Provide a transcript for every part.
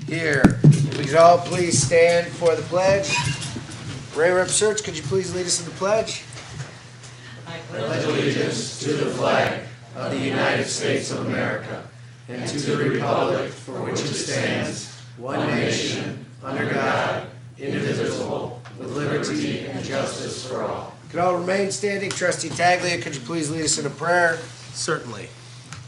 Here. We could all please stand for the pledge. Ray Rep Search, could you please lead us in the pledge? I pledge allegiance to the flag of the United States of America and to the republic for which it stands, one nation, under God, indivisible, with liberty and justice for all. Could all remain standing. Trustee Taglia, could you please lead us in a prayer? Certainly.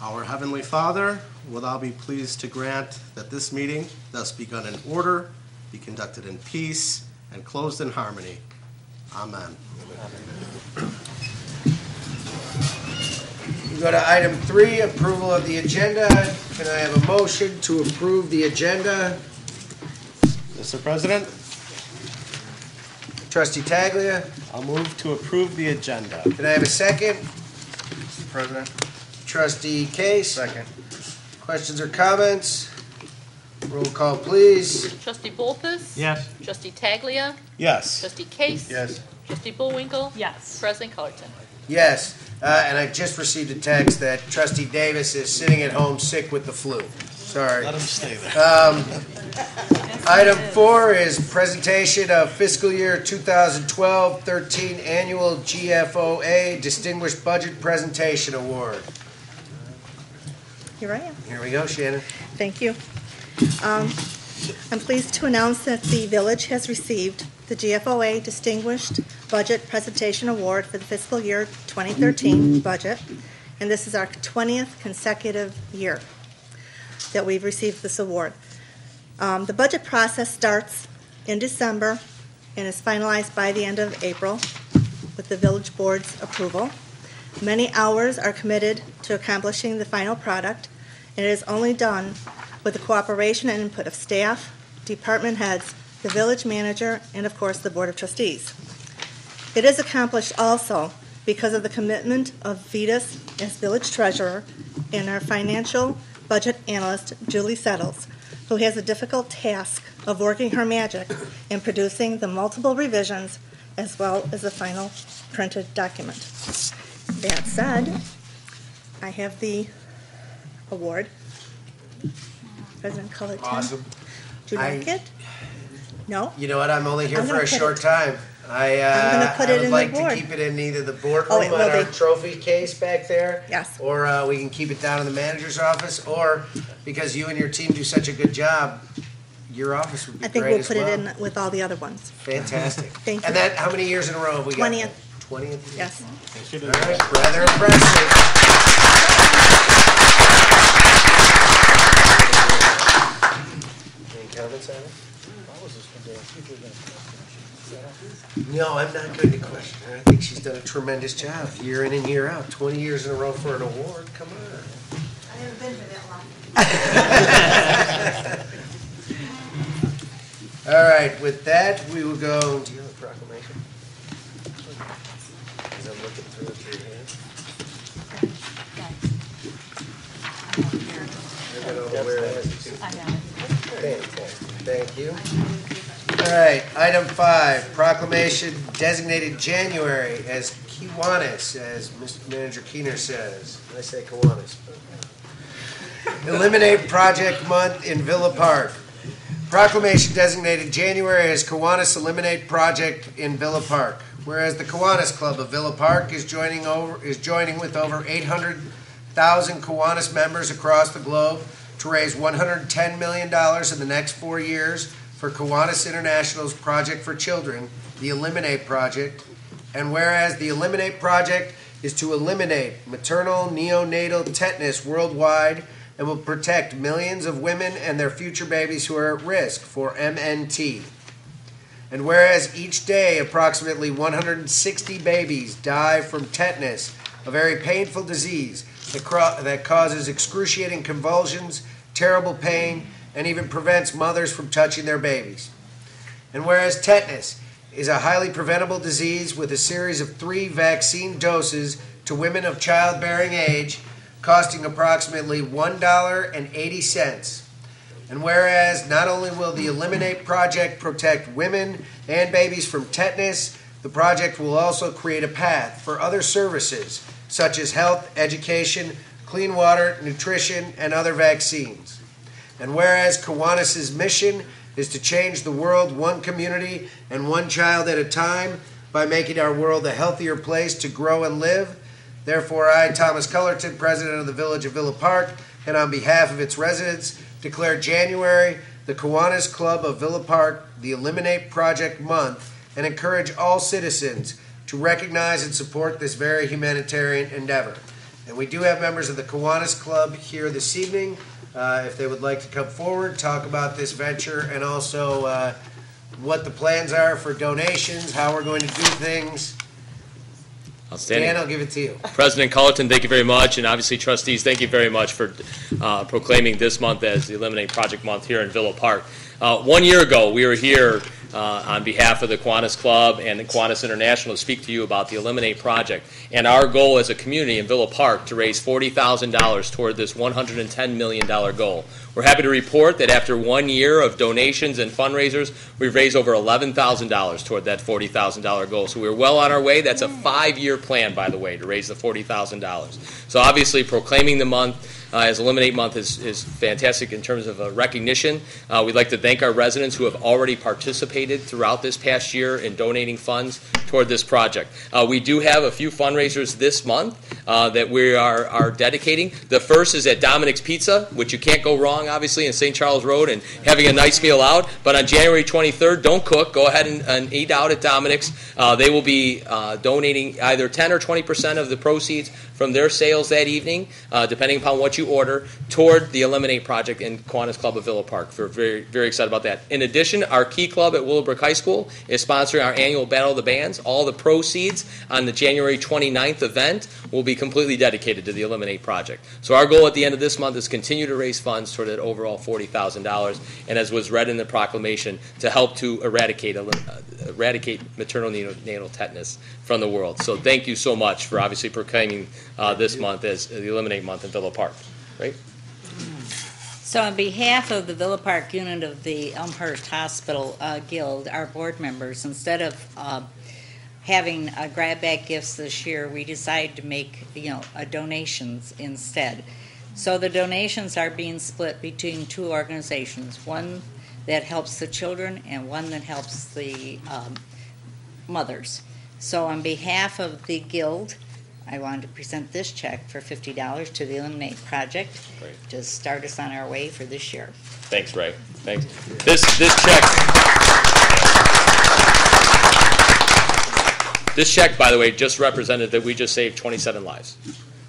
Our Heavenly Father, will thou be pleased to grant that this meeting, thus begun in order, be conducted in peace and closed in harmony. Amen. We go to item 3, approval of the agenda. Can I have a motion to approve the agenda? Mr. President, Trustee Taglia, I'll move to approve the agenda. can I have a second? Mr. President. Trustee Kase, Second. questions or comments? Roll call, please. Trustee Bulthuis? Yes. Trustee Taglia? Yes. Trustee Kase? Yes. Trustee Bullwinkle? Yes. President Cullerton? Yes, and I just received a text that Trustee Davis is sitting at home sick with the flu. Sorry. Let him stay there. Item 4 is presentation of fiscal year 2012-13 annual GFOA Distinguished Budget Presentation Award. Here I am. Here we go, Shannon. Thank you. I'm pleased to announce that the village has received the GFOA Distinguished Budget Presentation Award for the fiscal year 2013 budget, and this is our 20th consecutive year that we've received this award. The budget process starts in December and is finalized by the end of April with the village board's approval. Many hours are committed to accomplishing the final product, and it is only done with the cooperation and input of staff, department heads, the village manager, and of course the Board of Trustees. It is accomplished also because of the commitment of Vitas as village treasurer and our financial budget analyst, Julie Settles, who has a difficult task of working her magic in producing the multiple revisions as well as the final printed document. That said, I have the award. President Cullerton. Awesome. Do you like it? No? You know what? I'm only here I'm for gonna a put short it- time. I'm gonna put I it would in like the to board. keep it in either the Oh, boardroom it on will our be. trophy case back there. Yes. Or we can keep it down in the manager's office, or because you and your team do such a good job, your office would be I think great we'll as put well. it in with all the other ones. Fantastic. Thank And you. that, how many years in a row have we got? 20th. 20th? Yes. All right, rather impressive. Any comments on it? No, I'm not going to question her. I think she's done a tremendous job, year in and year out. 20 years in a row for an award. Come on. I haven't been for that long. All right, with that, we will go. Do you have a proclamation? As I'm looking through it through your hands. I don't know where it is. I have it. Fantastic. Thank you. All right, item 5, proclamation designated January as Kiwanis, as Mr. Manager Keener says. I say Kiwanis. Eliminate Project Month in Villa Park. Proclamation designated January as Kiwanis Eliminate Project in Villa Park. Whereas the Kiwanis Club of Villa Park is joining with over 800,000 Kiwanis members across the globe to raise $110 million in the next 4 years for Kiwanis International's Project for Children, the Eliminate Project. And whereas the Eliminate Project is to eliminate maternal neonatal tetanus worldwide and will protect millions of women and their future babies who are at risk for MNT. And whereas each day approximately 160 babies die from tetanus, a very painful disease that causes excruciating convulsions, terrible pain, and even prevents mothers from touching their babies. And whereas tetanus is a highly preventable disease with a series of 3 vaccine doses to women of childbearing age, costing approximately $1.80. And whereas not only will the Eliminate Project protect women and babies from tetanus, the project will also create a path for other services such as health, education, clean water, nutrition, and other vaccines. And whereas Kiwanis' mission is to change the world one community and one child at a time by making our world a healthier place to grow and live, therefore I, Thomas Cullerton, President of the Village of Villa Park, and on behalf of its residents, declare January the Kiwanis Club of Villa Park the Eliminate Project Month and encourage all citizens to recognize and support this very humanitarian endeavor. And we do have members of the Kiwanis Club here this evening. If they would like to come forward, talk about this venture, and also what the plans are for donations, how we're going to do things. Outstanding. Dan, I'll give it to you. President Cullerton, thank you very much, and obviously trustees, thank you very much for proclaiming this month as the Eliminate Project Month here in Villa Park. 1 year ago, we were here on behalf of the Kiwanis Club and the Kiwanis International to speak to you about the Eliminate Project and our goal as a community in Villa Park to raise $40,000 toward this $110 million goal. We're happy to report that after 1 year of donations and fundraisers, we've raised over $11,000 toward that $40,000 goal. So we're well on our way. That's a 5-year plan, by the way, to raise the $40,000. So obviously proclaiming the month as Eliminate Month is fantastic in terms of recognition. We'd like to thank our residents who have already participated throughout this past year in donating funds toward this project. We do have a few fundraisers this month that we are dedicating. The first is at Dominic's Pizza, which you can't go wrong, obviously, in St. Charles Road and having a nice meal out. But on January 23rd, don't cook. Go ahead and eat out at Dominic's. They will be donating either 10 or 20% of the proceeds from their sales that evening, depending upon what you order, toward the Eliminate Project in Kiwanis Club of Villa Park. We're very, very excited about that. In addition, our Key Club at Willowbrook High School is sponsoring our annual Battle of the Bands. All the proceeds on the January 29th event will be completely dedicated to the Eliminate Project. So our goal at the end of this month is continue to raise funds toward that overall $40,000, and as was read in the proclamation, to help to eradicate maternal neonatal tetanus from the world. So thank you so much for obviously proclaiming this month as the Eliminate Month in Villa Park. Right? So on behalf of the Villa Park unit of the Elmhurst Hospital Guild, our board members, instead of having grab bag gifts this year, we decided to make donations instead. So the donations are being split between two organizations, one that helps the children and one that helps the mothers. So on behalf of the Guild, I wanted to present this check for $50 to the Eliminate Project to start us on our way for this year. Thanks, Ray. Thanks. This check, by the way, just represented that we just saved 27 lives.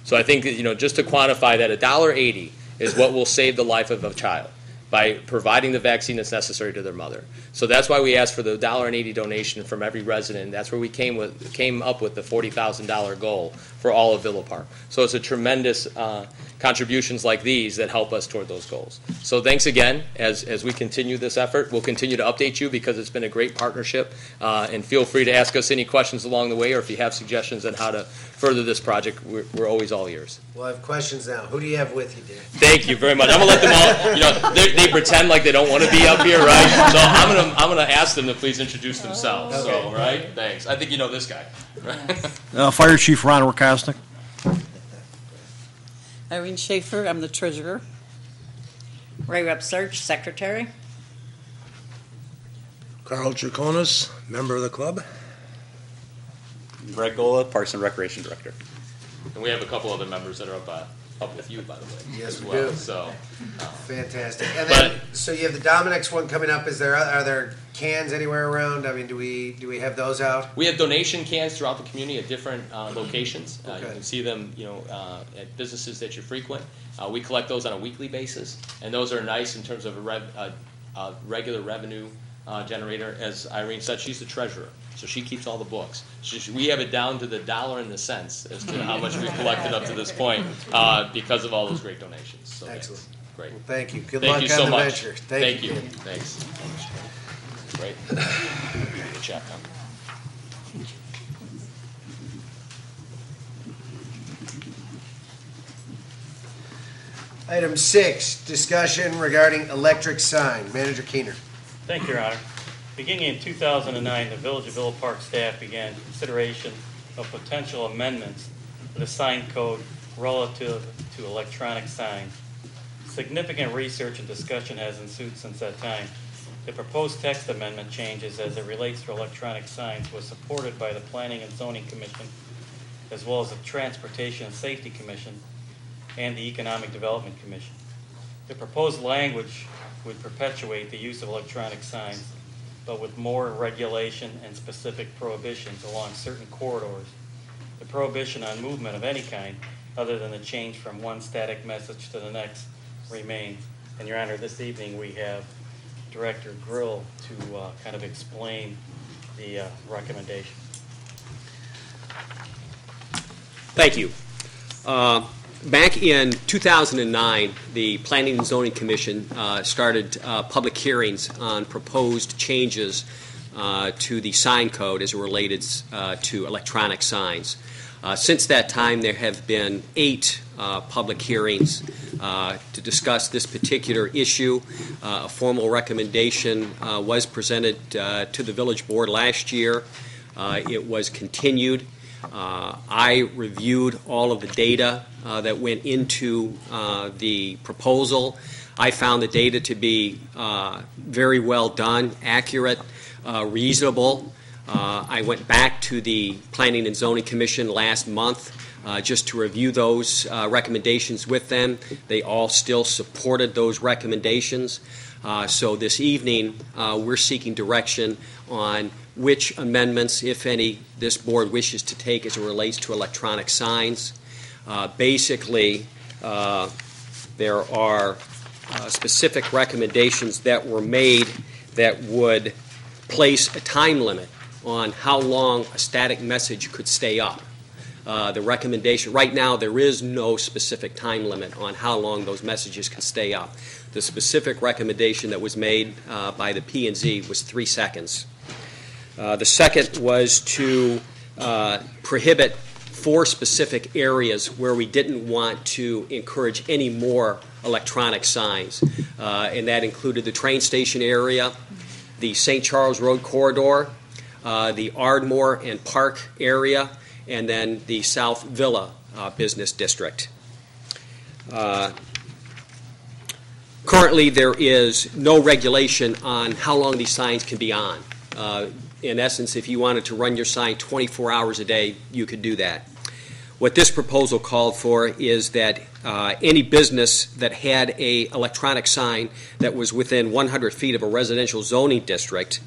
So I think just to quantify that, $1.80 is what will save the life of a child by providing the vaccine that's necessary to their mother. So that's why we asked for the $1.80 donation from every resident. That's where we came up with the $40,000 goal for all of Villa Park. So it's a tremendous contributions like these that help us toward those goals. So thanks again. As we continue this effort, we'll continue to update you because it's been a great partnership. And feel free to ask us any questions along the way, or if you have suggestions on how to further this project, we're always all ears. Well, I have questions now. Who do you have with you, Dan? Thank you very much. I'm gonna let them all. They pretend like they don't want to be up here, right? So I'm gonna ask them to please introduce themselves. Okay. So, right? Thanks. I think you know this guy. Yes. Fire Chief Ron Warkosnik. Irene Schaefer, I'm the treasurer. Ray Repsearch, secretary. Carl Chukonis, member of the club. Greg Gola, Parks and Recreation Director. And we have a couple other members that are up with you, by the way. Yes, as we well. do. So, Fantastic. And then, so you have the Dominic's one coming up. Are there cans anywhere around? I mean, do we have those out? we have donation cans throughout the community at different locations. Okay. You can see them, at businesses that you frequent. We collect those on a weekly basis, and those are nice in terms of a regular revenue generator. As Irene said, she's the treasurer, so she keeps all the books. We have it down to the dollar and the cents as to how much we've collected up to this point because of all those great donations. So Excellent. Great. Well, thank you. Good Thank luck you on so the much. venture. Thank you. Dan. Thanks. Great. Good check, huh? Item 6, discussion regarding electric sign. Manager Keener. Thank you, Your Honor. Beginning in 2009, the Village of Villa Park staff began consideration of potential amendments to the sign code relative to electronic signs. Significant research and discussion has ensued since that time. The proposed text amendment changes as it relates to electronic signs was supported by the Planning and Zoning Commission, as well as the Transportation and Safety Commission and the Economic Development Commission. The proposed language would perpetuate the use of electronic signs, but with more regulation and specific prohibitions along certain corridors. The prohibition on movement of any kind, other than the change from one static message to the next, remains. And Your Honor, this evening we have Director Grill to kind of explain the recommendation. Thank you. Back in 2009, the Planning and Zoning Commission started public hearings on proposed changes to the sign code as it related to electronic signs. Since that time, there have been 8 public hearings to discuss this particular issue. A formal recommendation was presented to the village board last year. It was continued. I reviewed all of the data that went into the proposal. I found the data to be very well done, accurate, reasonable. I went back to the Planning and Zoning Commission last month just to review those recommendations with them. They all still supported those recommendations. So this evening, we're seeking direction on which amendments, if any, this board wishes to take as it relates to electronic signs. Basically, there are specific recommendations that were made that would place a time limit on how long a static message could stay up. The recommendation, right now there is no specific time limit on how long those messages can stay up. The specific recommendation that was made by the P&Z was 3 seconds. The second was to prohibit 4 specific areas where we didn't want to encourage any more electronic signs, and that included the train station area, the St. Charles Road corridor, the Ardmore and Park area, and then the South Villa Business District. Currently, there is no regulation on how long these signs can be on. In essence, if you wanted to run your sign 24 hours a day, you could do that. What this proposal called for is that any business that had an electronic sign that was within 100 feet of a residential zoning district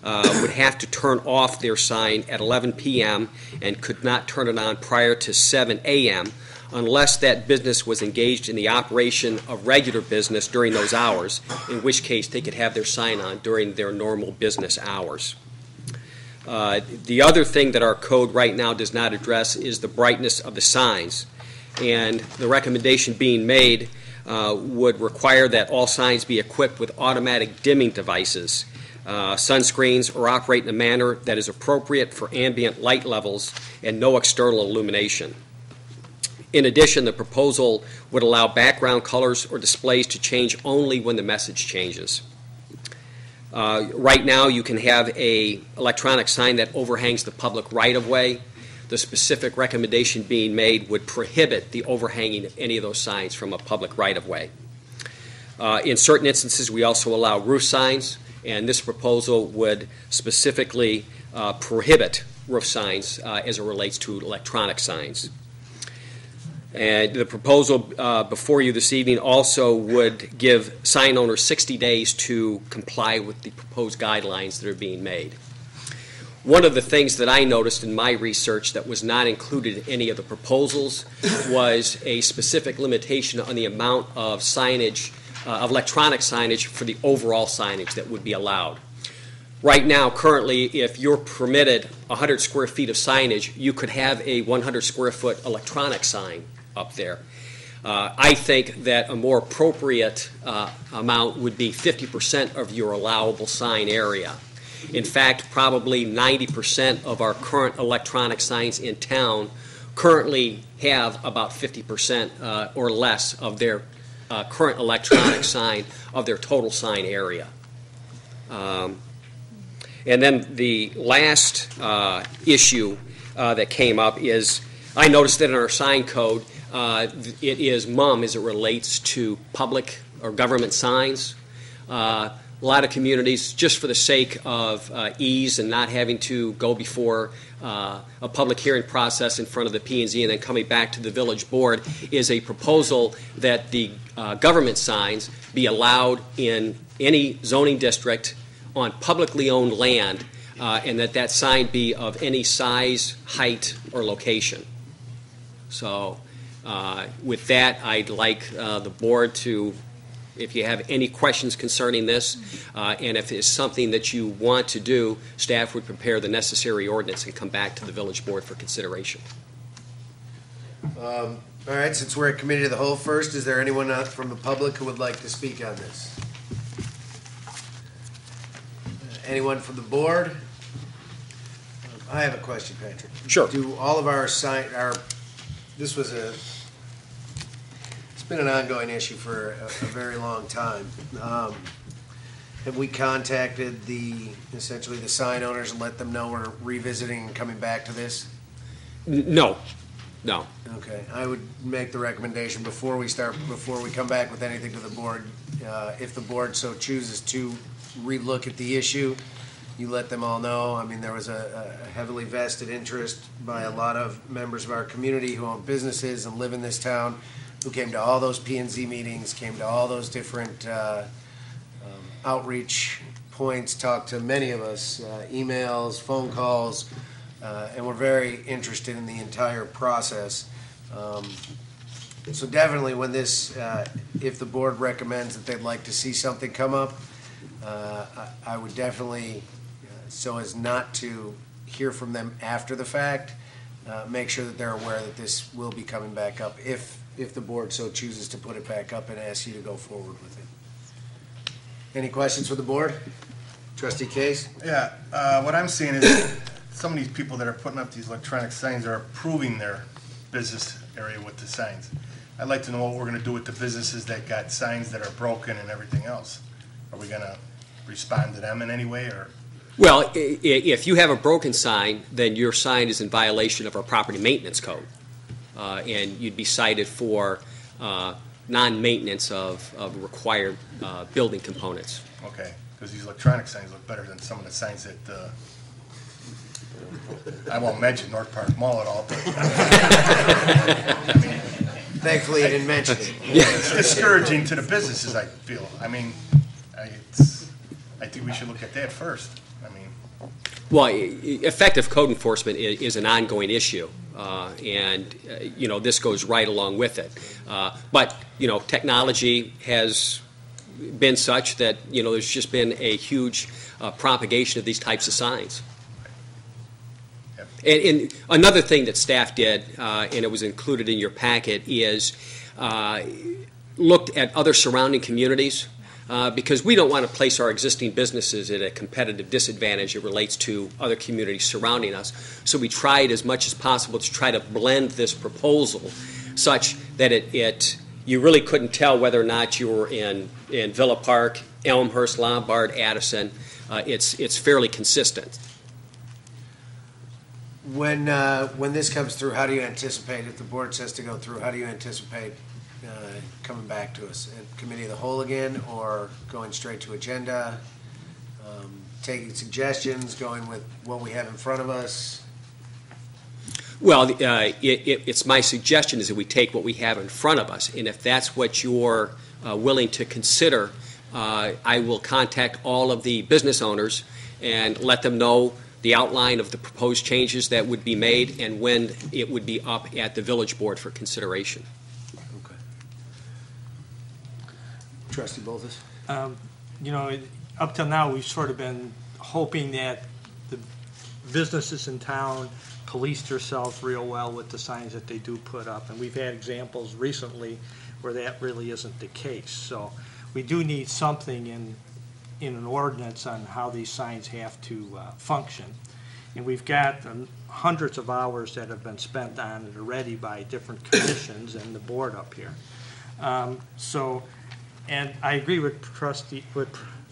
would have to turn off their sign at 11 p.m. and could not turn it on prior to 7 a.m. unless that business was engaged in the operation of regular business during those hours, in which case they could have their sign on during their normal business hours. The other thing that our code right now does not address is the brightness of the signs. And the recommendation being made would require that all signs be equipped with automatic dimming devices, sunscreens, or operate in a manner that is appropriate for ambient light levels and no external illumination. In addition, the proposal would allow background colors or displays to change only when the message changes. Right now, you can have an electronic sign that overhangs the public right-of-way. The specific recommendation being made would prohibit the overhanging of any of those signs from a public right-of-way. In certain instances, we also allow roof signs, and this proposal would specifically prohibit roof signs as it relates to electronic signs. And the proposal before you this evening also would give sign owners 60 days to comply with the proposed guidelines that are being made. One of the things that I noticed in my research that was not included in any of the proposals was a specific limitation on the amount of signage, of electronic signage for the overall signage that would be allowed. Right now, currently, if you're permitted 100 square feet of signage, you could have a 100 square foot electronic sign up there. I think that a more appropriate amount would be 50% of your allowable sign area. In fact, probably 90% of our current electronic signs in town currently have about 50% or less of their current electronic sign of their total sign area. And then the last issue that came up is I noticed that in our sign code It is mum as it relates to public or government signs. A lot of communities, just for the sake of ease and not having to go before a public hearing process in front of the P&Z and then coming back to the village board, is a proposal that the government signs be allowed in any zoning district on publicly owned land, and that sign be of any size, height, or location. So with that, I'd like the board to, if you have any questions concerning this, and if it's something that you want to do, staff would prepare the necessary ordinance and come back to the village board for consideration. All right, since we're at Committee of the Whole first, is there anyone from the public who would like to speak on this? Anyone from the board? I have a question, Patrick. Sure. Do all of our it's been an ongoing issue for a very long time. Have we contacted essentially the sign owners and let them know we're revisiting and coming back to this? No. Okay, I would make the recommendation before we come back with anything to the board, if the board so chooses to relook at the issue, you let them all know. I mean, there was a heavily vested interest by a lot of members of our community who own businesses and live in this town, who came to all those P&Z meetings, came to all those different outreach points, talked to many of us, emails, phone calls, and we're very interested in the entire process. So definitely when this, if the board recommends that they'd like to see something come up, I would definitely, so as not to hear from them after the fact, make sure that they're aware that this will be coming back up if the board so chooses to put it back up and ask you to go forward with it. Any questions for the board? Trustee Kase? Yeah, what I'm seeing is some of these people that are putting up these electronic signs are approving their business area with the signs. I'd like to know what we're going to do with the businesses that got signs that are broken and everything else. Are we going to respond to them in any way, or? Well, if you have a broken sign, then your sign is in violation of our property maintenance code, and you'd be cited for non-maintenance of required building components. Okay, because these electronic signs look better than some of the signs that I won't mention North Park Mall at all. But Thankfully, you didn't mention it. It's discouraging to the businesses, I feel. I mean, I think we should look at that first. Well, effective code enforcement is an ongoing issue, and this goes right along with it. But technology has been such that there's just been a huge propagation of these types of signs. And another thing that staff did, and it was included in your packet, is looked at other surrounding communities. Because we don't want to place our existing businesses at a competitive disadvantage as it relates to other communities surrounding us. So we tried as much as possible to try to blend this proposal such that you really couldn't tell whether or not you were in Villa Park, Elmhurst, Lombard, Addison. It's fairly consistent. When this comes through, how do you anticipate, if the board says to go through, how do you anticipate coming back to us at Committee of the Whole again, or going straight to agenda, taking suggestions, going with what we have in front of us? Well, it's my suggestion is that we take what we have in front of us, and if that's what you're willing to consider, I will contact all of the business owners and let them know the outline of the proposed changes that would be made and when it would be up at the village board for consideration. Trustee Bulthuis? Up till now, we've sort of been hoping that the businesses in town police themselves real well with the signs that they do put up. And we've had examples recently where that really isn't the case. So we do need something in an ordinance on how these signs have to function. And we've got hundreds of hours that have been spent on it already by different commissions and the board up here. And I agree with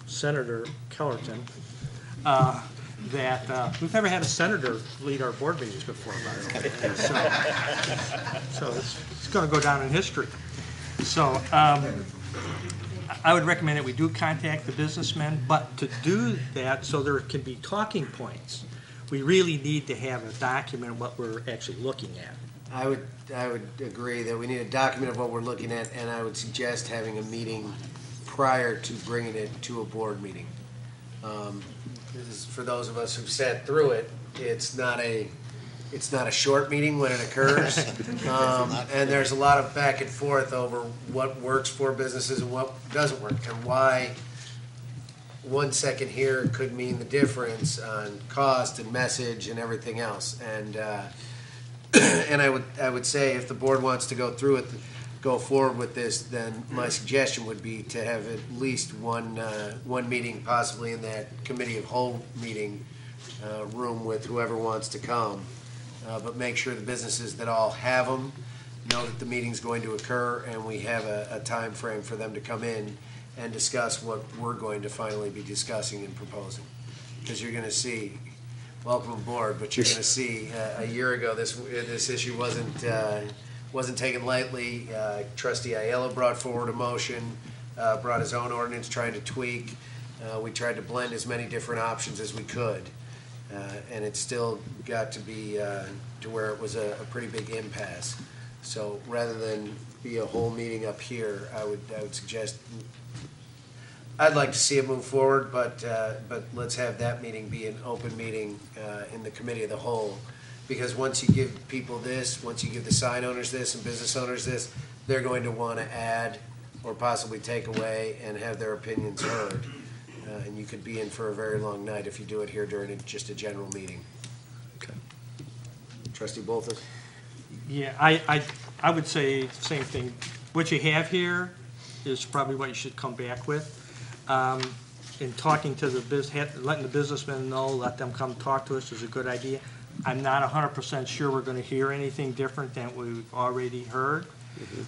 Senator Cullerton that we've never had a senator lead our board meetings before. So it's going to go down in history. So I would recommend that we do contact the businessmen, but to do that so there can be talking points, we really need to have a document of what we're actually looking at. I would agree that we need a document of what we're looking at, and I would suggest having a meeting prior to bringing it to a board meeting. This is for those of us who've sat through it. It's not a short meeting when it occurs, and there's a lot of back and forth over what works for businesses and what doesn't work, and why 1 second here could mean the difference on cost and message and everything else. And I would say if the board wants to go through it, go forward with this, then my suggestion would be to have at least one meeting, possibly in that Committe-of-the-whole meeting room with whoever wants to come. But make sure the businesses that all have them know that the meeting's going to occur, and we have a time frame for them to come in and discuss what we're going to finally be discussing and proposing. Because you're going to see, welcome aboard, but you're going to see a year ago this issue wasn't taken lightly. Trustee Aiello brought forward a motion, brought his own ordinance trying to tweak. We tried to blend as many different options as we could. And it still got to be to where it was a pretty big impasse. So rather than be a whole meeting up here, I would suggest, I'd like to see it move forward, but let's have that meeting be an open meeting in the Committe-of-the-whole. Because once you give people this, once you give the sign owners this and business owners this, they're going to want to add or possibly take away and have their opinions heard. And you could be in for a very long night if you do it here during just a general meeting. Okay. Trustee Bulthuis? Yeah, I would say the same thing. What you have here is probably what you should come back with. In talking to letting the businessmen know, let them come talk to us is a good idea. I'm not 100% sure we're going to hear anything different than we've already heard,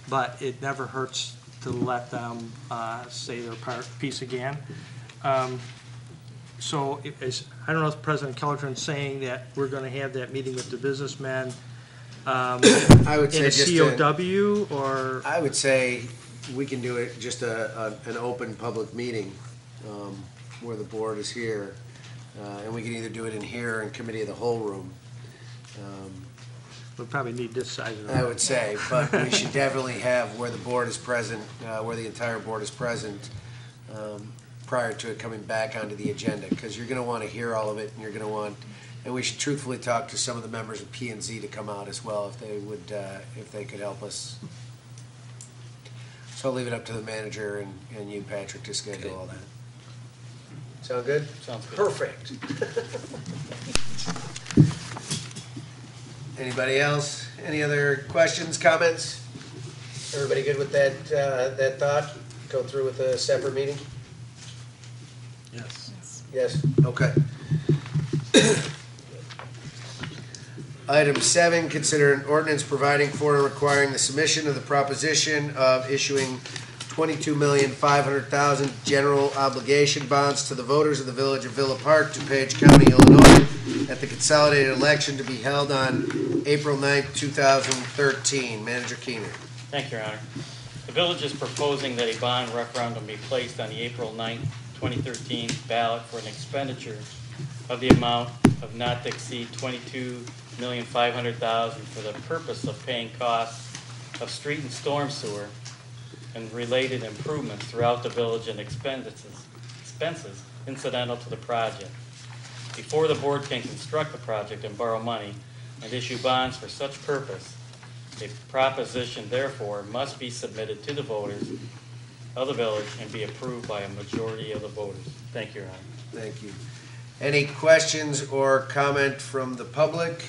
but it never hurts to let them say their piece again. So I don't know if President Cullerton's saying that we're going to have that meeting with the businessmen I would say in a COW, or? I would say we can do it just an open public meeting where the board is here. And we can either do it in here in Committe-of-the-whole room. We'll probably need this size of the I would say, but we should definitely have where the board is present, where the entire board is present, prior to it coming back onto the agenda, because you're going to want to hear all of it, and you're going to want, and we should truthfully talk to some of the members of P&Z to come out as well, if they would, if they could help us. So I'll leave it up to the manager and you, Patrick, to schedule all that. Sound good? Sounds good. Perfect. Anybody else? Any other questions, comments? Everybody good with that thought? Go through with a separate meeting? Yes. Yes, okay. Item 7, consider an ordinance providing for and requiring the submission of the proposition of issuing $22,500,000 general obligation bonds to the voters of the Village of Villa Park, DuPage County, Illinois, at the consolidated election to be held on April 9th, 2013. Manager Keener. Thank you, Your Honor. The village is proposing that a bond referendum be placed on the April 9th, 2013 ballot for an expenditure of the amount of not to exceed $22,500,000 for the purpose of paying costs of street and storm sewer and related improvements throughout the village and expenses incidental to the project. Before the board can construct the project and borrow money and issue bonds for such purpose, a proposition therefore must be submitted to the voters of the village and be approved by a majority of the voters. Thank you, Your Honor. Thank you. Any questions or comment from the public?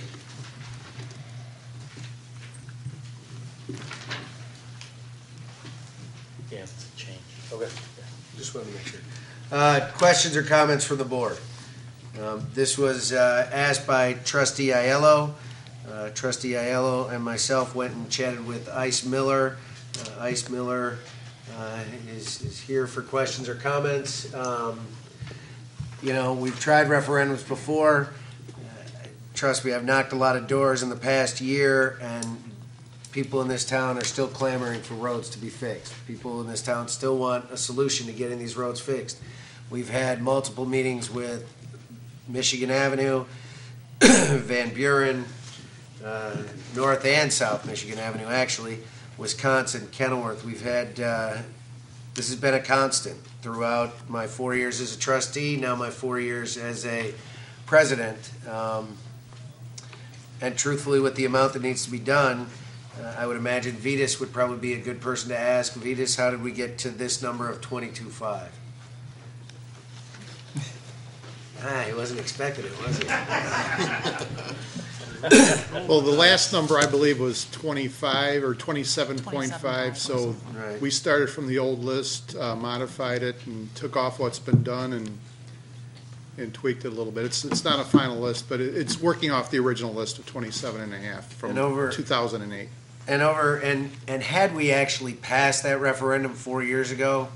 Yeah, it's a change. Okay, just wanted to make sure. Questions or comments from the board? This was asked by Trustee Aiello. Trustee Aiello and myself went and chatted with Ice Miller. Ice Miller is here for questions or comments. You know, we've tried referendums before. Trust me, I've knocked a lot of doors in the past year, and people in this town are still clamoring for roads to be fixed. People in this town still want a solution to getting these roads fixed. We've had multiple meetings with Michigan Avenue, Van Buren, North and South Michigan Avenue, actually, Wisconsin, Kenilworth. We've had, this has been a constant throughout my 4 years as a trustee, now my 4 years as a president. And truthfully, with the amount that needs to be done, I would imagine Vetus would probably be a good person to ask. Vetus, how did we get to this number of 22.5? He wasn't expecting it, was he? Well, the last number, I believe, was 25 or 27.5, so Right. we started from the old list, modified it, and took off what's been done and tweaked it a little bit. It's not a final list, but it's working off the original list of 27.5 from And over- 2008. And had we actually passed that referendum 4 years ago,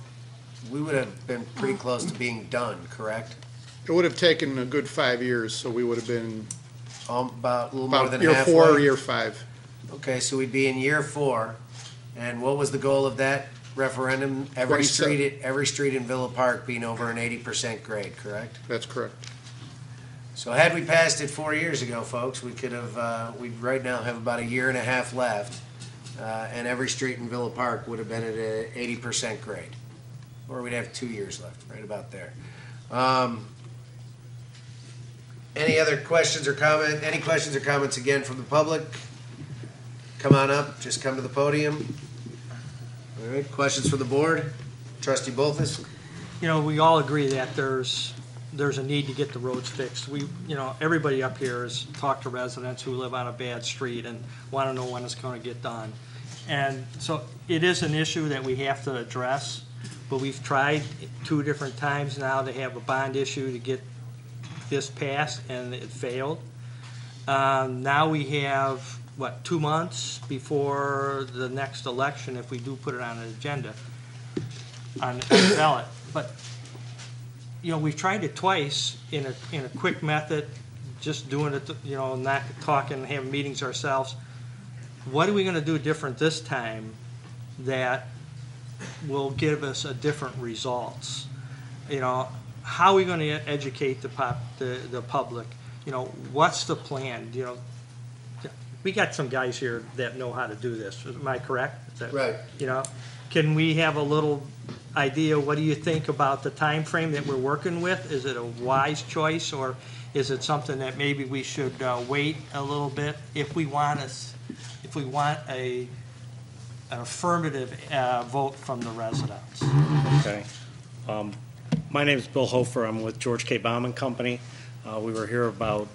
we would have been pretty close to being done, correct? It would have taken a good 5 years, so we would have been About a little more about than year halfway. 4 or year 5. Okay, so we'd be in year 4. And what was the goal of that referendum? Every 27. street in Villa Park being over an 80% grade, correct? That's correct. So had we passed it 4 years ago, folks, we could have, we'd right now have about a year and a half left, and every street in Villa Park would have been at an 80% grade. Or we'd have 2 years left, right about there. Any other questions or comment? Any questions or comments again from the public? Come on up, just come to the podium. All right, questions from the board? Trustee Bulthuis? You know, we all agree that there's a need to get the roads fixed. Everybody up here has talked to residents who live on a bad street and want to know when it's going to get done. And so it is an issue that we have to address, but we've tried 2 different times now to have a bond issue to get this passed, and it failed. Now we have, 2 months before the next election, if we do put it on an agenda, on the ballot. But, we've tried it twice in a quick method, just doing it, not talking, having meetings ourselves. What are we going to do different this time that will give us a different results? How are we going to educate the public? What's the plan? We got some guys here that know how to do this. Am I correct? Right. Can we have a little idea? What do you think about the time frame that we're working with? Is it a wise choice, or is it something that maybe we should wait a little bit if we want an affirmative vote from the residents? Okay. My name is Bill Hofer. I'm with George K. Baum and Company. We were here about,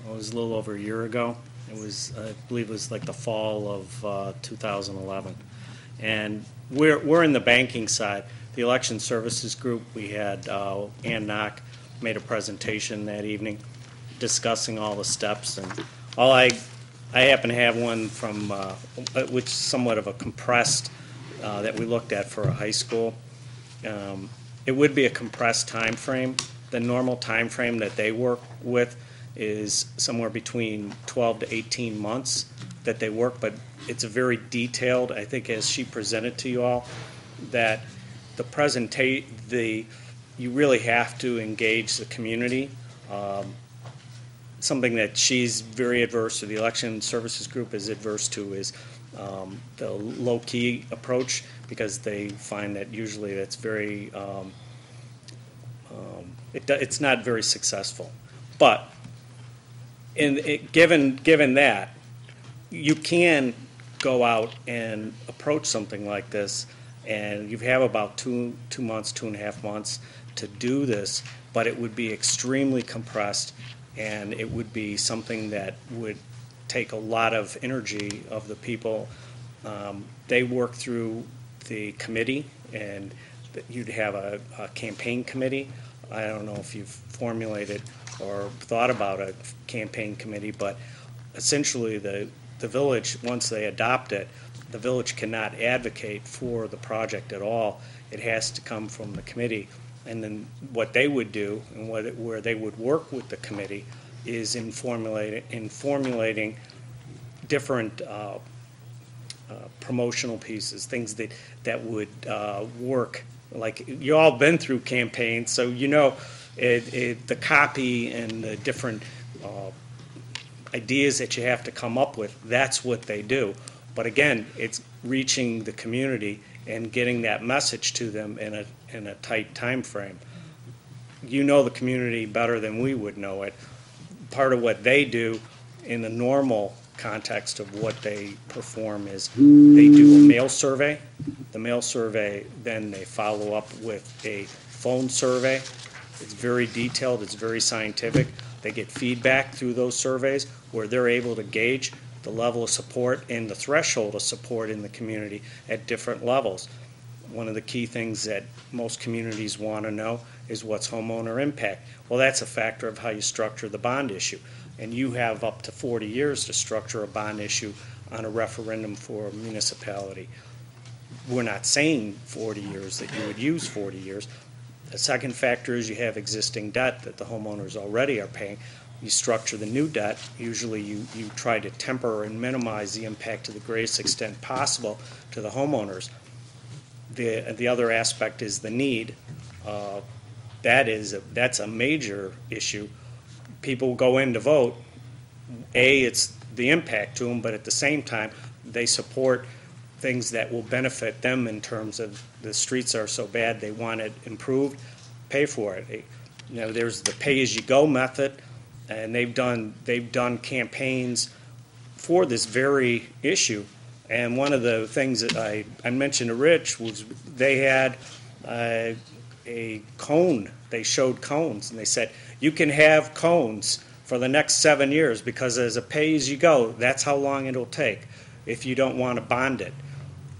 it was a little over a year ago. It was, I believe it was like the fall of 2011. And we're in the banking side. The election services group, we had Ann Knock made a presentation that evening discussing all the steps. And all I happen to have one from, which is somewhat of a compressed, that we looked at for a high school. It would be a compressed time frame. The normal time frame that they work with is somewhere between 12 to 18 months that they work, but it's a very detailed, I think as she presented to you all, that you really have to engage the community. Something that she's very adverse to, the election services group is adverse to, is the low-key approach, because they find that usually that's very, it's not very successful. But given that, you can go out and approach something like this, and you have about 2 months, 2.5 months to do this, but it would be extremely compressed, and it would be something that would take a lot of energy of the people. They work through the committee, and you'd have a campaign committee. I don't know if you've formulated or thought about a campaign committee, but essentially the village, once they adopt it, the village cannot advocate for the project at all. It has to come from the committee. And then what they would do, and where they would work with the committee, is in formulating different promotional pieces, things that would work. Like, you all been through campaigns, so you know the copy and the different ideas that you have to come up with, that's what they do. But again, it's reaching the community and getting that message to them in a tight time frame. You know the community better than we would know it. Part of what they do in the normal context of what they perform is they do a mail survey. The mail survey, then they follow up with a phone survey. It's very detailed, it's very scientific. They get feedback through those surveys where they're able to gauge the level of support and the threshold of support in the community at different levels. One of the key things that most communities want to know is what's homeowner impact. Well, that's a factor of how you structure the bond issue. And you have up to 40 years to structure a bond issue on a referendum for a municipality. We're not saying 40 years, that you would use 40 years. The second factor is you have existing debt that the homeowners already are paying. You structure the new debt. Usually you try to temper and minimize the impact to the greatest extent possible to the homeowners. The other aspect is the need. That's a major issue. People go in to vote. It's the impact to them, but at the same time, they support things that will benefit them in terms of the streets are so bad, they want it improved, pay for it. There's the pay-as-you-go method, and they've done campaigns for this very issue. And one of the things that I mentioned to Rich was they had a cone. They showed cones, and they said, you can have cones for the next 7 years because as a pay-as-you-go, that's how long it'll take if you don't want to bond it.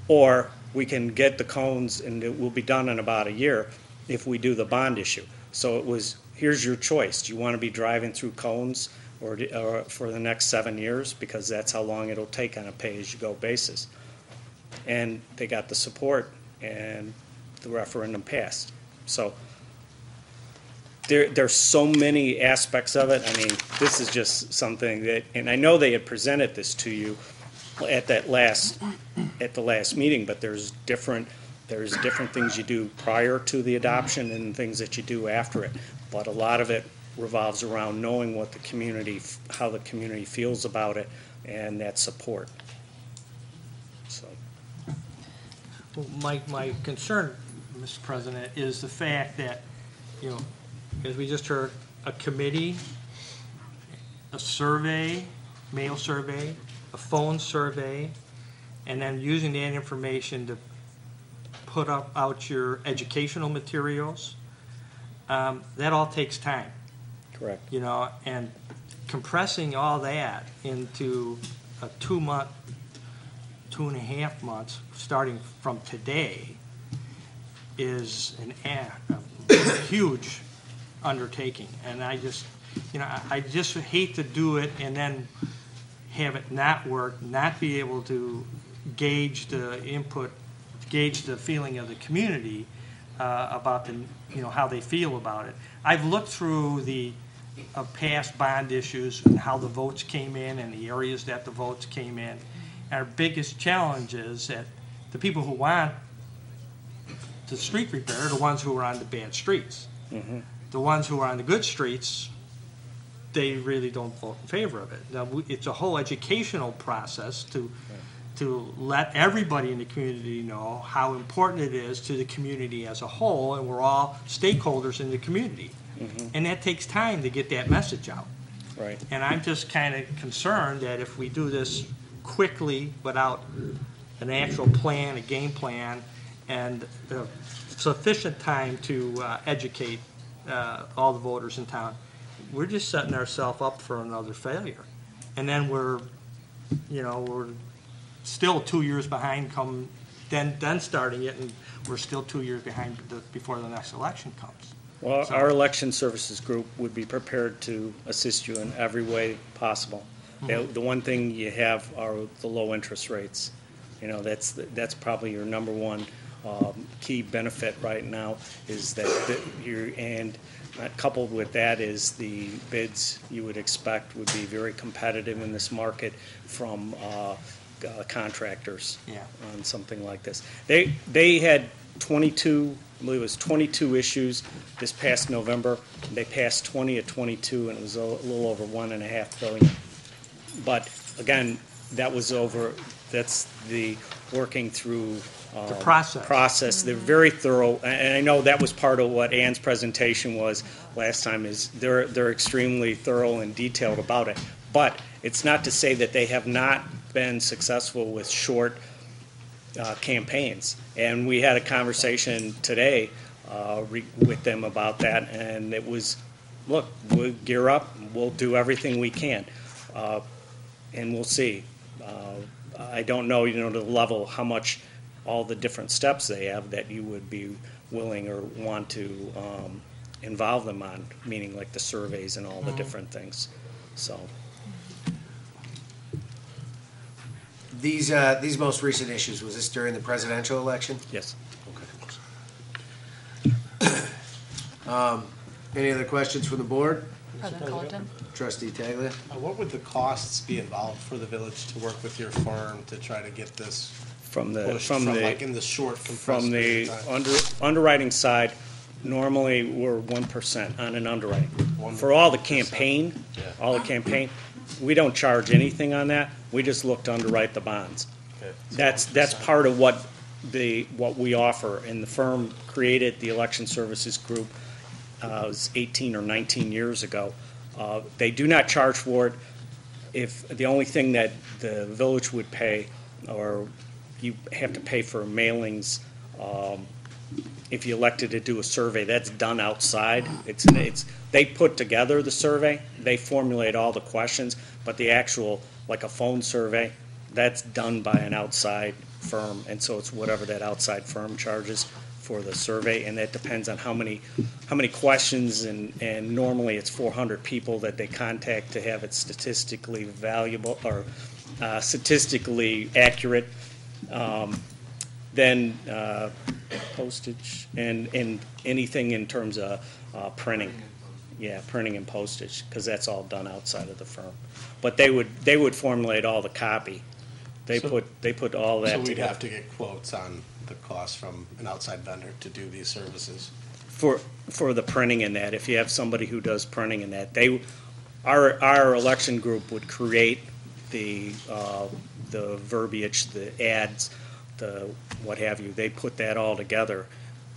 Or we can get the cones and it will be done in about a year if we do the bond issue. So it was, here's your choice. Do you want to be driving through cones or for the next 7 years because that's how long it'll take on a pay-as-you-go basis. And they got the support and the referendum passed. So there's so many aspects of it. I mean, this is just something that, and I know they had presented this to you at the last meeting, but there's different things you do prior to the adoption and things that you do after it. But a lot of it revolves around knowing what the community, how the community feels about it, and that support. So, well, my concern, Mr. President, is the fact that, as we just heard, a committee, a survey, mail survey, a phone survey, and then using that information to put out your educational materials, that all takes time. correct. And compressing all that into a 2-month, 2.5 months, starting from today, is a huge undertaking. And I just hate to do it and then have it not work, not be able to gauge the input, gauge the feeling of the community about how they feel about it. I've looked through the past bond issues and how the votes came in and the areas that the votes came in. Our biggest challenge is that the people who want the street repair are the ones who are on the bad streets. Mm-hmm. The ones who are on the good streets, they really don't vote in favor of it. Now, it's a whole educational process to let everybody in the community know how important it is to the community as a whole, and we're all stakeholders in the community. Mm-hmm. And that takes time to get that message out. Right. And I'm just kind of concerned that if we do this quickly without an actual plan, a game plan, and sufficient time to educate all the voters in town, we're just setting ourselves up for another failure. And then we're still 2 years behind then starting it, and we're still 2 years behind before the next election comes. Well, our election services group would be prepared to assist you in every way possible. Mm-hmm. The one thing you have are the low interest rates. That's probably your number one key benefit right now, is that and coupled with that is the bids you would expect would be very competitive in this market from contractors Yeah. on something like this. They had 22, I believe it was 22 issues this past November. They passed 20 at 22, and it was a little over $1.5 billion. But again, that's the working through The process. They're very thorough, and I know that was part of what Ann's presentation was last time, is they're extremely thorough and detailed about it. But it's not to say that they have not been successful with short campaigns. And we had a conversation today with them about that, and it was, look, we'll gear up, we'll do everything we can, and we'll see. I don't know, to the level, how much all the different steps they have that you would be willing or want to involve them on, meaning like the surveys and all the different things. So These most recent issues, was this during the presidential election? yes. Any other questions from the board? President Cullerton. Trustee Taglia? What would the costs be involved for the village to work with your firm to try to get this From the pushed like in the short compressed from period the of time? underwriting side, normally we're 1% on an underwriting. For all the campaign, we don't charge anything on that. We just look to underwrite the bonds. Okay. That's part of what we offer. And the firm created the election services group. It was 18 or 19 years ago. They do not charge for it. If the only thing that the village would pay, or you have to pay for mailings, if you elected to do a survey, that's done outside. They put together the survey, they formulate all the questions, but the actual, like a phone survey, that's done by an outside firm, and so it's whatever that outside firm charges for the survey, and that depends on how many questions, and normally it's 400 people that they contact to have it statistically valuable or statistically accurate. Then postage and anything in terms of printing. Yeah, printing and postage, because that's all done outside of the firm. But they would formulate all the copy. They put all that So we'd together. have to get quotes on the cost from an outside vendor to do these services. For the printing and that, if you have somebody who does printing and that, our election group would create the verbiage, the ads, the what have you. They put that all together,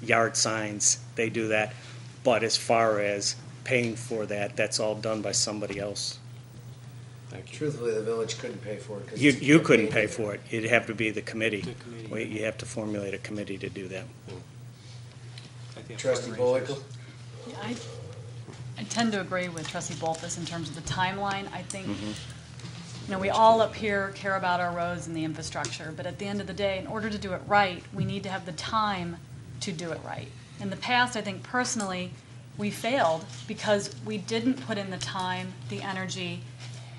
yard signs, they do that. But as far as paying for that, that's all done by somebody else. Thank you. Truthfully, the village couldn't pay for it. 'Cause You it's a couldn't campaign. pay for it. It'd have to be the committee. You have to formulate a committee to do that. Trustee Bullwinkle? I tend to agree with Trustee Bulthuis in terms of the timeline. I think, we all up here care about our roads and the infrastructure, but at the end of the day, in order to do it right, we need to have the time to do it right. In the past, I think personally, we failed because we didn't put in the time, the energy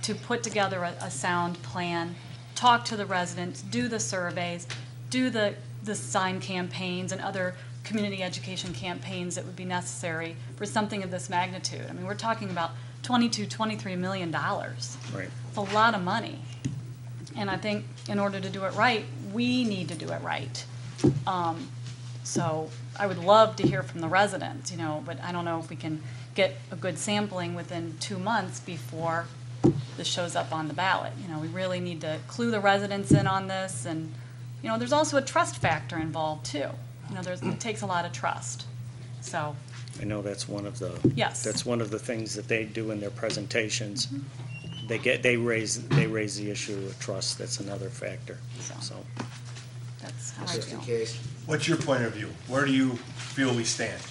to put together a sound plan, talk to the residents, do the surveys, do the sign campaigns and other community education campaigns that would be necessary for something of this magnitude. I mean, we're talking about $23 million. Right. It's a lot of money. And I think in order to do it right, we need to do it right. So I would love to hear from the residents, but I don't know if we can get a good sampling within 2 months before this shows up on the ballot. We really need to clue the residents in on this, and there's also a trust factor involved too. It takes a lot of trust. So I know that's one of the Yes. That's one of the things that they do in their presentations. They raise the issue of trust. That's another factor. So that's how I Trustee feel. Kase? What's your point of view? Where do you feel we stand?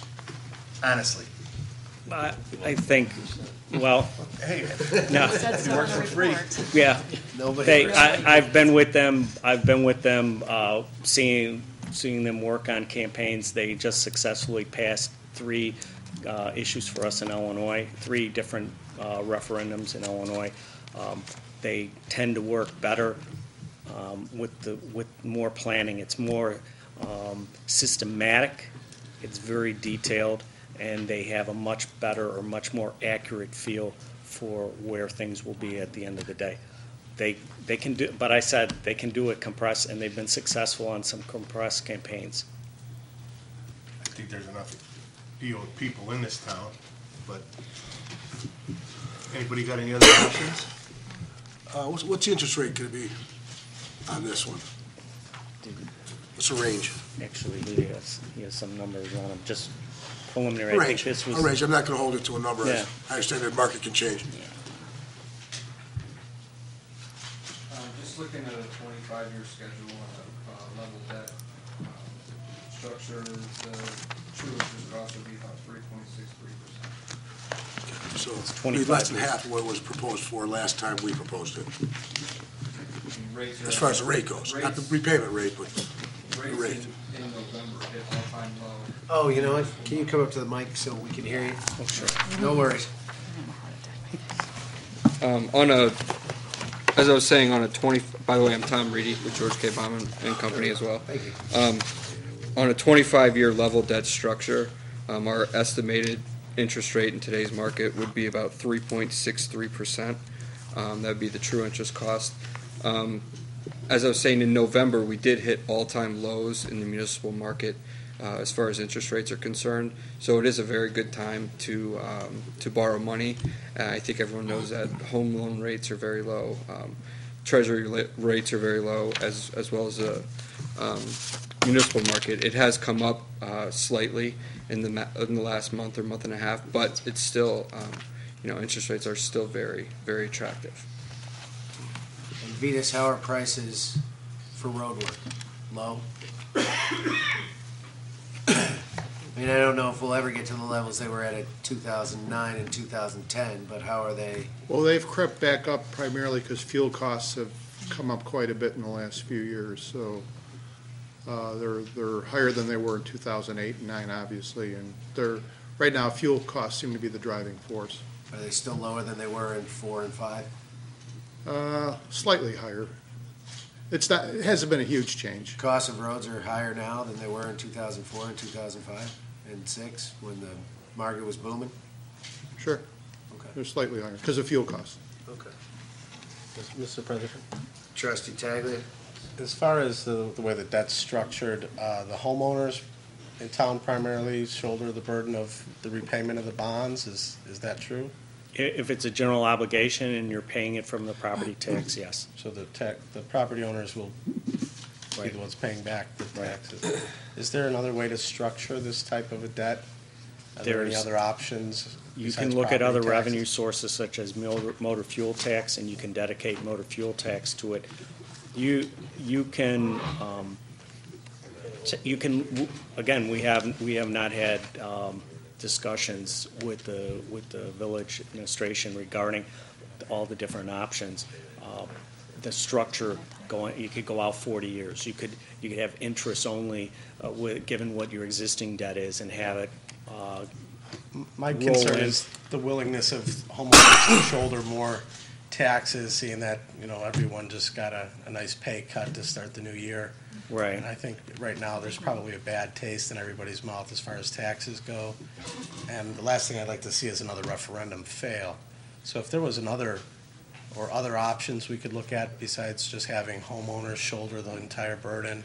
Honestly. I think, well, Hey, no. Said so you work in the for free. report. Yeah, Nobody. I've been with them. Seeing them work on campaigns. They just successfully passed 3 issues for us in Illinois. 3 different referendums in Illinois. They tend to work better with more planning. It's more systematic. It's very detailed, and they have a much better or much more accurate feel for where things will be at the end of the day. they can do, but I said they can do it compressed, and they've been successful on some compressed campaigns. I think there's enough people in this town, but anybody got any other options? What's the interest rate gonna be on this one? What's the range? Actually, he has some numbers on them, just preliminary. A I think range, this was. a range. I'm not gonna hold it to a number. Yeah. I understand the market can change. Just looking at a 25-year schedule on a level debt structure, the true interest cost would be about 3.63%. So It's it'd be 25 less than years. half of what was proposed for last time we proposed it, Rates are- as far as the rate goes. Not the repayment rate, but the rate. Rates in November hit all-time low. Oh, you know what? Can you come up to the mic so we can hear you? Oh, sure. No worries. As I was saying, on a 20, by the way, I'm Tom Reedy with George K. Bauman and Company as well. Thank you. On a 25-year level debt structure, our estimated interest rate in today's market would be about 3.63%. That would be the true interest cost. As I was saying, in November, we did hit all-time lows in the municipal market as far as interest rates are concerned. So it is a very good time to borrow money. I think everyone knows that home loan rates are very low. Treasury rates are very low, as well as the municipal market. It has come up slightly in the last month or month and a half, but it's still, interest rates are still very, very attractive. And Vetus, how are prices for road work? Low? I mean, I don't know if we'll ever get to the levels they were at 2009 and 2010, but how are they? Well, they've crept back up primarily because fuel costs have come up quite a bit in the last few years, so they're higher than they were in 2008 and 9, obviously, and right now, fuel costs seem to be the driving force. Are they still lower than they were in 4 and 5? Slightly higher. It hasn't been a huge change. Costs of roads are higher now than they were in 2004 and 2005 and 6 when the market was booming? Sure. Okay. They're slightly higher because of fuel costs. Okay. Mr. President? Trustee Taglia? As far as the way the debt's structured, the homeowners in town primarily shoulder the burden of the repayment of the bonds. Is that true? If it's a general obligation and you're paying it from the property tax, yes. So the property owners will be the ones paying back the taxes. Is there another way to structure this type of a debt? Are there any There's- other options? You besides can look at other property revenue taxes? sources such as motor fuel tax, and you can dedicate motor fuel tax to it. You can, again, we have not had discussions with the village administration regarding all the different options. The structure you could go out 40 years. You could have interest only, given what your existing debt is, and have it. My concern is the willingness of homeowners to shoulder more taxes, seeing that, everyone just got a nice pay cut to start the new year. Right. And I think right now there's probably a bad taste in everybody's mouth as far as taxes go. And the last thing I'd like to see is another referendum fail. So if there was other options we could look at besides just having homeowners shoulder the entire burden,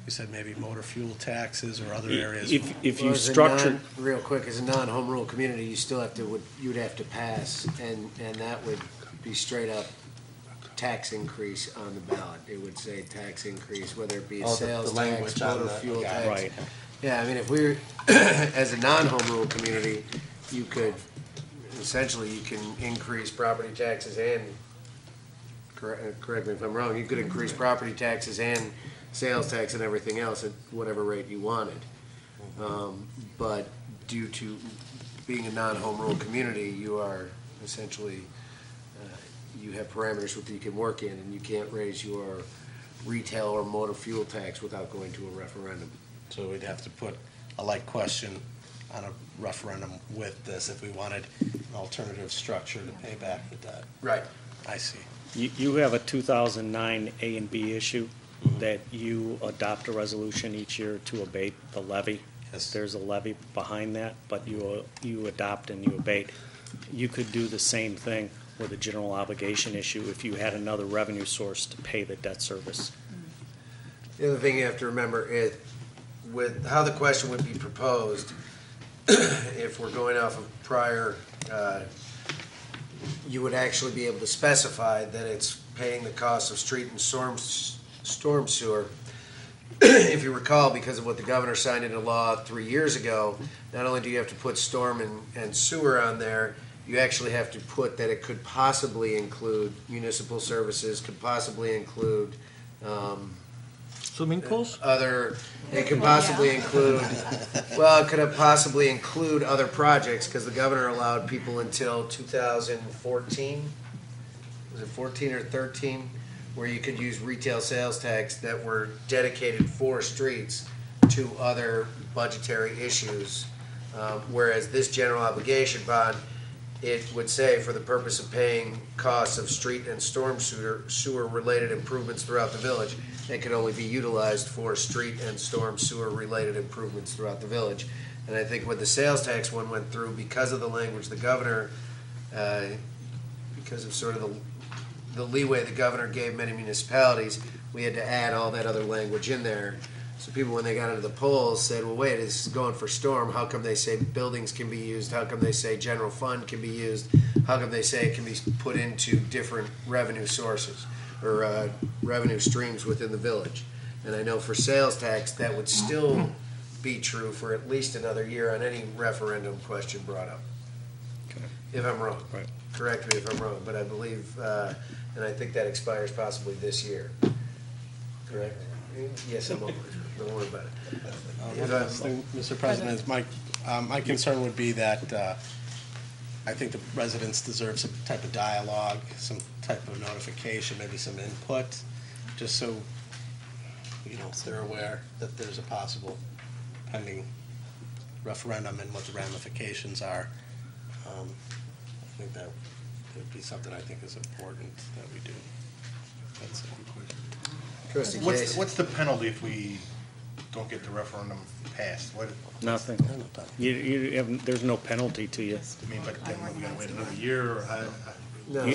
you said maybe motor fuel taxes or other areas. If you structure. Real quick, as a non-home rule community, you still you'd have to pass, and that would be straight up tax increase on the ballot. It would say tax increase, whether it be a sales the language tax, on motor the- fuel okay. tax. Right. Yeah, I mean, if we're, as a non-home rule community, you could, essentially, you can increase property taxes and, correct me if I'm wrong, you could increase property taxes and sales tax and everything else at whatever rate you wanted. But due to being a non-home rule community, you are essentially, you have parameters that you can work in, and you can't raise your retail or motor fuel tax without going to a referendum. So we'd have to put a like question on a referendum with this if we wanted an alternative structure to pay back the debt. Right. I see. You have a 2009 A and B issue that you adopt a resolution each year to abate the levy. Yes. There's a levy behind that, but you adopt and you abate. You could do the same thing with a general obligation issue if you had another revenue source to pay the debt service. The other thing you have to remember is with how the question would be proposed, if we're going off of prior, you would actually be able to specify that it's paying the cost of street and storm sewer. If you recall, because of what the governor signed into law 3 years ago, not only do you have to put storm and sewer on there, you actually have to put that it could possibly include municipal services, could possibly include Swimming pools? It could possibly include, well, it could possibly include other projects, because the governor allowed people until 2014, was it 14 or 13, where you could use retail sales tax that were dedicated for streets to other budgetary issues. Whereas this general obligation bond, it would say for the purpose of paying costs of street and storm sewer related improvements throughout the village, it could only be utilized for street and storm sewer related improvements throughout the village. And I think when the sales tax one went through, because of the language the governor, because of sort of the leeway the governor gave many municipalities, we had to add all that other language in there. So people, when they got into the polls, said, well, wait, this is going for storm. How come they say buildings can be used? How come they say general fund can be used? How come they say it can be put into different revenue sources or revenue streams within the village? And I know for sales tax, that would still be true for at least another year on any referendum question brought up. Okay. If I'm wrong. Right. Correct me if I'm wrong, but I believe, and I think that expires possibly this year. Correct? Yes, I'm over it. Don't worry about it. One last thing, Mr. President, is my concern would be that I think the residents deserve some type of dialogue, some type of notification, maybe some input, just so, they're aware that there's a possible pending referendum and what the ramifications are. I think that would be something I think is important that we do. That's it. Trustee Kase. What's the penalty if we don't get the referendum passed? Nothing. There's no penalty to you. I mean, but then we gotta wait another year, or No.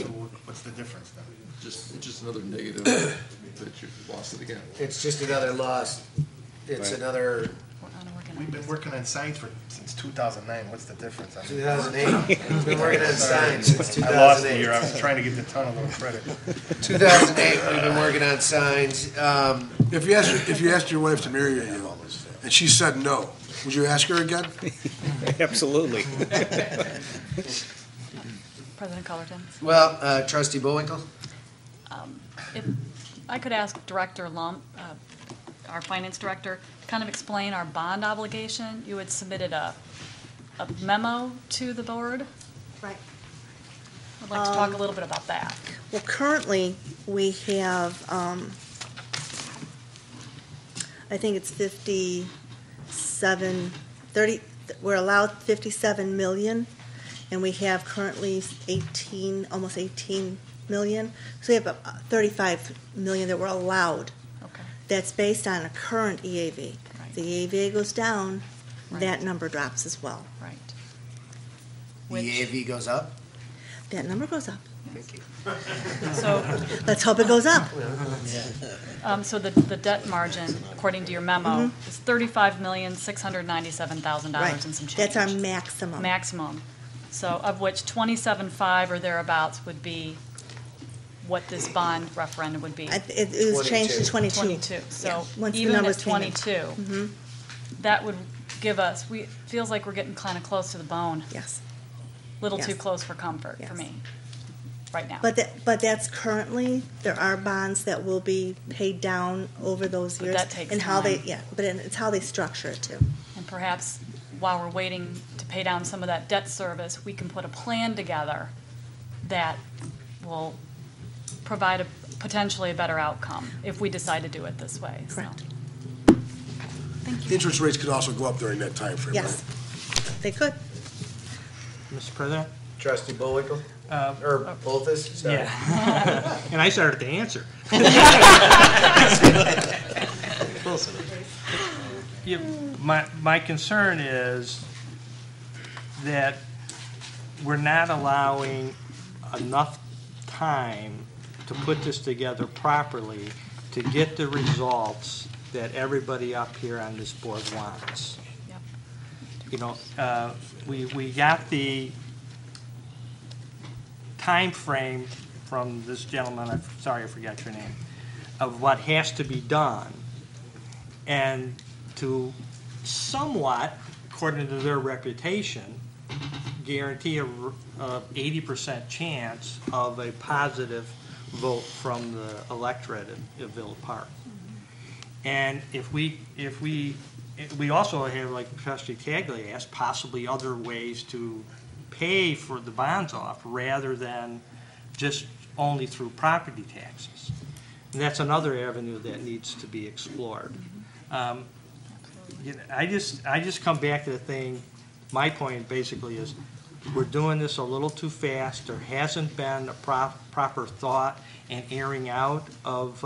What's the difference then? Just another negative that you've lost it again. It's just another loss. It's Right. another We've been working on signs since 2009. What's the difference? 2008. We've been working on signs since 2008. I lost the year. I was trying to get the ton of little credit. 2008, we've been working on signs. If you asked your wife to marry you, and she said no, would you ask her again? Absolutely. President Cullerton. Well, Trustee Bullwinkle? If I could ask Director Lump, our finance director, kind of explain our bond obligation. You had submitted a memo to the board. Right. I'd like to talk a little bit about that. Well, currently, we have, I think it's we're allowed 57 million, and we have currently almost 18 million. So we have 35 million that we're allowed. Okay. That's based on a current EAV. Right. The EAV goes down, Right. that number drops as well. Right. The EAV goes up? That number goes up. Thank you. So, Let's hope it goes up. so the debt margin, according to your memo, is $35,697,000 and some change. That's our maximum. Maximum. So of which 27.5 or thereabouts would be what this bond referendum would be. It was changed to 22. 22. Yeah, So once the even at numbers came in. 22, that would give us, feels like we're getting kind of close to the bone. Yes. Little Yes. too close for comfort for Yes. me, right now. But that's currently, there are bonds that will be paid down over those But years. that takes and how they, time. yeah, but it's how they structure it too. And perhaps while we're waiting to pay down some of that debt service, we can put a plan together that will provide potentially a better outcome if we decide to do it this way. Correct. Interest rates could also go up during that time frame. Yes, they could. Mr. President? Trustee Bullwinkle? Or Bulthuis? Sorry. Yeah. And I started to answer. Yeah, my concern is that we're not allowing enough time to put this together properly to get the results that everybody up here on this board wants. Yep. You know, we got the time frame from this gentleman, I'm sorry I forgot your name, of what has to be done. And to somewhat, according to their reputation, guarantee a 80% chance of a positive vote from the electorate of Villa Park. And if we also have, like Trustee Taglia asked, possibly other ways to pay for the bonds off rather than just only through property taxes. And that's another avenue that needs to be explored. You know, I just come back to the thing, my point basically is we're doing this a little too fast. There hasn't been a proper thought and airing out of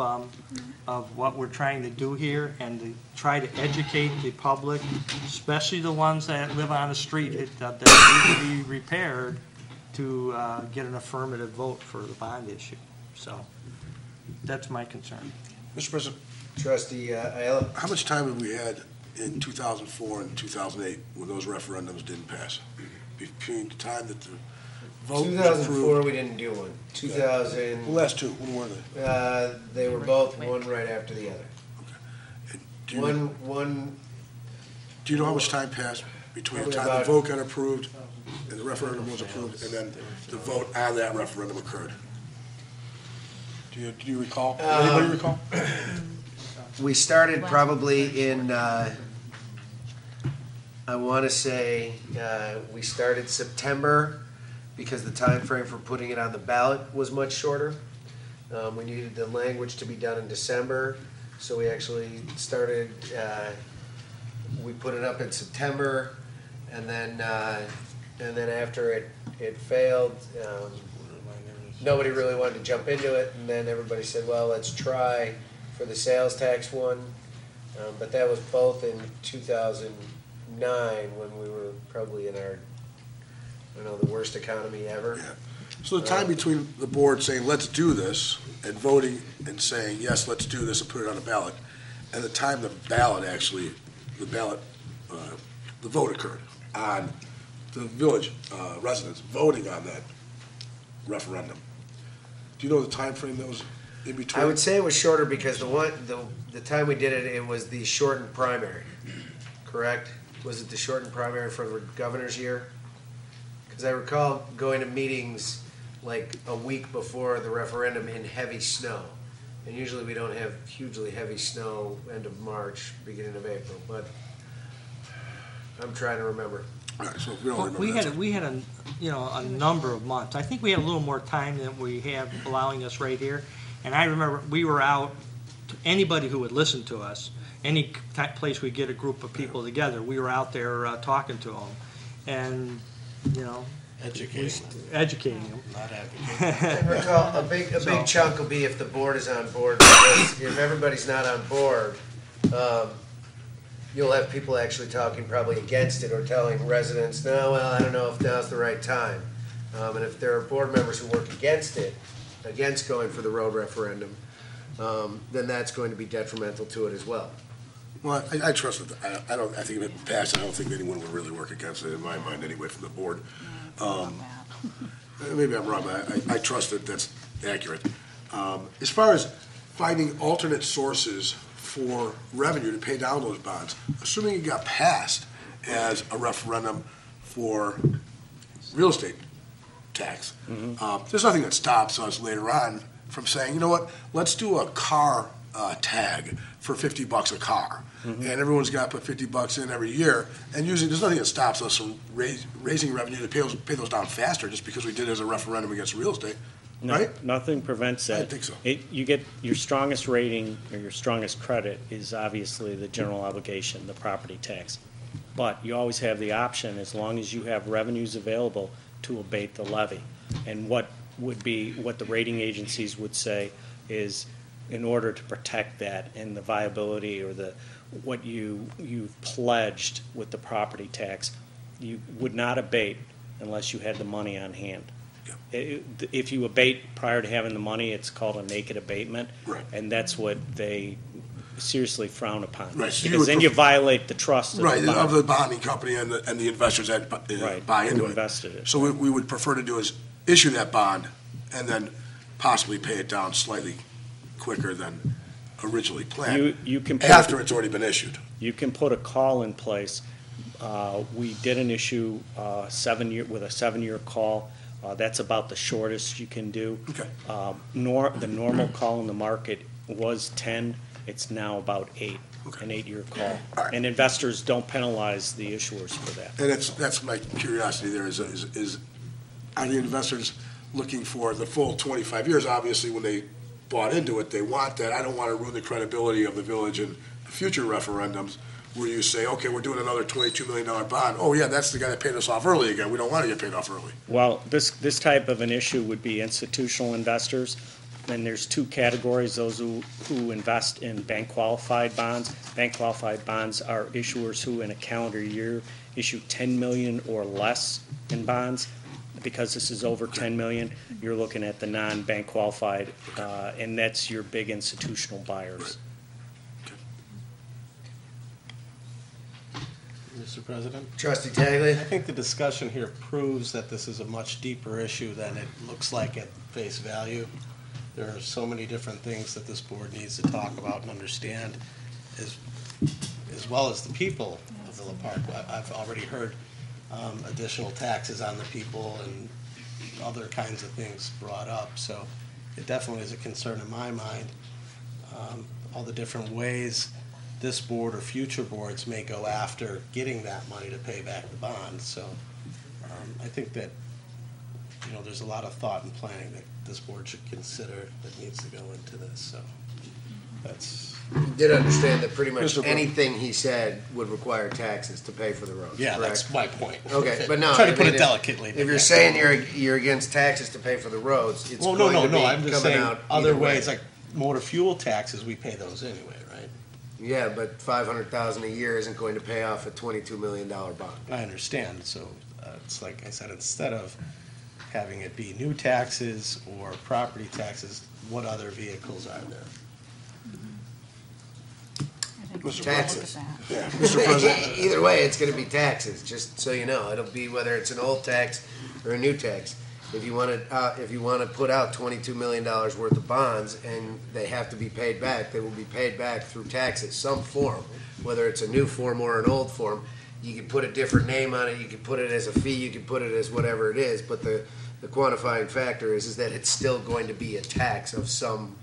what we're trying to do here and to try to educate the public, especially the ones that live on the street that need to be repaired to get an affirmative vote for the bond issue. So that's my concern. Mr. President, Trustee Aiello? how much time have we had in 2004 and 2008 when those referendums didn't pass? Between the time that the vote was 2004, approved. we didn't do one. 2000. The last two, when were they? They were both one right after the other. Do you, One. do you know how much time passed between the time the vote got approved and the referendum was approved and then the vote on that referendum occurred? Do you recall? Anybody recall? We started probably in, I want to say, we started September because the time frame for putting it on the ballot was much shorter. We needed the language to be done in December, so we actually started, we put it up in September, and then after it failed, nobody really wanted to jump into it, and then everybody said, well, let's try for the sales tax one, but that was both in 2009 when we were probably in our, the worst economy ever. Yeah. So the time between the board saying, let's do this, and voting and saying, yes, let's do this and put it on the ballot, and the time the ballot actually, the vote occurred on the village residents voting on that referendum. Do you know the time frame that was in between? I would say it was shorter because the time we did it, it was the shortened primary, correct? Was it the shortened primary for the governor's year? Because I recall going to meetings like a week before the referendum in heavy snow. And usually we don't have hugely heavy snow end of March, beginning of April, but I'm trying to remember. All right, so if we don't remember We that. had a number of months. I think we had a little more time than we have allowing us right here. And I remember we were out, anybody who would listen to us, any place we get a group of people together, we were out there talking to them. And, educating them. Not advocating. And recall, a big chunk will be if the board is on board, because if everybody's not on board, you'll have people actually talking probably against it or telling residents, no, well, I don't know if now's the right time. And if there are board members who work against it, against going for the road referendum, then that's going to be detrimental to it as well. Well, I trust it. I think if it passed, I don't think anyone would really work against it, in my mind anyway, from the board. Maybe I'm wrong, but I trust that that's accurate. As far as finding alternate sources for revenue to pay down those bonds, assuming it got passed as a referendum for real estate tax, there's nothing that stops us later on from saying, you know what, let's do a car tag for $50 a car. And everyone's got to put $50 in every year. And usually there's nothing that stops us from raising revenue to pay those down faster just because we did it as a referendum against real estate. No, right? Nothing prevents that. I think so. You get your strongest rating or your strongest credit is obviously the general obligation, the property tax. But you always have the option, as long as you have revenues available, to abate the levy. And what the rating agencies would say is, in order to protect that and the viability or what you've pledged with the property tax, you would not abate unless you had the money on hand. If you abate prior to having the money, it's called a naked abatement. Right. And that's what they seriously frown upon. Right, so you Because would then you violate the trust of the bond. of the bonding company and the investors that buy into who it. invested it. So what we would prefer to do is issue that bond and then possibly pay it down slightly quicker than originally planned, You can after it's already been issued. You can put a call in place. We did an issue with a 7-year call. That's about the shortest you can do. Okay. The normal call in the market was 10. It's now about 8, an 8-year call. All right. And investors don't penalize the issuers for that. And that's my curiosity there is are the investors looking for the full 25 years? Obviously, when they bought into it, they want that. I don't want to ruin the credibility of the village in future referendums where you say, okay, we're doing another $22 million bond. Oh, yeah, that's the guy that paid us off early again. We don't want to get paid off early. Well, this type of an issue would be institutional investors. And there's 2 categories, those who invest in bank-qualified bonds. Bank-qualified bonds are issuers who in a calendar year issue $10 million or less in bonds. Because this is over $10 million, you're looking at the non-bank qualified, and that's your big institutional buyers. Mr. President? Trustee Taglia? I think the discussion here proves that this is a much deeper issue than it looks like at face value. There are so many different things that this board needs to talk about and understand, as well as the people of Villa Park. I've already heard additional taxes on the people and other kinds of things brought up, so it definitely is a concern in my mind. All the different ways this board or future boards may go after getting that money to pay back the bond. So I think that, there's a lot of thought and planning that this board should consider that needs to go into this. So that's. You did understand that pretty much Mr. Brown. anything he said would require taxes to pay for the road. Yeah, correct? that's my point. Okay, but no. Try to I put mean, it delicately. If you're saying you're against taxes to pay for the roads, it's Well, going to be I'm just coming saying out other either way. ways, like motor fuel taxes, we pay those anyway, right? Yeah, but $500,000 a year isn't going to pay off a $22 million bond. I understand. So it's like I said, instead of having it be new taxes or property taxes, what other vehicles are there? Taxes. Yeah, Mr. President. Either way, it's going to be taxes. Just so you know, it'll be whether it's an old tax or a new tax. If you want to put out $22 million worth of bonds and they have to be paid back, they will be paid back through taxes, some form, whether it's a new form or an old form. You can put a different name on it. You can put it as a fee. You can put it as whatever it is. But the quantifying factor is that it's still going to be a tax of some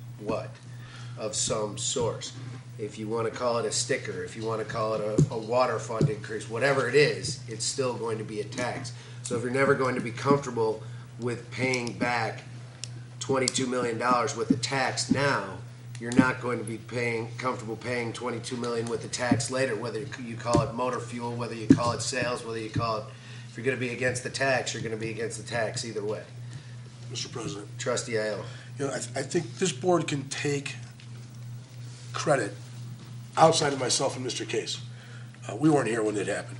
source. If you want to call it a sticker, if you want to call it a water fund increase, whatever it is, it's still going to be a tax. So if you're never going to be comfortable with paying back $22 million with the tax now, you're not going to be comfortable paying $22 million with the tax later, whether you call it motor fuel, whether you call it sales, whether you call it, if you're going to be against the tax, you're going to be against the tax either way. Mr. President. Trustee Aiello. I think this board can take credit outside of myself and Mr. Kase. We weren't here when it happened.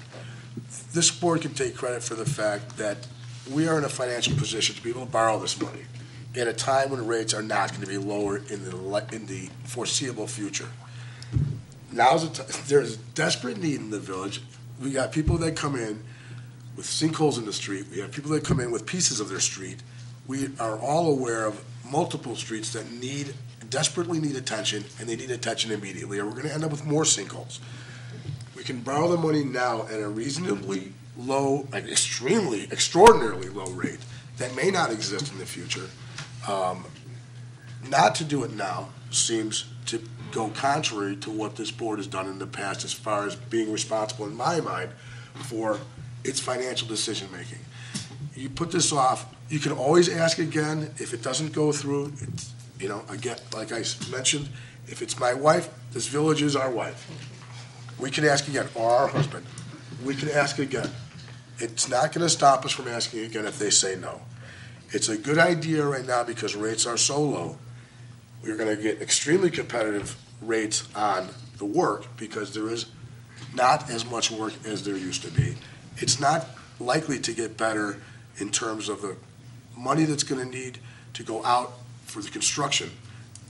This board can take credit for the fact that we are in a financial position to be able to borrow this money at a time when rates are not going to be lower in the foreseeable future. There's desperate need in the village. We got people that come in with sinkholes in the street. We have people that come in with pieces of their street. We are all aware of multiple streets that desperately need attention, and they need attention immediately, or we're going to end up with more sinkholes. We can borrow the money now at a reasonably low, like extraordinarily low rate that may not exist in the future. Not to do it now seems to go contrary to what this board has done in the past as far as being responsible, in my mind, for its financial decision-making. You put this off, you can always ask again. If it doesn't go through, again, like I mentioned, if it's my wife, this village is our wife. We can ask again, or our husband. We can ask again. It's not going to stop us from asking again if they say no. It's a good idea right now because rates are so low. We're going to get extremely competitive rates on the work because there is not as much work as there used to be. It's not likely to get better in terms of the money that's gonna need to go out for the construction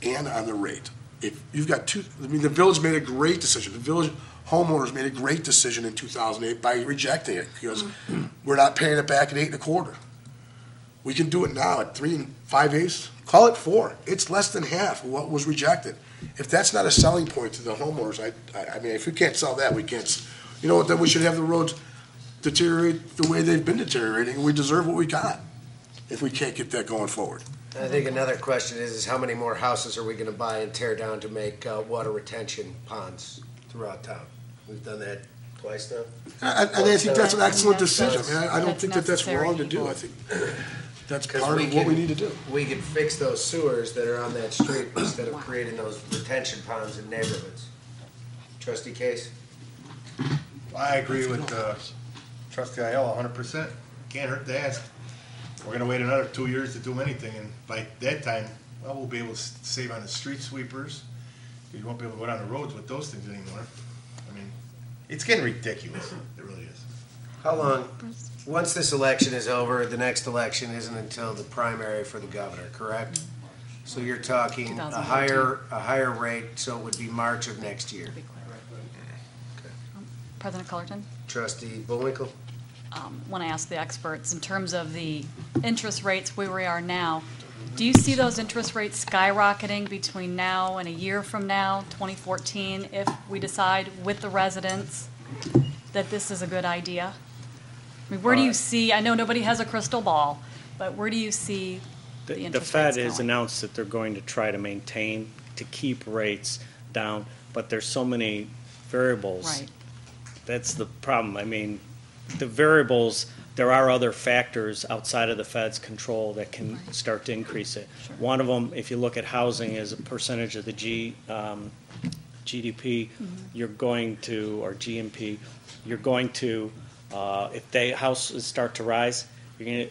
and on the rate. If you've got the village made a great decision. The village homeowners made a great decision in 2008 by rejecting it because we're not paying it back at 8 1/4. We can do it now at 3 5/8. Call it 4. It's less than half of what was rejected. If that's not a selling point to the homeowners, I mean, if we can't sell that, we can't. You know what? Then we should have the roads deteriorate the way they've been deteriorating, and we deserve what we got if we can't get that going forward. I think another question is how many more houses are we gonna buy and tear down to make water retention ponds throughout town? We've done that twice now. I think that's an excellent decision. I don't think that's wrong to do. I think that's part of what we need to do. We could fix those sewers that are on that street instead of creating those retention ponds in neighborhoods. Trustee Kase? I agree with Trustee Aiello 100%. Can't hurt to ask. We're gonna wait another 2 years to do anything, and by that time, well, we'll be able to save on the street sweepers. You won't be able to go down the roads with those things anymore. I mean, it's getting ridiculous. It really is. How long, once this election is over, the next election isn't until the primary for the governor, correct? So you're talking a higher rate, so it would be March of next year. President Cullerton? Trustee Bullwinkle? Want to ask the experts, in terms of the interest rates where we are now, do you see those interest rates skyrocketing between now and a year from now, 2014, if we decide with the residents that this is a good idea? I mean, where do you see, I know nobody has a crystal ball, but where do you see the interest rates The Fed going? has announced that they're going to try to maintain, to keep rates down, but there's so many variables. Right. That's the problem. I mean, the variables, there are other factors outside of the Fed's control that can start to increase it. Sure. One of them, if you look at housing as a percentage of the GDP, you're going to, or GNP, you're going to, if houses start to rise, you're going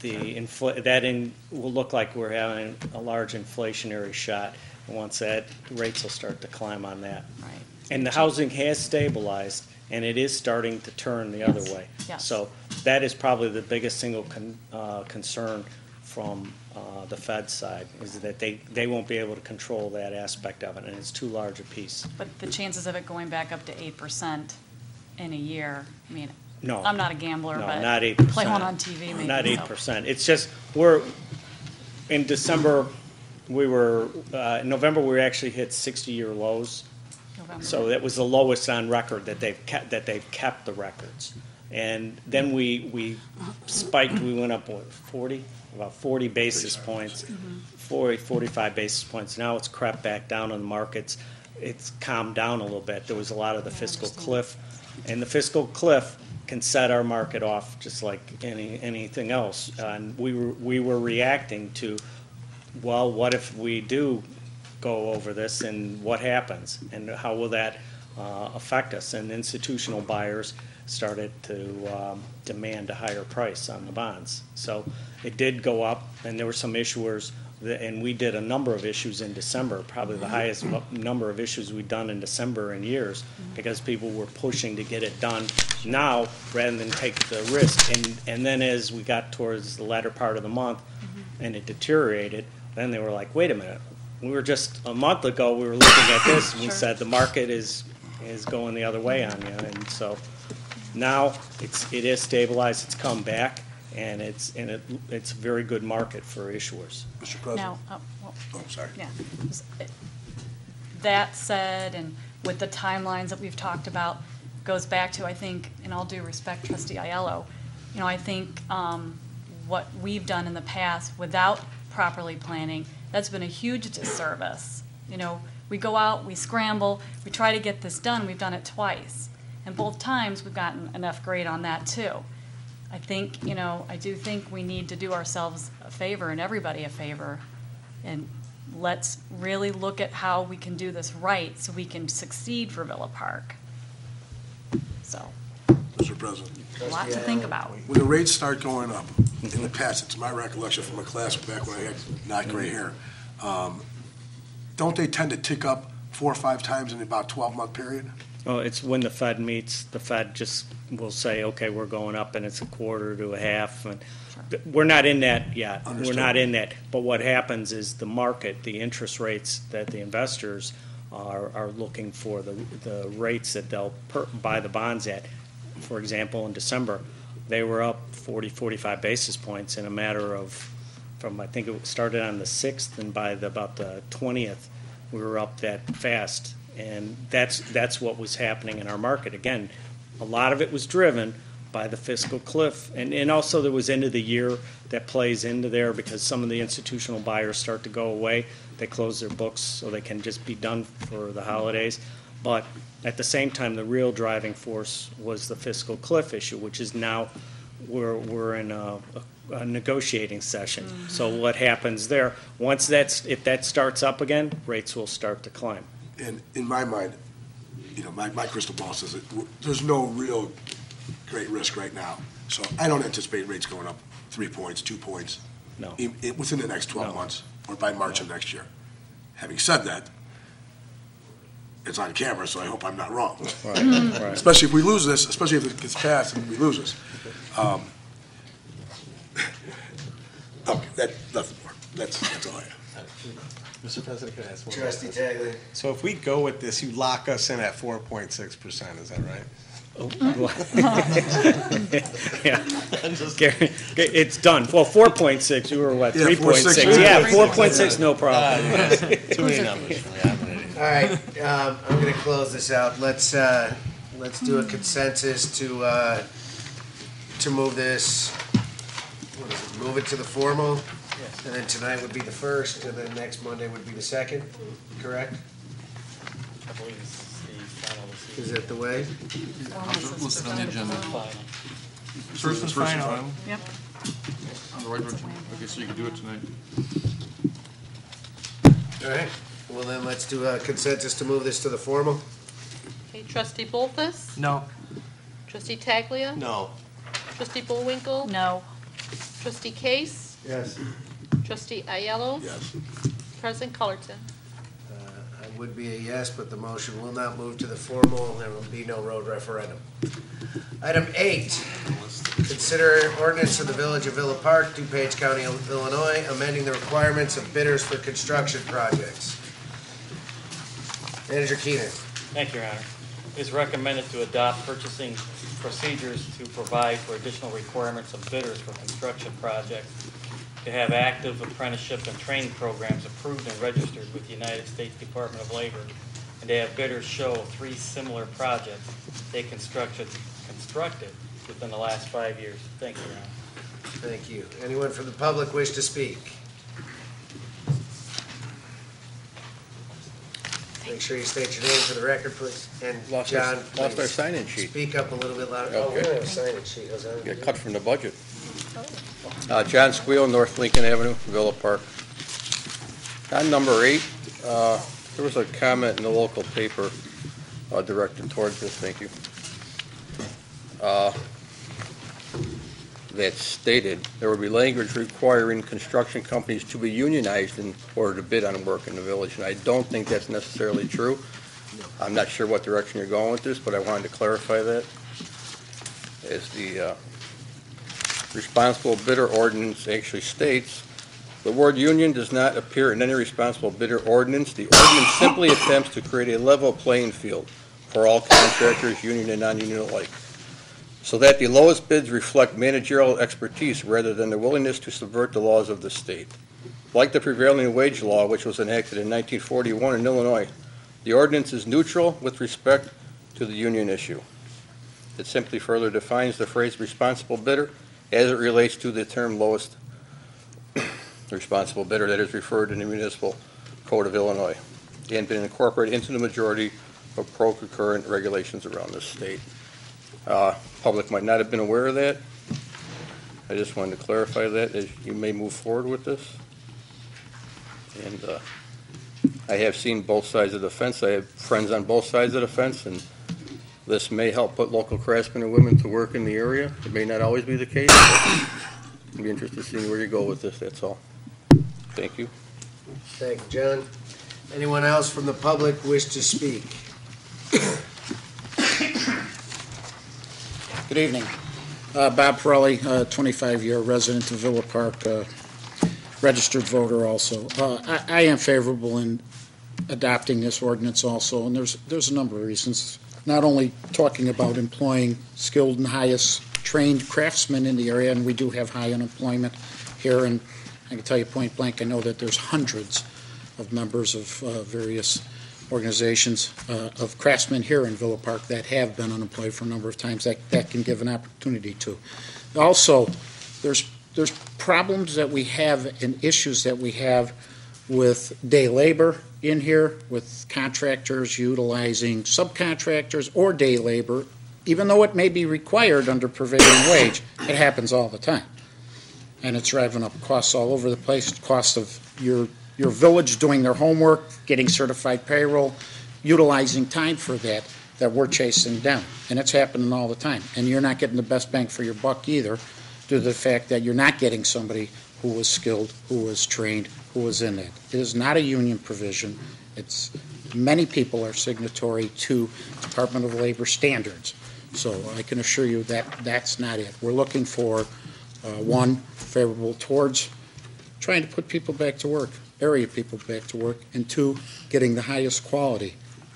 to, will look like we're having a large inflationary shot. And once that, rates will start to climb on that. Right. And the housing has stabilized, and it is starting to turn the other way. Yes. So that is probably the biggest single concern from the Fed side, is that they won't be able to control that aspect of it, and it's too large a piece. But the chances of it going back up to 8% in a year, I mean, No. I'm not a gambler, No, but not 8%. play one on TV maybe. Not so. 8%. It's just, in December, in November, we actually hit 60-year lows. November. So that was the lowest on record that they've kept the records. And then we spiked, we went up, about 40 basis points, 45 basis points. Now it's crept back down on the markets. It's calmed down a little bit. There was a lot of the fiscal cliff. And the fiscal cliff can set our market off just like anything else. And we were reacting to, well, what if we do go over this, and what happens, and how will that affect us? And institutional buyers started to demand a higher price on the bonds. So it did go up, and there were some issuers, and we did a number of issues in December, probably the highest number of issues we've done in December in years, because people were pushing to get it done now rather than take the risk. And then as we got towards the latter part of the month and it deteriorated, then they were like, wait a minute, we were just a month ago, we were looking at this, and we said the market is going the other way on you. And so now it is stabilized, it's come back, and it's a very good market for issuers. Mr. President? Now, Oh, sorry. yeah. That said, and with the timelines that we've talked about, goes back to, I think, in all due respect, Trustee Aiello, I think what we've done in the past without properly planning, that's been a huge disservice. We go out, we scramble, we try to get this done, we've done it twice. And both times we've gotten an F grade on that too. I think, I do think we need to do ourselves a favor and everybody a favor, and let's really look at how we can do this right so we can succeed for Villa Park. So, Mr. President. a lot to think about. When the rates start going up, in the past, it's my recollection from a class back when I had not gray hair, don't they tend to tick up 4 or 5 times in about a 12-month period? Oh, it's when the Fed meets, the Fed just will say, okay, we're going up and it's a quarter to a half. And we're not in that yet. Understood. We're not in that. But what happens is the market, the interest rates that the investors are looking for, the rates that they'll buy the bonds at. For example, in December, they were up 45 basis points in a matter of, I think it started on the 6th, and by about the 20th, we were up that fast. And that's what was happening in our market. Again, a lot of it was driven by the fiscal cliff. And also there was end of the year that plays into there because some of the institutional buyers start to go away. They close their books so they can just be done for the holidays. But at the same time, the real driving force was the fiscal cliff issue, which is now we're in a negotiating session. So what happens there, if that starts up again, rates will start to climb. And in my mind, my crystal ball says that there's no real great risk right now. So I don't anticipate rates going up 3 points, 2 points. No. Within the next 12 months or by March of next year. Having said that, it's on camera, so I hope I'm not wrong. Right. Especially if we lose this, especially if it gets passed and we lose this. Okay, nothing more. That's all I have. Mr. President, can I ask one? Trustee Taglia. So if we go with this, you lock us in at 4.6%, is that right? Yeah. It's done. Well, 4.6, you were what, Yeah, 3.6? Yeah, 4.6, no problem. Too many numbers. All right, I'm going to close this out. Let's do a consensus to move this. What is it? Move it to the formal, and then tonight would be the first, and then next Monday would be the second. Correct? I believe it's the final this evening. Is that the way? Listed on the agenda. First and final. Yep. On the right direction. Okay, so you can do it tonight. All right. Well, then let's do a consensus to move this to the formal. Okay, Trustee Bulthuis? No. Trustee Taglia? No. Trustee Bullwinkle? No. Trustee Kase? Yes. Trustee Aiello? Yes. President Cullerton? I would be a yes, but the motion will not move to the formal. There will be no road referendum. Item 8, consider ordinance of the Village of Villa Park, DuPage County, Illinois, amending the requirements of bidders for construction projects. Manager Keenan. Thank you, Your Honor. It is recommended to adopt purchasing procedures to provide for additional requirements of bidders for construction projects, to have active apprenticeship and training programs approved and registered with the United States Department of Labor, and to have bidders show 3 similar projects they constructed within the last 5 years. Thank you, Your Honor. Thank you. Anyone from the public wish to speak? Make sure you state your name for the record, please. And John, Lost our please sign-in sheet. speak up a little bit louder. Oh, we Okay. don't have a sign-in sheet. How's that? Got cut from the budget. John Squeal, North Lincoln Avenue, Villa Park. On number 8, there was a comment in the local paper directed towards this, thank you, that stated there would be language requiring construction companies to be unionized in order to bid on work in the village, and I don't think that's necessarily true. I'm not sure what direction you're going with this, but I wanted to clarify that. As the responsible bidder ordinance actually states, the word union does not appear in any responsible bidder ordinance. The ordinance simply attempts to create a level playing field for all contractors, union and non-union alike, so that the lowest bids reflect managerial expertise rather than the willingness to subvert the laws of the state. Like the prevailing wage law, which was enacted in 1941 in Illinois, the ordinance is neutral with respect to the union issue. It simply further defines the phrase responsible bidder as it relates to the term lowest responsible bidder that is referred in the Municipal Code of Illinois and been incorporated into the majority of pro-concurrent regulations around the state. Public might not have been aware of that. I just wanted to clarify that as you may move forward with this. And I have seen both sides of the fence. I have friends on both sides of the fence, and this may help put local craftsmen and women to work in the area. It may not always be the case, but I'd be interested to see where you go with this, that's all. Thank you. Thank you, John. Anyone else from the public wish to speak? Good evening. Bob Pirelli, 25-year resident of Villa Park, registered voter also. I am favorable in adopting this ordinance also, and there's a number of reasons. Not only talking about employing skilled and highest trained craftsmen in the area, and we do have high unemployment here, and I can tell you point blank, I know that there's hundreds of members of various organizations of craftsmen here in Villa Park that have been unemployed for a number of times. That can give an opportunity to. Also, there's problems that we have and issues that we have with day labor in here, with contractors utilizing subcontractors or day labor, even though it may be required under prevailing wage. It happens all the time, and it's driving up costs all over the place. Cost of your village doing their homework, getting certified payroll, utilizing time for that we're chasing down. And it's happening all the time. And you're not getting the best bang for your buck either, due to the fact that you're not getting somebody who was skilled, who was trained, who was in it. It is not a union provision. It's many people are signatory to Department of Labor standards. So I can assure you that that's not it. We're looking for, one, favorable towards trying to put people back to work, area people back to work, and two, getting the highest quality.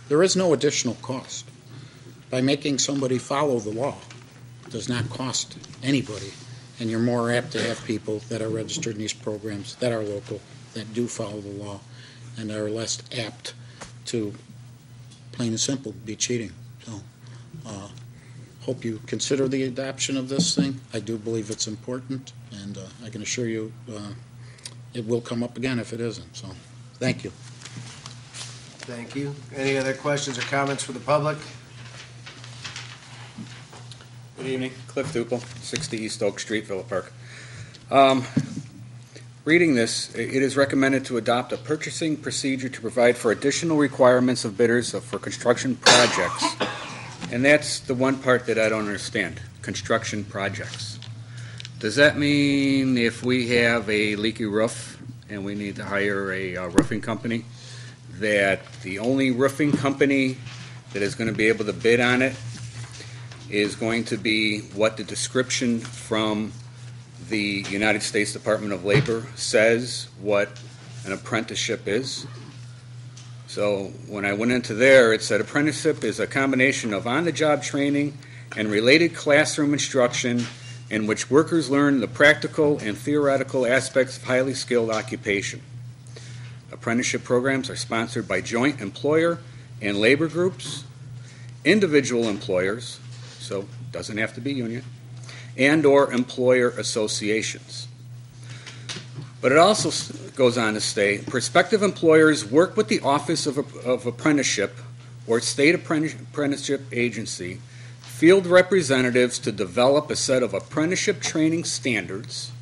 There is no additional cost. By making somebody follow the law, it does not cost anybody, and you're more apt to have people that are registered in these programs, that are local, that do follow the law, and are less apt to, plain and simple, be cheating. So, hope you consider the adoption of this thing. I do believe it's important, and I can assure you it will come up again if it isn't. So, thank you. Thank you. Any other questions or comments from the public? Good evening. Cliff Duple, 60 East Oak Street, Villa Park. Reading this, it is recommended to adopt a purchasing procedure to provide for additional requirements of bidders for construction projects. And that's the one part that I don't understand, construction projects. Does that mean if we have a leaky roof and we need to hire a roofing company, that the only roofing company that is going to be able to bid on it is going to be what the description from the United States Department of Labor says what an apprenticeship is? So when I went into there, it said apprenticeship is a combination of on-the-job training and related classroom instruction in which workers learn the practical and theoretical aspects of highly skilled occupation. Apprenticeship programs are sponsored by joint employer and labor groups, individual employers, so doesn't have to be union, and or employer associations. But it also goes on to state, prospective employers work with the Office of Apprenticeship or state apprenticeship agency field representatives to develop a set of apprenticeship training standards.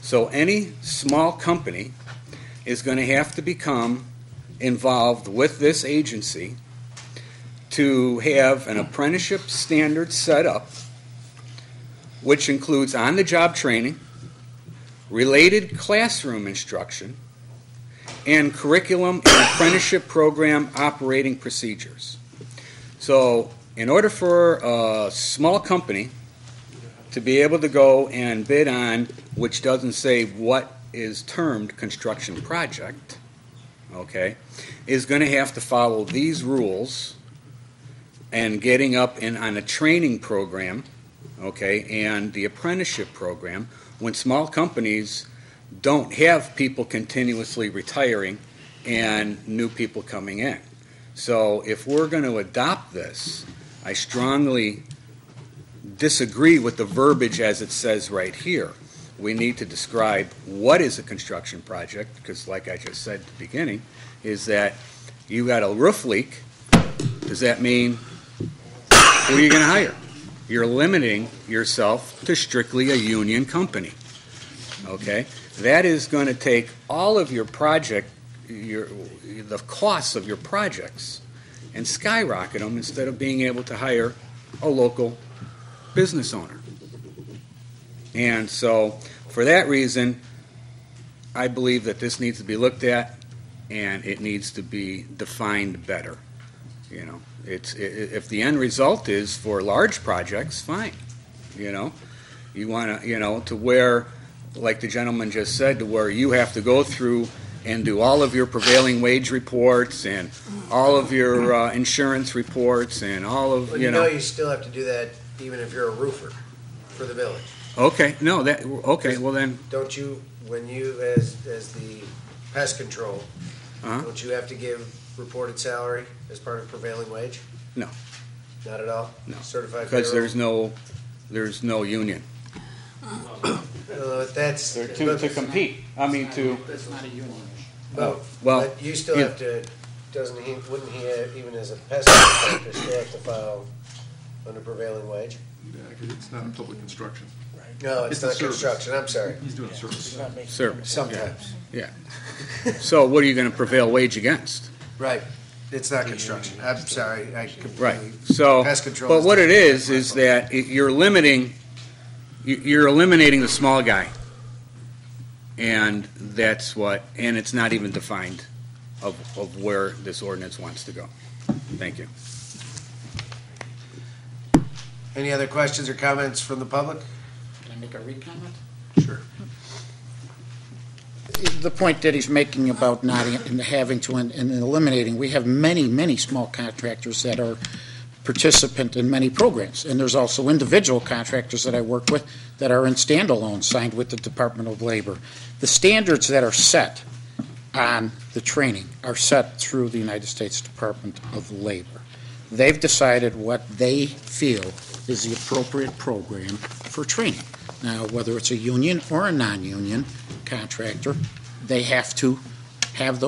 So any small company is going to have to become involved with this agency to have an apprenticeship standard set up, which includes on-the-job training, related classroom instruction, and curriculum and apprenticeship program operating procedures. So in order for a small company to be able to go and bid on, which doesn't say what is termed construction project, okay, is going to have to follow these rules and getting up on a training program, okay, and the apprenticeship program, when small companies don't have people continuously retiring and new people coming in. So if we're going to adopt this, I strongly disagree with the verbiage as it says right here. We need to describe what is a construction project, because like I just said at the beginning, is that you got a roof leak. Does that mean who are you going to hire? You're limiting yourself to strictly a union company. Okay? That is going to take all of your project, the costs of your projects, and skyrocket them instead of being able to hire a local business owner. And so, for that reason, I believe that this needs to be looked at, and it needs to be defined better. You know, if the end result is for large projects, fine. you know? You want to, to where, like the gentleman just said, to where you have to go through and do all of your prevailing wage reports and all of your insurance reports and all of, Well, you still have to do that even if you're a roofer for the village. Okay, no, okay, well then, Don't you, when you, as the pest control, don't you have to give reported salary as part of prevailing wage? No. Not at all? No. Certified because payroll? there's no union. That's. They're to compete, I mean, to. It's not a union. Well, Well, but you still you- have to, wouldn't he, even as a pest inspector, still have to file under prevailing wage? Yeah, because it's not public construction. No, it's a not service. construction, I'm sorry. He's doing service. Service. Sometimes. Yeah. So what are you going to prevail wage against? Right, it's not construction, I'm sorry, I completely. Right. So, Pest control but is what it different. is that you're eliminating the small guy. And that's what, and it's not even defined of where this ordinance wants to go. Thank you. Any other questions or comments from the public? Can I make a recomment? Sure. The point that he's making about not having to and eliminating, we have many, many small contractors that are participant in many programs. And there's also individual contractors that I work with that are in standalone, signed with the Department of Labor. The standards that are set on the training are set through the United States Department of Labor. They've decided what they feel is the appropriate program for training. Now, whether it's a union or a non-union contractor, they have to have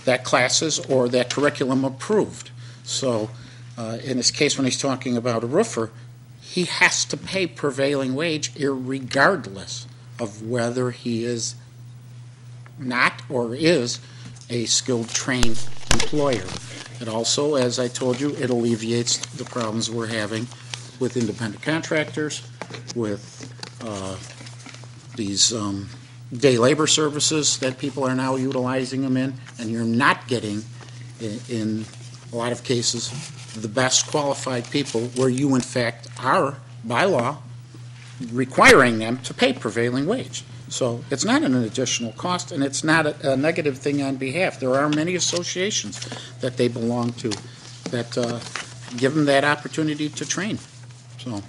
that classes or that curriculum approved. So, in this case, when he's talking about a roofer, he has to pay prevailing wage irregardless of whether he is not or is a skilled trained employer. It also, as I told you, it alleviates the problems we're having with independent contractors, with these day labor services that people are now utilizing them in, and you're not getting, in a lot of cases, the best qualified people where you, in fact, are, by law, requiring them to pay prevailing wage. So it's not an additional cost, and it's not a negative thing on behalf. There are many associations that they belong to that give them that opportunity to train. So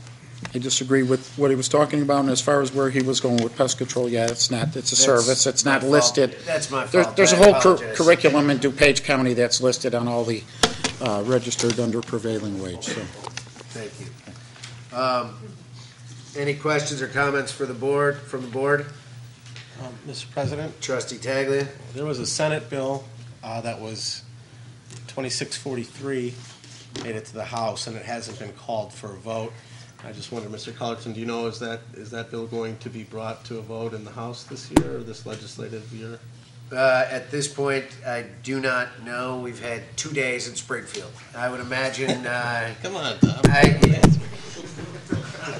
I disagree with what he was talking about, and as far as where he was going with pest control, yeah, it's not. It's a That's service. It's not my fault. listed. That's my fault. There's a I whole apologize. curriculum in DuPage County that's listed on all the registered under prevailing wage. So. Thank you. Any questions or comments for the board, from the board? Mr. President, Trustee Taglia? there was a Senate bill that was 2643, made it to the House, and it hasn't been called for a vote. I just wonder, Mr. Cullerton, do you know, is that bill going to be brought to a vote in the House this year, or this legislative year? At this point, I do not know. We've had 2 days in Springfield. I would imagine. Come on, Tom.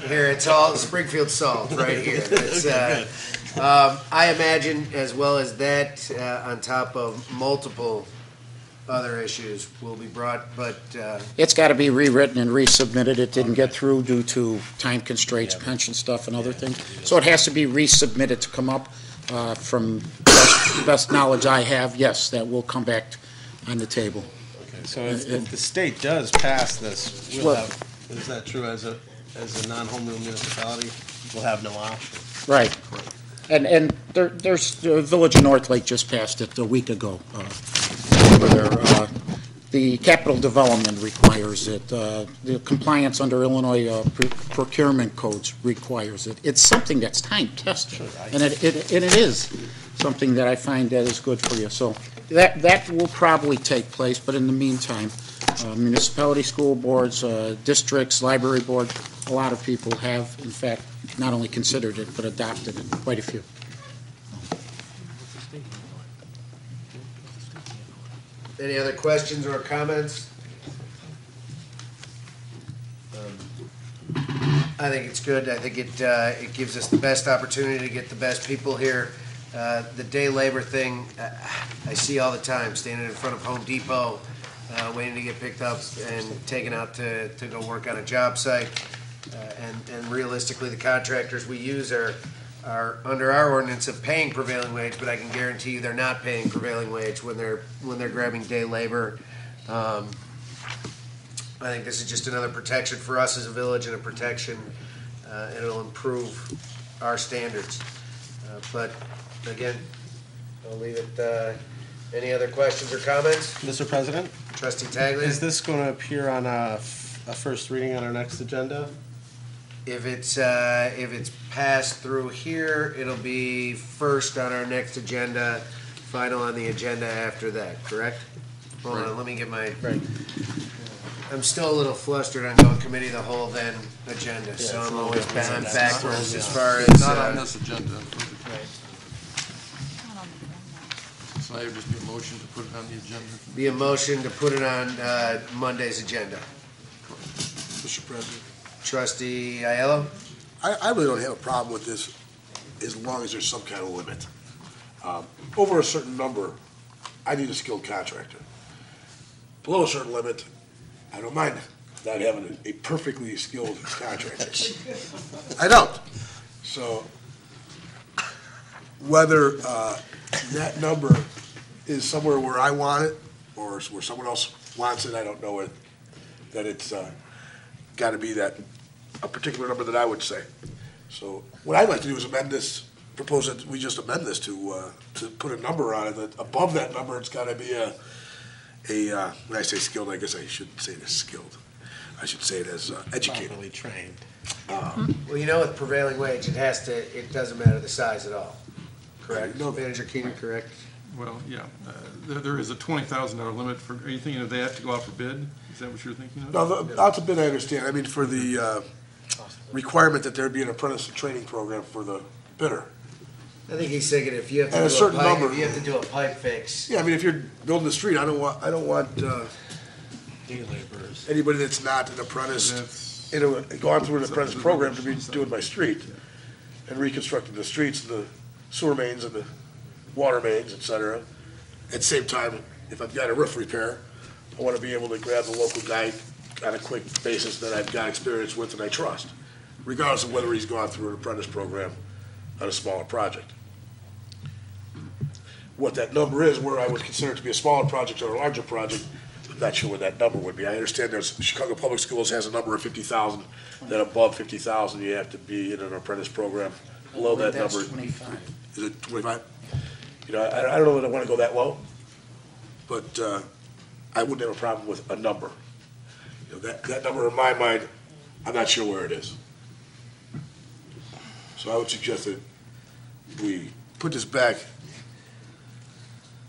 Here, it's all Springfield salt right here. It's, Okay, I imagine, as well as that, on top of multiple other issues will be brought, but It's got to be rewritten and resubmitted. It didn't get through due to time constraints, pension stuff, and other things. So it has to be resubmitted to come up from best knowledge I have. Yes, that will come back on the table. Okay, so if the state does pass this, we'll Well- have, is that true, as a non-home rule municipality, we'll have no option? Right. And there's the Village of North Lake just passed it a week ago. Over there, the capital development requires it. The compliance under Illinois procurement codes requires it. It's something that's time tested, and it is something that I find that is good for you. So that will probably take place, but in the meantime, municipality, school boards, districts, library board, a lot of people have, in fact, not only considered it, but adopted it, quite a few. any other questions or comments? I think it's good. I think it gives us the best opportunity to get the best people here. The day labor thing, I see all the time, standing in front of Home Depot, waiting to get picked up and taken out to go work on a job site. And realistically, the contractors we use are under our ordinance of paying prevailing wage, but I can guarantee you they're not paying prevailing wage when they're grabbing day labor. I think this is just another protection for us as a village and a protection, and it'll improve our standards. But again, I'll leave it. Any other questions or comments? Mr. President? Trustee Taglia? Is this going to appear on a first reading on our next agenda? If it's passed through here, it'll be first on our next agenda, final on the agenda after that, correct? Hold on, let me get my, I'm still a little flustered on going committee of the whole then agenda, so I'm always behind backwards as far as. Not on this agenda. So I would just be a motion to put it on the agenda. Be a motion to put it on Monday's agenda. Mr. President. Trustee Aiello? I really don't have a problem with this as long as there's some kind of limit. Over a certain number, I need a skilled contractor. Below a certain limit, I don't mind not having a perfectly skilled contractor. I don't. So whether that number is somewhere where I want it or where someone else wants it, I don't know it, that it's got to be that a particular number that I would say. So what I'd like to do is propose that we just amend this to put a number on it, that above that number, it's got to be when I say skilled, I guess I shouldn't say it as skilled. I should say it as educated. Properly trained. Well, you know, with prevailing wage, it doesn't matter the size at all, correct? No, Manager Keenan, correct? Well, yeah, there is a $20,000 limit for, are you thinking of that to go out for bid? Is that what you're thinking of? No, out to bid, I understand. I mean, for the requirement that there be an apprentice training program for the bidder. I think he's thinking if you have At a to do a certain pipe, number. if you have to do a pipe fix. Yeah, I mean, if you're building the street, I don't want Day laborers. anybody that's not an apprentice, gone through an apprentice program to be doing my street and reconstructing the streets, and the sewer mains and the water mains, et cetera. At the same time, if I've got a roof repair, I want to be able to grab the local guy on a quick basis that I've got experience with and I trust, regardless of whether he's gone through an apprentice program on a smaller project. What that number is, where I would consider it to be a smaller project or a larger project, I'm not sure what that number would be. I understand Chicago Public Schools has a number of 50,000, then above 50,000, you have to be in an apprentice program. Below that number. That's 25. Is it 25? You know, I don't know that I want to go that low, but I wouldn't have a problem with a number. You know, that number in my mind, I'm not sure where it is. So I would suggest that we put this back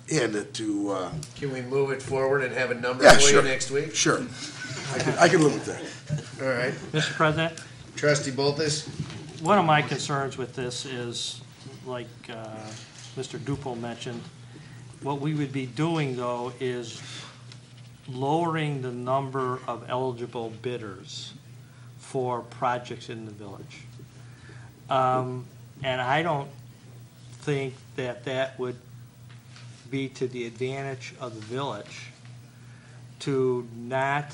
in to. Can we move it forward and have a number Yeah, for sure. you next week? Sure. I can live with that. All right. Mr. President? Trustee Bulthuis? One of my concerns with this is, like Mr. Dupo mentioned, what we would be doing, though, is lowering the number of eligible bidders for projects in the village. And I don't think that would be to the advantage of the village to not,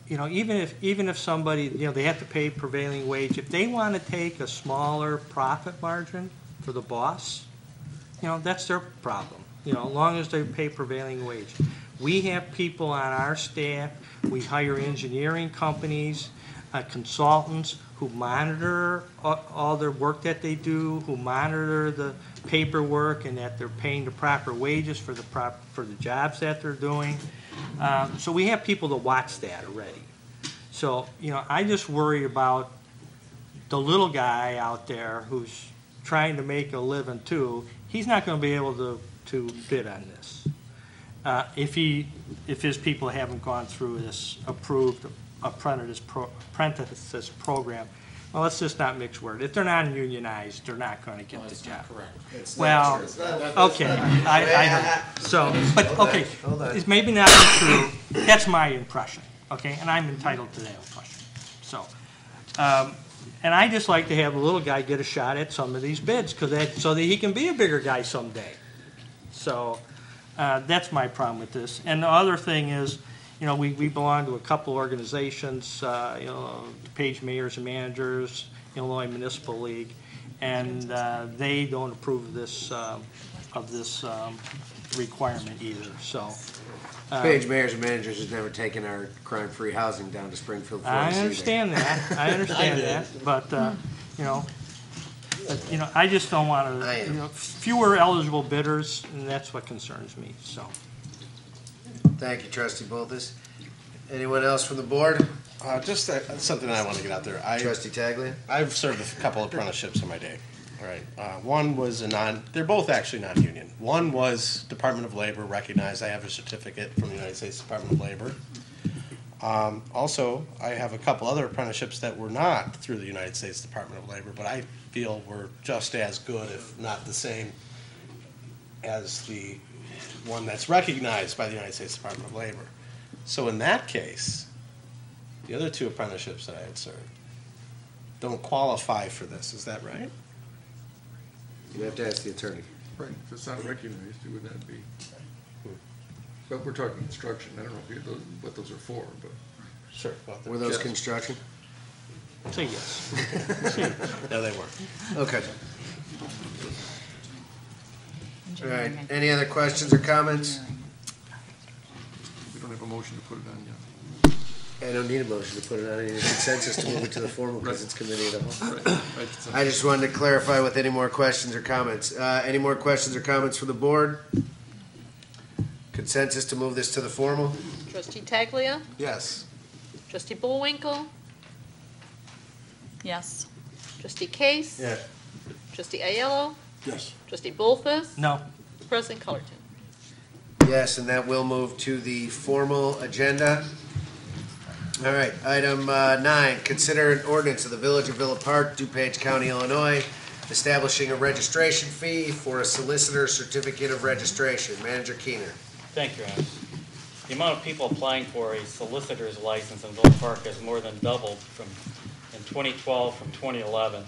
you know, even if somebody, you know, they have to pay prevailing wage, if they want to take a smaller profit margin for the boss, you know, that's their problem, you know, as long as they pay prevailing wage. We have people on our staff, we hire engineering companies, consultants who monitor all their work that they do, who monitor the paperwork and that they're paying the proper wages for the jobs that they're doing. So we have people to watch that already. So, you know, I just worry about the little guy out there who's trying to make a living too. He's not going to be able to bid on this. If his people haven't gone through this approved apprentices program, well, let's just not mix words. If they're not unionized, they're not going to get the job. It's Well, not true. okay, I heard. So, but, okay, it's maybe not true. That's my impression, okay? And I'm entitled to that impression. So, and I just like to have a little guy get a shot at some of these bids so that he can be a bigger guy someday. So, that's my problem with this. And the other thing is, we belong to a couple organizations, Page Mayors and Managers, Illinois Municipal League, and they don't approve of this requirement either, so. Page Mayors and Managers has never taken our crime-free housing down to Springfield, Florida. I understand that, but, I just don't want to, fewer eligible bidders, and that's what concerns me, so. Thank you, Trustee Bulthuis. Anyone else from the board? Just something I want to get out there. Trustee Taglia? I've served a couple of apprenticeships in my day. All right. One was they're both actually non-union. One was Department of Labor recognized. I have a certificate from the United States Department of Labor. Also, I have a couple other apprenticeships that were not through the United States Department of Labor, but I feel were just as good, if not the same, as the one that's recognized by the United States Department of Labor. So in that case, the other two apprenticeships that I had served don't qualify for this. Is that right? You have to ask the attorney. Right, if it's not recognized, it would not be. But we're talking construction. I don't know what those are for, but. Sure. Were those construction? Say yes. No, they weren't. Okay. All right. Any other questions or comments? We don't have a motion to put it on yet. I don't need a motion to put it on. I need a consensus to move it to the formal because it's committee of the whole. I just wanted to clarify with any more questions or comments. Any more questions or comments from the board? Consensus to move this to the formal? Trustee Taglia? Yes. Trustee Bullwinkle? Yes. Trustee Kase? Yes. Trustee Aiello? Yes. Trustee Bulthuis? No. President Cullerton? Yes, and that will move to the formal agenda. All right, item 9, consider an ordinance of the Village of Villa Park, DuPage County, Illinois, establishing a registration fee for a solicitor certificate of registration. Manager Keener. Thank you, Your Honor. The amount of people applying for a solicitor's license in Villa Park has more than doubled in 2012 from 2011.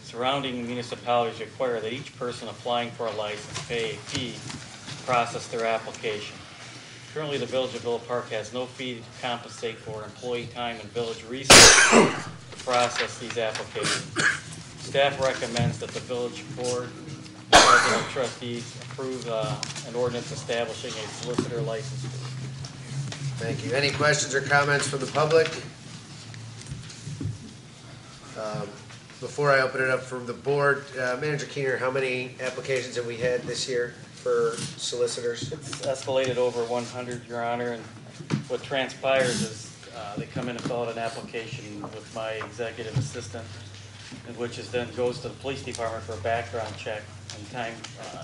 Surrounding municipalities require that each person applying for a license pay a fee to process their application. Currently, the Village of Villa Park has no fee to compensate for employee time and village resources to process these applications. Staff recommends that the village board and Board of Trustees approve an ordinance establishing a solicitor license fee. Thank you. Any questions or comments from the public? Before I open it up from the board, Manager Keener, how many applications have we had this year for solicitors? It's escalated over 100, Your Honor, and what transpires is they come in and fill out an application with my executive assistant, and which is then goes to the police department for a background check, and time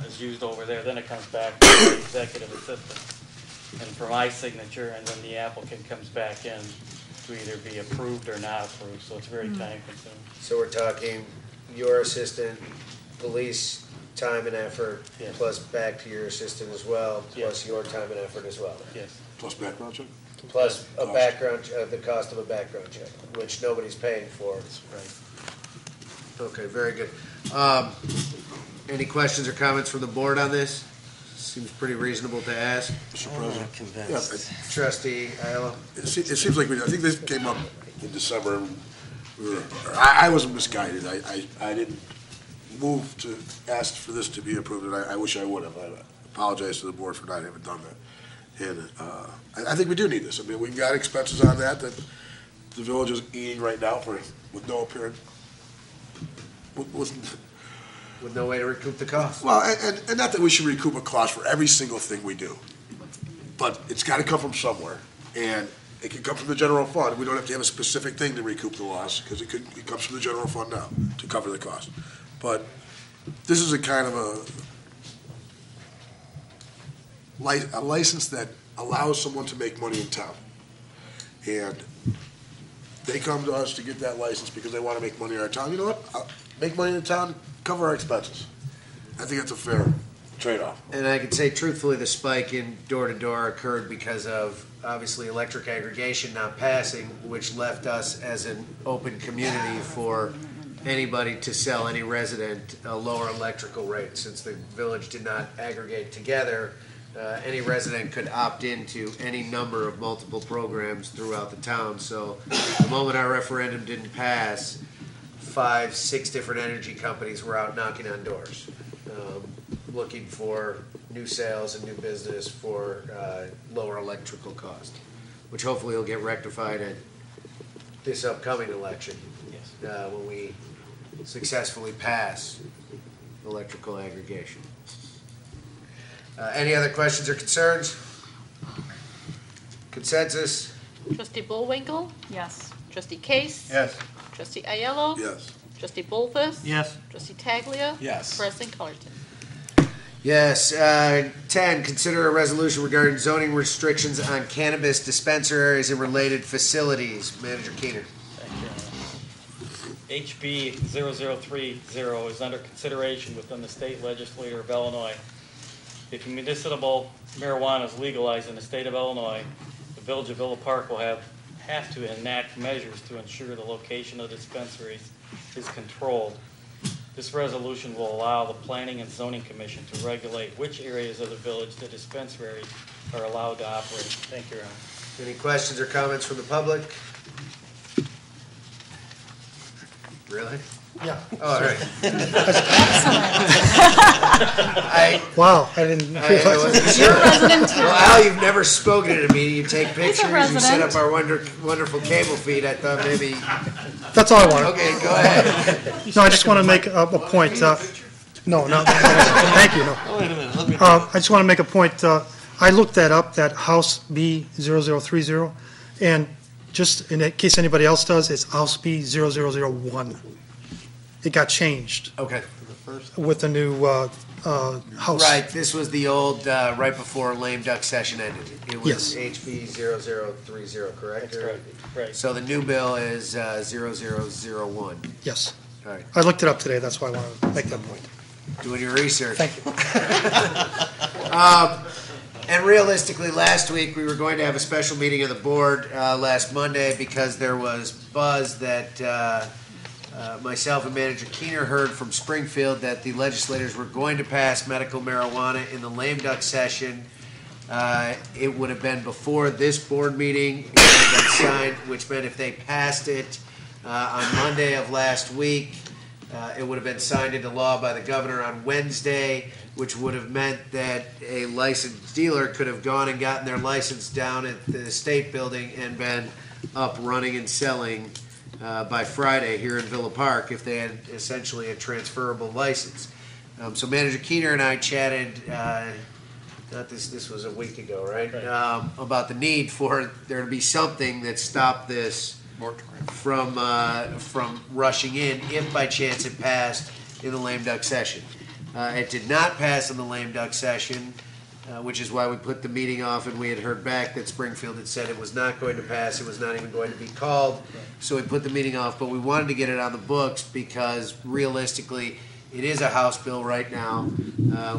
is used over there. Then it comes back to the executive assistant, and for my signature, and then the applicant comes back in to either be approved or not approved, so it's very time consuming. So we're talking your assistant, police time and effort, Yes. plus back to your assistant as well, plus Yes. your time and effort as well. Yes. Plus background check? Plus a background, the cost of a background check, which nobody's paying for. Right. Okay, very good. Any questions or comments from the board on this? Seems pretty reasonable to ask. Mr. President. Convinced. Trustee Aiello? It seems like, I think this came up in December, and I wasn't misguided. I didn't move to ask for this to be approved, and I wish I would have. I apologize to the board for not having done that. And I think we do need this. I mean, we've got expenses on that the village is eating right now with no apparent, with no way to recoup the cost. Well, and not that we should recoup a cost for every single thing we do, but it's got to come from somewhere, and it can come from the general fund. We don't have to have a specific thing to recoup the loss, because it comes from the general fund now to cover the cost. But this is a kind of a license that allows someone to make money in town, and they come to us to get that license because they want to make money in our town. You know what? I'll make money in the town, cover our expenses. I think that's a fair trade-off. And I can say truthfully, the spike in door-to-door occurred because of, obviously, electric aggregation not passing, which left us as an open community for anybody to sell any resident a lower electrical rate. Since the village did not aggregate together, any resident could opt into any number of multiple programs throughout the town. So the moment our referendum didn't pass, 5, 6 different energy companies were out knocking on doors, looking for new sales and new business for lower electrical cost, which hopefully will get rectified at this upcoming election when we successfully pass electrical aggregation. Any other questions or concerns? Consensus? Trustee Bullwinkle? Yes. Trustee Kase? Yes. Trustee Aiello? Yes. Trustee Bulthuis? Yes. Trustee Taglia? Yes. President Cullerton? Yes. 10, consider a resolution regarding zoning restrictions on cannabis dispensaries and related facilities. Manager Keener. HB 0030 is under consideration within the state legislature of Illinois. If municipal marijuana is legalized in the state of Illinois, the Village of Villa Park will have to enact measures to ensure the location of dispensaries is controlled. This resolution will allow the Planning and Zoning Commission to regulate which areas of the village the dispensaries are allowed to operate. Thank you, Your Honor. Any questions or comments from the public? Really? Yeah. Oh, all right. Wow, I didn't realize. You're a resident too. Well, Al, you've never spoken at a meeting. You take pictures, you set resident. up our wonderful cable feed. I thought maybe. That's all I wanted. Okay, go ahead. No, I just want to make a point. No, thank you, no. Oh, wait a minute, let me. I just want to make a point. I looked that up, that House B 0030, and just in case anybody else does, it's House B 0001. It got changed. Okay. With the new House. Right, this was the old, right before lame duck session ended. It was Yes. HB 0030, correct? That's correct. Right. So the new bill is 0001. Yes. All right. I looked it up today, that's why I wanted to make that point. Doing your research. Thank you. And realistically, last week, we were going to have a special meeting of the board last Monday because there was buzz that myself and Manager Keener heard from Springfield that the legislators were going to pass medical marijuana in the lame duck session. It would have been before this board meeting. It would have been signed, which meant if they passed it on Monday of last week, it would have been signed into law by the governor on Wednesday, which would have meant that a licensed dealer could have gone and gotten their license down at the state building and been up running and selling by Friday here in Villa Park if they had essentially a transferable license. So Manager Keener and I chatted, this was a week ago, right? About the need for there to be something that stopped this from rushing in if by chance it passed in the lame duck session. It did not pass in the lame duck session, which is why we put the meeting off, and we had heard back that Springfield had said it was not going to pass, it was not even going to be called, so we put the meeting off, but we wanted to get it on the books because realistically, it is a House bill right now.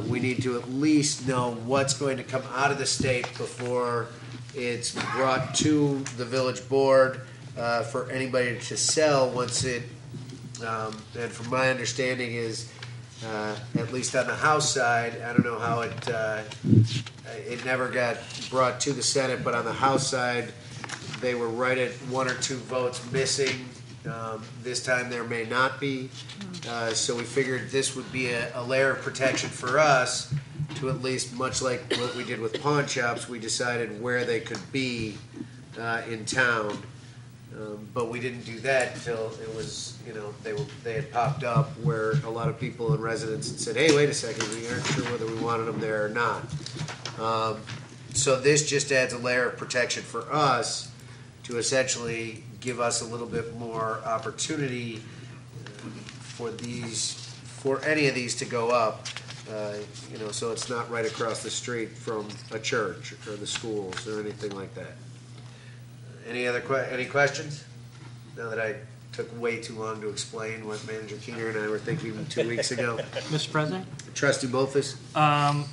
We need to at least know what's going to come out of the state before it's brought to the village board for anybody to sell once it, and from my understanding is, at least on the House side, I don't know how it never got brought to the Senate, but on the House side, they were right at 1 or 2 votes missing. This time there may not be. So we figured this would be a layer of protection for us to at least, much like what we did with pawn shops, we decided where they could be in town. But we didn't do that until it was, they had popped up where a lot of people and residents had said, hey, wait a second, we aren't sure whether we wanted them there or not. So this just adds a layer of protection for us to essentially give us a little bit more opportunity for any of these to go up, so it's not right across the street from a church or the schools or anything like that. Any questions? Now that I took way too long to explain what Manager Keener and I were thinking 2 weeks ago. Mr. President? Trustee Bulthuis?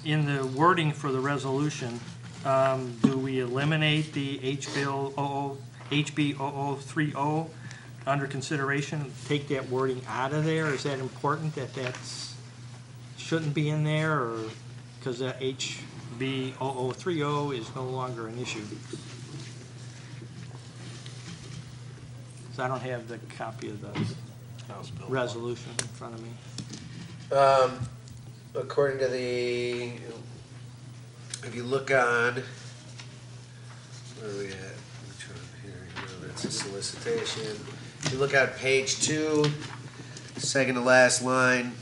In the wording for the resolution, do we eliminate the HB 0030 under consideration, take that wording out of there? Is that important that shouldn't be in there, or because that HB B0030 is no longer an issue. So I don't have the copy of the resolution in front of me. According to the, if you look on, where are we at? Which one here? That's a solicitation. If you look on page 2, second to last line,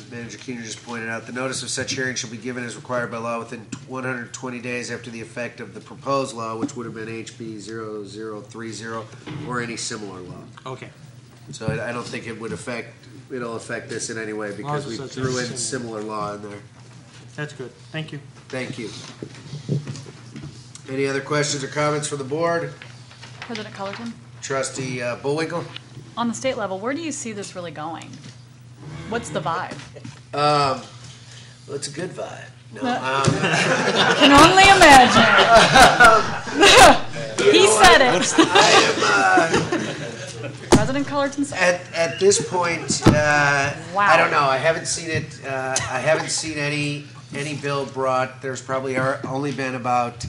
Manager Keener just pointed out, the notice of such hearing shall be given as required by law within 120 days after the effect of the proposed law, which would have been HB 0030 or any similar law. Okay. So I don't think it'll affect this in any way because we threw in similar law in there. That's good. Thank you. Thank you. Any other questions or comments from the board? President Cullerton, Trustee Bullwinkle? on the state level, where do you see this really going? What's the vibe? Well, it's a good vibe. No, Can only imagine. He said it. President Cullerton said it. At this point, I don't know. I haven't seen it. I haven't seen any bill brought. There's probably only been about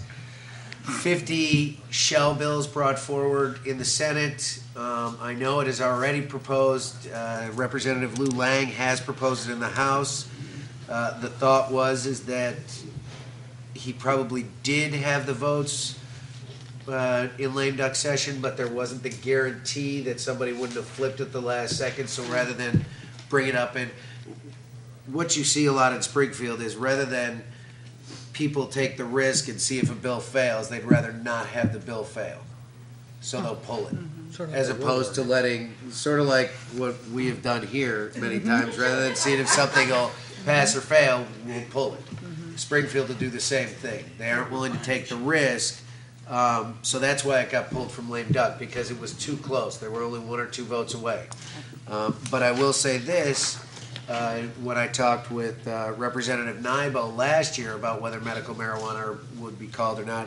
50 shell bills brought forward in the Senate. I know it is already proposed. Representative Lou Lang has proposed it in the House. The thought is that he probably did have the votes in lame duck session, but there wasn't the guarantee that somebody wouldn't have flipped at the last second. So rather than bring it up, and what you see a lot in Springfield is rather than people take the risk and see if a bill fails, they'd rather not have the bill fail. So they'll pull it. As opposed to letting, sort of like what we have done here many times, rather than seeing if something will pass or fail, we'll pull it. Springfield will do the same thing. They aren't willing to take the risk. So that's why it got pulled from lame duck, because it was too close. There were only 1 or 2 votes away. But I will say this, when I talked with Representative Nybo last year about whether medical marijuana would be called or not,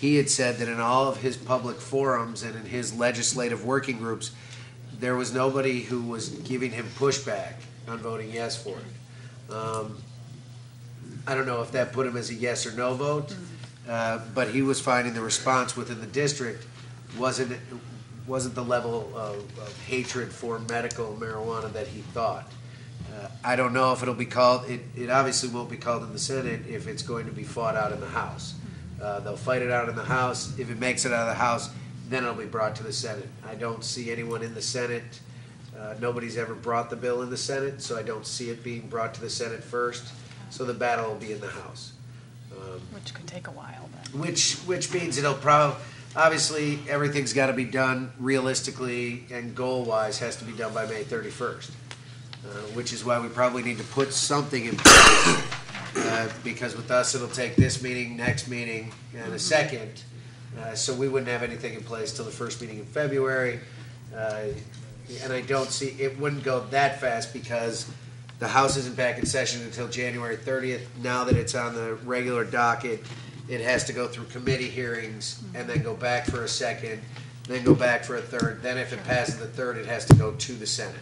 he had said that in all of his public forums and in his legislative working groups, there was nobody who was giving him pushback on voting yes for it. I don't know if that put him as a yes or no vote, but he was finding the response within the district wasn't the level of hatred for medical marijuana that he thought. I don't know if it'll be called. It obviously won't be called in the Senate if it's going to be fought out in the House. They'll fight it out in the House. If it makes it out of the House, then it'll be brought to the Senate. I don't see anyone in the Senate. Nobody's ever brought the bill in the Senate, so I don't see it being brought to the Senate first. So the battle will be in the House. Which could take a while, then. Which means it'll probably, obviously, everything's got to be done realistically and goal-wise has to be done by May 31st, which is why we probably need to put something in place. Because with us, it'll take this meeting, next meeting, and a second. So we wouldn't have anything in place till the first meeting in February. And I don't see, it wouldn't go that fast because the House isn't back in session until January 30th. Now that it's on the regular docket, it has to go through committee hearings and then go back for a second, then go back for a third. Then if it passes the third, it has to go to the Senate.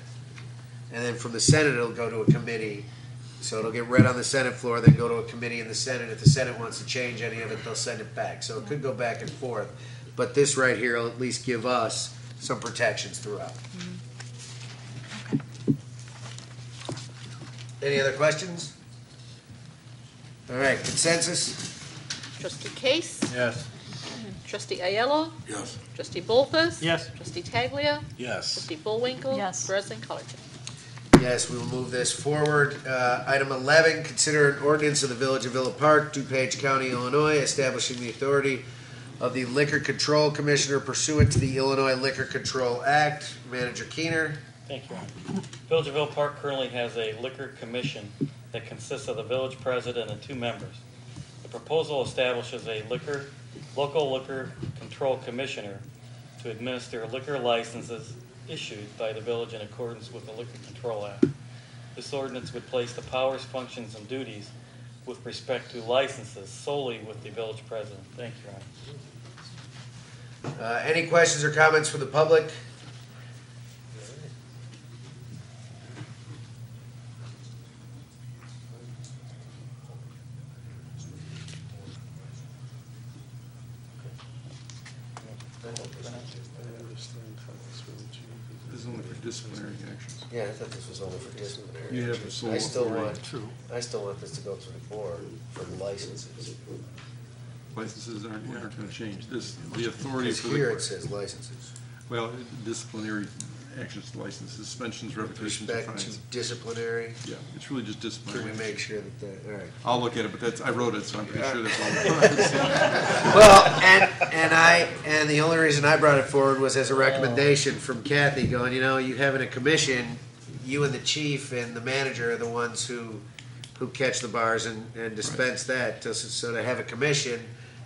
And then from the Senate, it'll go to a committee. So it'll get read on the Senate floor, then go to a committee in the Senate. If the Senate wants to change any of it, they'll send it back. So it could go back and forth. But this right here will at least give us some protections throughout. Any other questions? All right, consensus? Trustee Kase? Yes. Trustee Aiello? Yes. Trustee Bulthuis? Yes. Trustee Taglia? Yes. Trustee Bullwinkle? Yes. President Cullerton? Yes, we will move this forward. Item 11, consider an ordinance of the Village of Villa Park, DuPage County, Illinois, establishing the authority of the Liquor Control Commissioner pursuant to the Illinois Liquor Control Act. Manager Keener. Thank you. Village of Villa Park currently has a liquor commission that consists of the village president and 2 members. The proposal establishes a local liquor control commissioner to administer liquor licenses issued by the village in accordance with the Liquor Control Act. This ordinance would place the powers, functions, and duties with respect to licenses solely with the village president. Thank you, Your Honor. Any questions or comments from the public? This is only for disciplinary actions. Yeah, I thought this was only for disciplinary. You have actions. the sole I still authority. want, True. I still want this to go through the board for licenses. Licenses aren't going to change. The authority Because for here the, it says licenses. well, disciplinary actions, licenses, suspensions, With revocations, or respect to fines. disciplinary, Yeah, it's really just can disciplinary. we make sure that, all right. I'll look at it, but I wrote it, so I'm pretty sure that's all. Well, and the only reason I brought it forward was as a recommendation from Kathy going, you having a commission, you and the chief and the manager are the ones who catch the bars and dispense that. So to have a commission,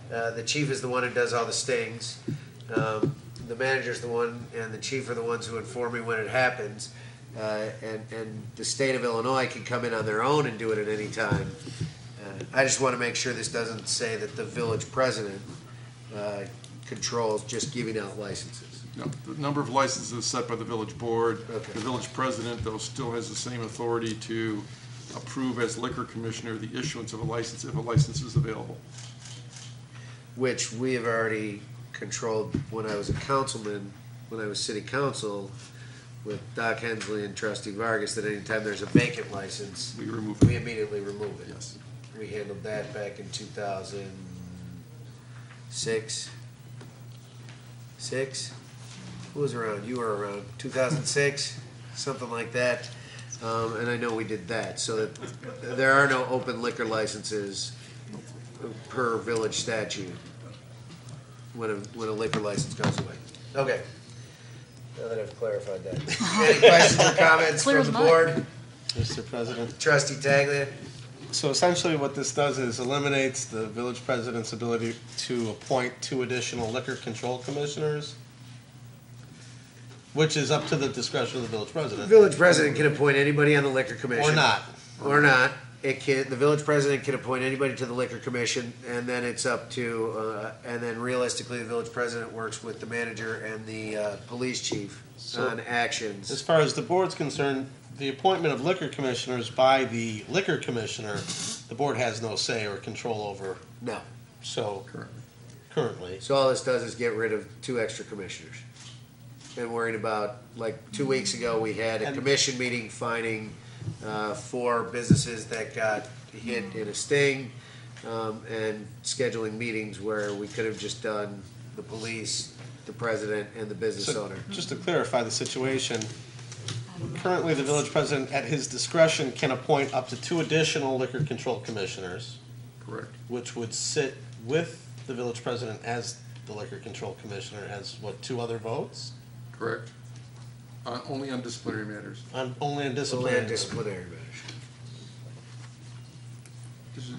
the chief is the one who does all the stings. The manager's the one, and the chief are the ones who inform me when it happens. And the state of Illinois can come in on their own and do it at any time. I just want to make sure this doesn't say that the village president controls just giving out licenses. No, the number of licenses is set by the village board. Okay. The village president, though, still has the same authority to approve as liquor commissioner the issuance of a license if a license is available. Which we have already controlled when I was a councilman, when I was city council, with Doc Hensley and Trustee Vargas, that anytime there's a vacant license, We remove we it. immediately remove it. Yes. We handled that back in 2006. Who was around? You were around. 2006, something like that. And I know we did that, so that there are no open liquor licenses per village statute when a liquor license goes away. Okay. Now that I've clarified that. Any questions or comments Clear from the as mud. board? Mr. President. Trustee Taglia? So essentially what this does is eliminates the village president's ability to appoint 2 additional liquor control commissioners, which is up to the discretion of the village The president. village president can appoint anybody on the liquor commission. Or not. Or not. It can, the village president can appoint anybody to the liquor commission, and then it's up to, and then realistically, the village president works with the manager and the police chief So- on actions. As far as the board's concerned, the appointment of liquor commissioners by the liquor commissioner, the board has no say or control over. No. So, currently. So all this does is get rid of 2 extra commissioners. And worried about, like, 2 weeks ago, we had a commission meeting finding 4 businesses that got hit in a sting, and scheduling meetings where we could have just done the police, the president, and the business So, owner. just to clarify the situation, currently the village president, at his discretion, can appoint up to 2 additional liquor control commissioners. Correct. Which would sit with the village president as the liquor control commissioner, as what, 2 other votes? Correct. Only on disciplinary matters. Only on disciplinary. disciplinary matters.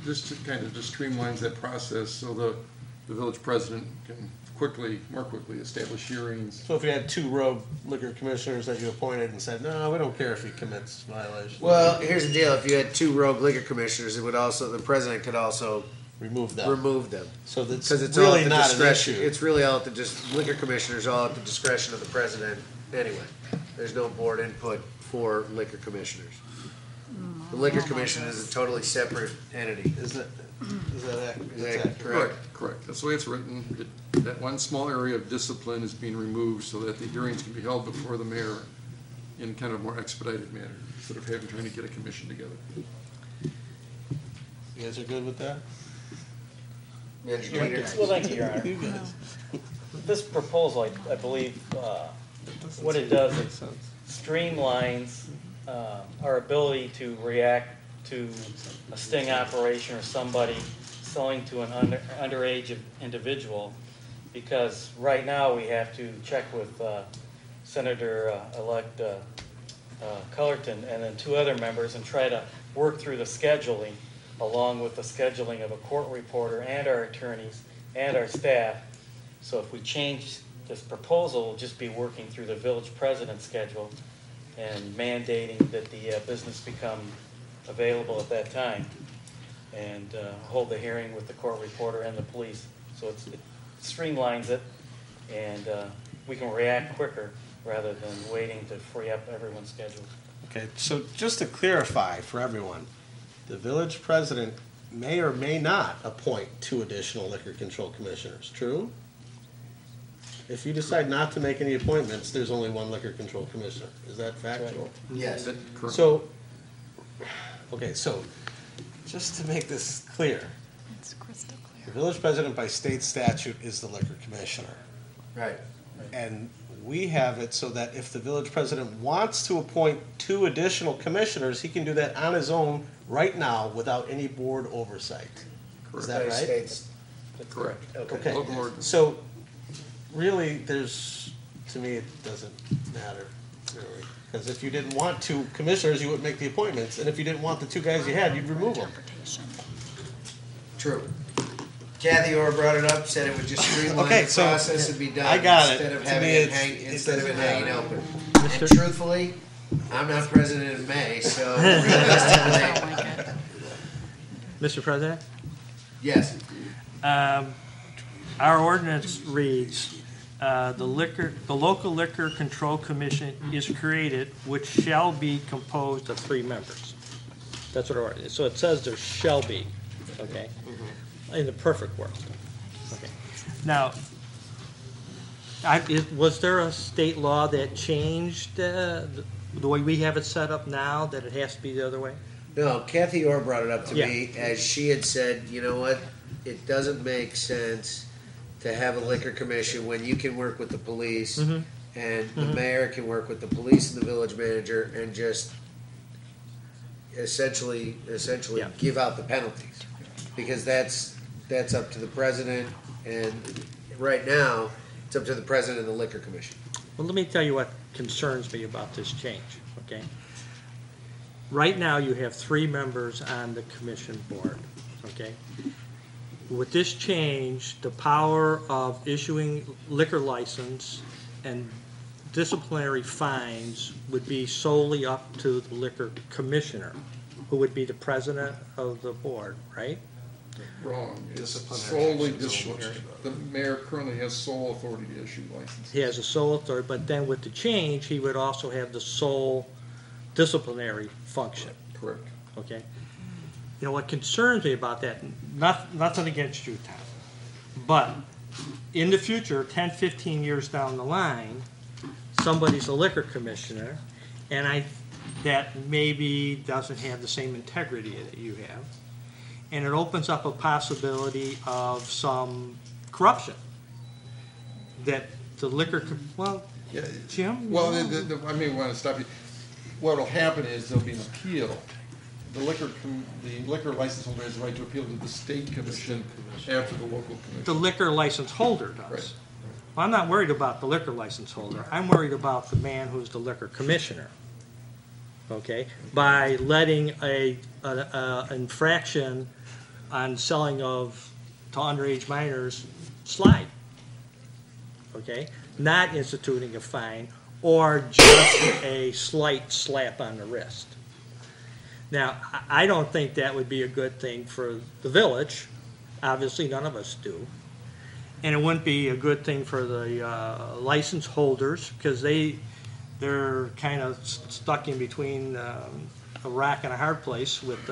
This kind of just streamlines that process so the village president can more quickly establish hearings. So if you had 2 rogue liquor commissioners that you appointed and said, no, we don't care if he commits violations. Well, here's the deal, if you had 2 rogue liquor commissioners, it would also, the president could also remove them. So that's because it's all really at the not an discretion. issue. It's really all at the liquor commissioners, all at the discretion of the president anyway. There's no board input for liquor commissioners. The liquor commission is a totally separate entity. Is that Correct, correct. That's the way it's written. That one small area of discipline is being removed so that the hearings can be held before the mayor in kind of a more expedited manner, instead of trying to get a commission together. You guys are good with that? Well, thank you, Your Honor. This proposal, I believe, what it does is streamlines our ability to react to a sting operation or somebody selling to an underage individual, because right now we have to check with Senator-elect Cullerton and then 2 other members and try to work through the scheduling along with the scheduling of a court reporter and our attorneys and our staff. So if we change this proposal, we'll just be working through the village president's schedule and mandating that the business become available at that time and hold the hearing with the court reporter and the police. So it streamlines it, and we can react quicker rather than waiting to free up everyone's schedule. Okay, so just to clarify for everyone, the village president may or may not appoint 2 additional liquor control commissioners, true? If you decide not to make any appointments, there's only one liquor control commissioner. Is that factual? Yes. So, okay, so, just to make this clear, It's crystal clear. the village president by state statute is the liquor commissioner. Right. And we have it so that if the village president wants to appoint 2 additional commissioners, he can do that on his own right now without any board oversight. Is that right? States. Correct. Okay, Local ordinance. so really, to me, it doesn't matter, really. Because if you didn't want 2 commissioners, you wouldn't make the appointments, and if you didn't want the 2 guys you had, you'd remove them. True. Kathy Orr brought it up, said it would just streamline Okay, the so process and be done. I got it. Instead of To having me, it it's- hang, it instead of it doesn't hanging matter. open. And truthfully, I'm not president in May, so realistically, Mr. President? yes. Our ordinance reads, the local liquor control commission is created, which shall be composed of 3 members. That's what our ordinance, so it says there shall be, okay? In the perfect world. Okay. Now, was there a state law that changed the way we have it set up now, that it has to be the other way? No, Kathy Orr brought it up to Yeah. me, as she had said, you know what, it doesn't make sense to have a liquor commission when you can work with the police, Mhm. and the mayor can work with the police and the village manager, and just essentially Yeah. give out the penalties. Because that's up to the president, and right now, it's up to the president and the liquor commission. Well, let me tell you what concerns me about this change, okay? Right now, you have 3 members on the commission board, okay? With this change, the power of issuing liquor license and disciplinary fines would be solely up to the liquor commissioner, who would be the president of the board, right? Wrong. It's Disciplinary solely actions. disciplinary. The mayor currently has sole authority to issue licenses. He has a sole authority, but then with the change, he would also have the sole disciplinary function, Correct. okay? You know, what concerns me about that, nothing against you, Tom, but in the future, 10, 15 years down the line, somebody's a liquor commissioner, and that maybe doesn't have the same integrity that you have, and it opens up a possibility of some corruption, that the liquor, Yeah, Jim? Well, I may want to stop you. What'll happen is there'll be an appeal. The liquor license holder has the right to appeal to the state commission after the local commission. The liquor license holder does. Right. Well, I'm not worried about the liquor license holder. I'm worried about the man who's the liquor commissioner. Okay? By letting an infraction on selling to underage minors slide. Okay? Not instituting a fine or just a slight slap on the wrist. Now, I don't think that would be a good thing for the village. Obviously, none of us do. And it wouldn't be a good thing for the license holders, because they're kind of stuck in between a rock and a hard place with,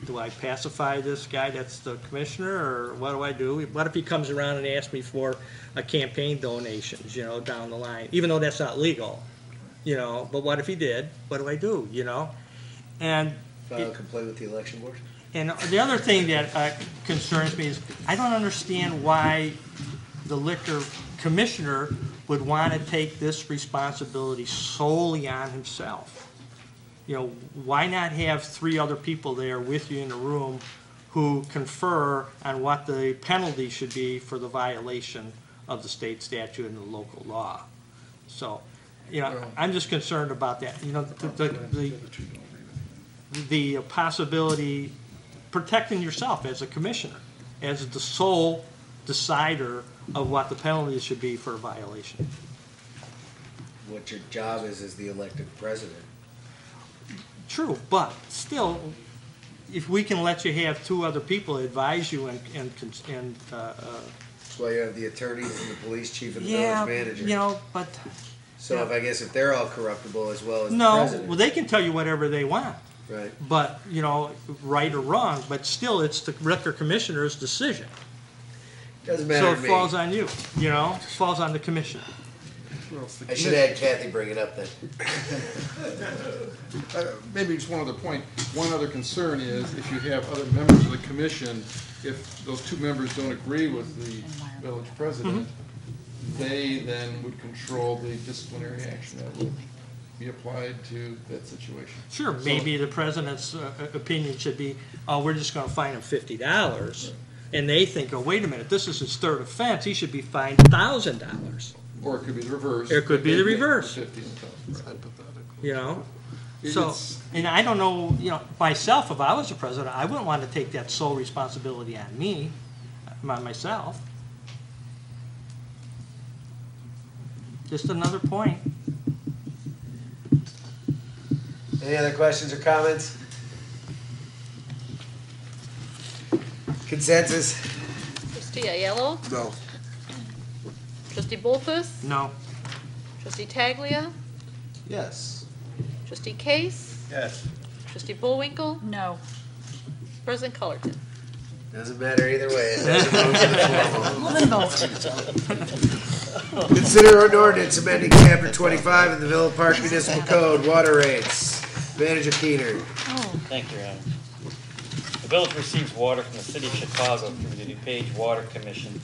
do I pacify this guy that's the commissioner, or what do I do? What if he comes around and asks me for a campaign donations, down the line, even though that's not legal, but what if he did? What do I do, And File a complaint with the election board? and the other thing that concerns me is, I don't understand why the liquor commissioner would want to take this responsibility solely on himself. Why not have 3 other people there with you in the room who confer on what the penalty should be for the violation of the state statute and the local law? So, I'm just concerned about that. The possibility, protecting yourself as a commissioner, as the sole decider of what the penalty should be for a violation. What your job is the elected president. True, but still, if we can let you have 2 other people advise you and That's why you have the attorneys and the police chief and the yeah, village manager. but So if they're all corruptible as well as the president. well, they can tell you whatever they want. Right. But, right or wrong, but still, it's the liquor commissioner's decision. Doesn't matter So to it me. falls on you, falls on the commission. I should have had Kathy bring it up then. Maybe just one other point. One other concern is if you have other members of the commission, if those two members don't agree with the village president, they then would control the disciplinary action that would be applied to that situation. Sure, maybe the president's opinion should be, oh, we're just gonna fine him $50. And they think, oh, wait a minute, this is his third offense, he should be fined $1,000. Or it could be the reverse. It could be the reverse. 50 and 10. You know? It's- So, and I don't know, myself, if I was the president, I wouldn't want to take that sole responsibility on me, on myself. Just another point. Any other questions or comments? Consensus? Trustee Aiello? No. Trustee Bulthuis? No. Trustee Taglia? Yes. Trustee Kase? Yes. Trustee Bullwinkle? No. President Cullerton? Doesn't matter either way. It doesn't go to the floor. Well, then vote. Consider an ordinance amending Chapter 25 of the Villa Park Municipal Code, water rates. Manager Keener. Thank you, Your Honor. The village receives water from the city of Chicago through the DuPage Water Commission.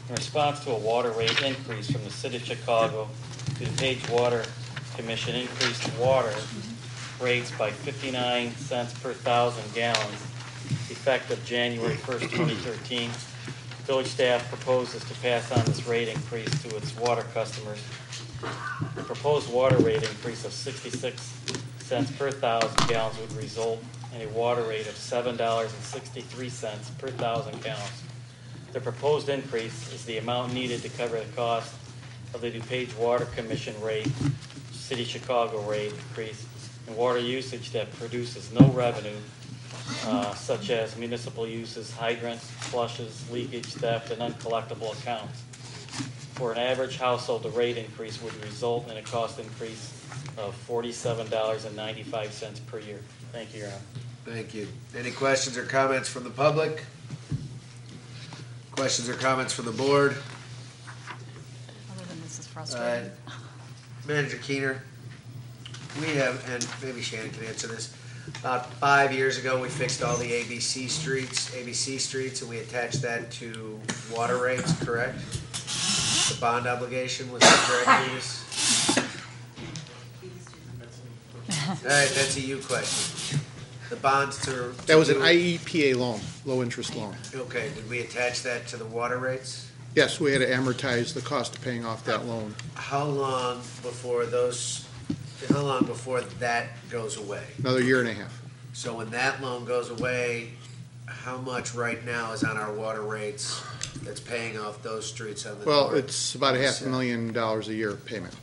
In response to a water rate increase from the city of Chicago, the DuPage Water Commission increased water rates by 59 cents per 1,000 gallons, effective January 1st, 2013. Village staff proposes to pass on this rate increase to its water customers. The proposed water rate increase of 66 cents per 1,000 gallons would result in a water rate of $7.63 per 1,000 gallons. The proposed increase is the amount needed to cover the cost of the DuPage Water Commission rate, City of Chicago rate increase, and water usage that produces no revenue, such as municipal uses, hydrants, flushes, leakage, theft, and uncollectible accounts. For an average household, the rate increase would result in a cost increase of $47.95 per year. Thank you, Your Honor. Thank you. Any questions or comments from the public? Questions or comments from the board? Other than this is frustrating. Manager Keener, we have, and maybe Shannon can answer this, about 5 years ago, we fixed all the ABC streets, and we attached that to water rates, correct? The bond obligation, was that correct, Denise? All right, that's a you question. The bonds to. That was an IEPA loan, low-interest loan. Okay, did we attach that to the water rates? Yes, we had to amortize the cost of paying off that loan. How long before that goes away? Another year and a half. So when that loan goes away, how much right now is on our water rates that's paying off those streets on the Well, north? it's about a $500,000 a year payment.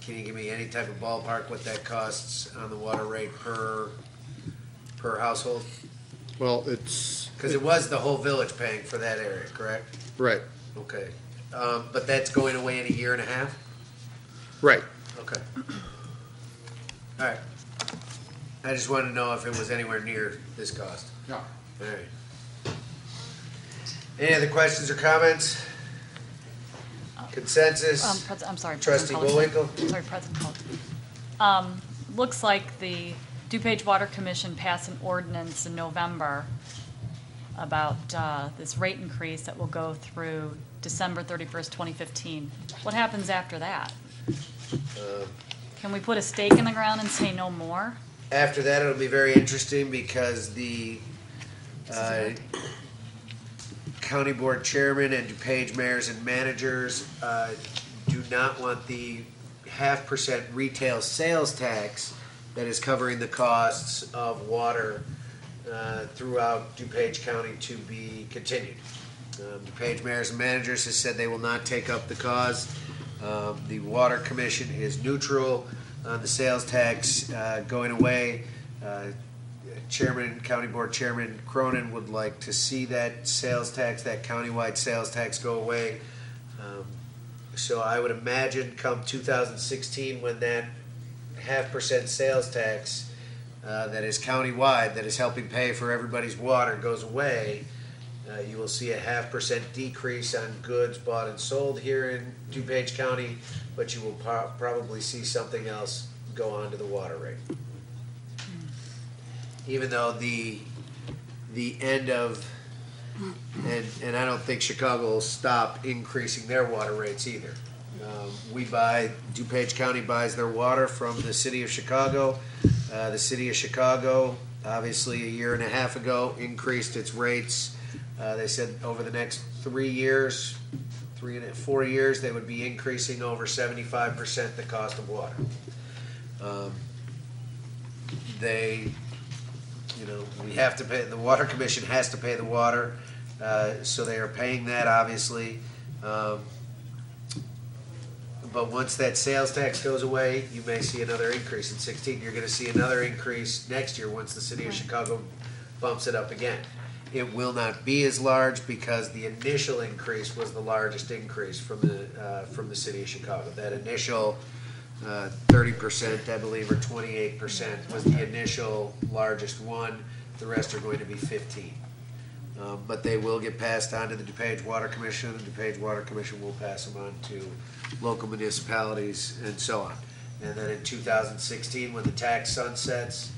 Can you give me any type of ballpark what that costs on the water rate per household? Well, it's. Because it was the whole village paying for that area, correct? Right, Okay. But that's going away in a year and a half? right. Okay. All right. I just wanted to know if it was anywhere near this cost. Yeah. All right. Any other questions or comments? Consensus? I'm sorry. Trustee President Bullwinkle? Cullerton. Sorry, President Cullerton. Looks like the DuPage Water Commission passed an ordinance in November about this rate increase that will go through December 31st, 2015. What happens after that? Can we put a stake in the ground and say no more? After that, it'll be very interesting because the county board chairman and DuPage mayors and managers do not want the 0.5% retail sales tax that is covering the costs of water throughout DuPage County to be continued. DuPage mayors and managers has said they will not take up the cause. The Water Commission is neutral on the sales tax going away. County Board Chairman Cronin would like to see that sales tax, that countywide sales tax go away. So I would imagine come 2016 when that 0.5% sales tax that is countywide, that is helping pay for everybody's water goes away, You will see a 0.5% decrease on goods bought and sold here in DuPage County, but you will probably see something else go on to the water rate. Even though the end of, and I don't think Chicago will stop increasing their water rates either. DuPage County buys their water from the city of Chicago. The city of Chicago, obviously a year and a half ago, increased its rates. They said over the next 4 years, they would be increasing over 75% the cost of water. We have to pay, the Water Commission has to pay the water, so they are paying that, obviously. But once that sales tax goes away, you may see another increase in 16. You're going to see another increase next year once the city of Chicago bumps it up again. It will not be as large because the initial increase was the largest increase from the city of Chicago. That initial 30%, I believe, or 28% was the initial largest one. The rest are going to be 15. But they will get passed on to the DuPage Water Commission. The DuPage Water Commission will pass them on to local municipalities and so on. And then in 2016, when the tax sunsets,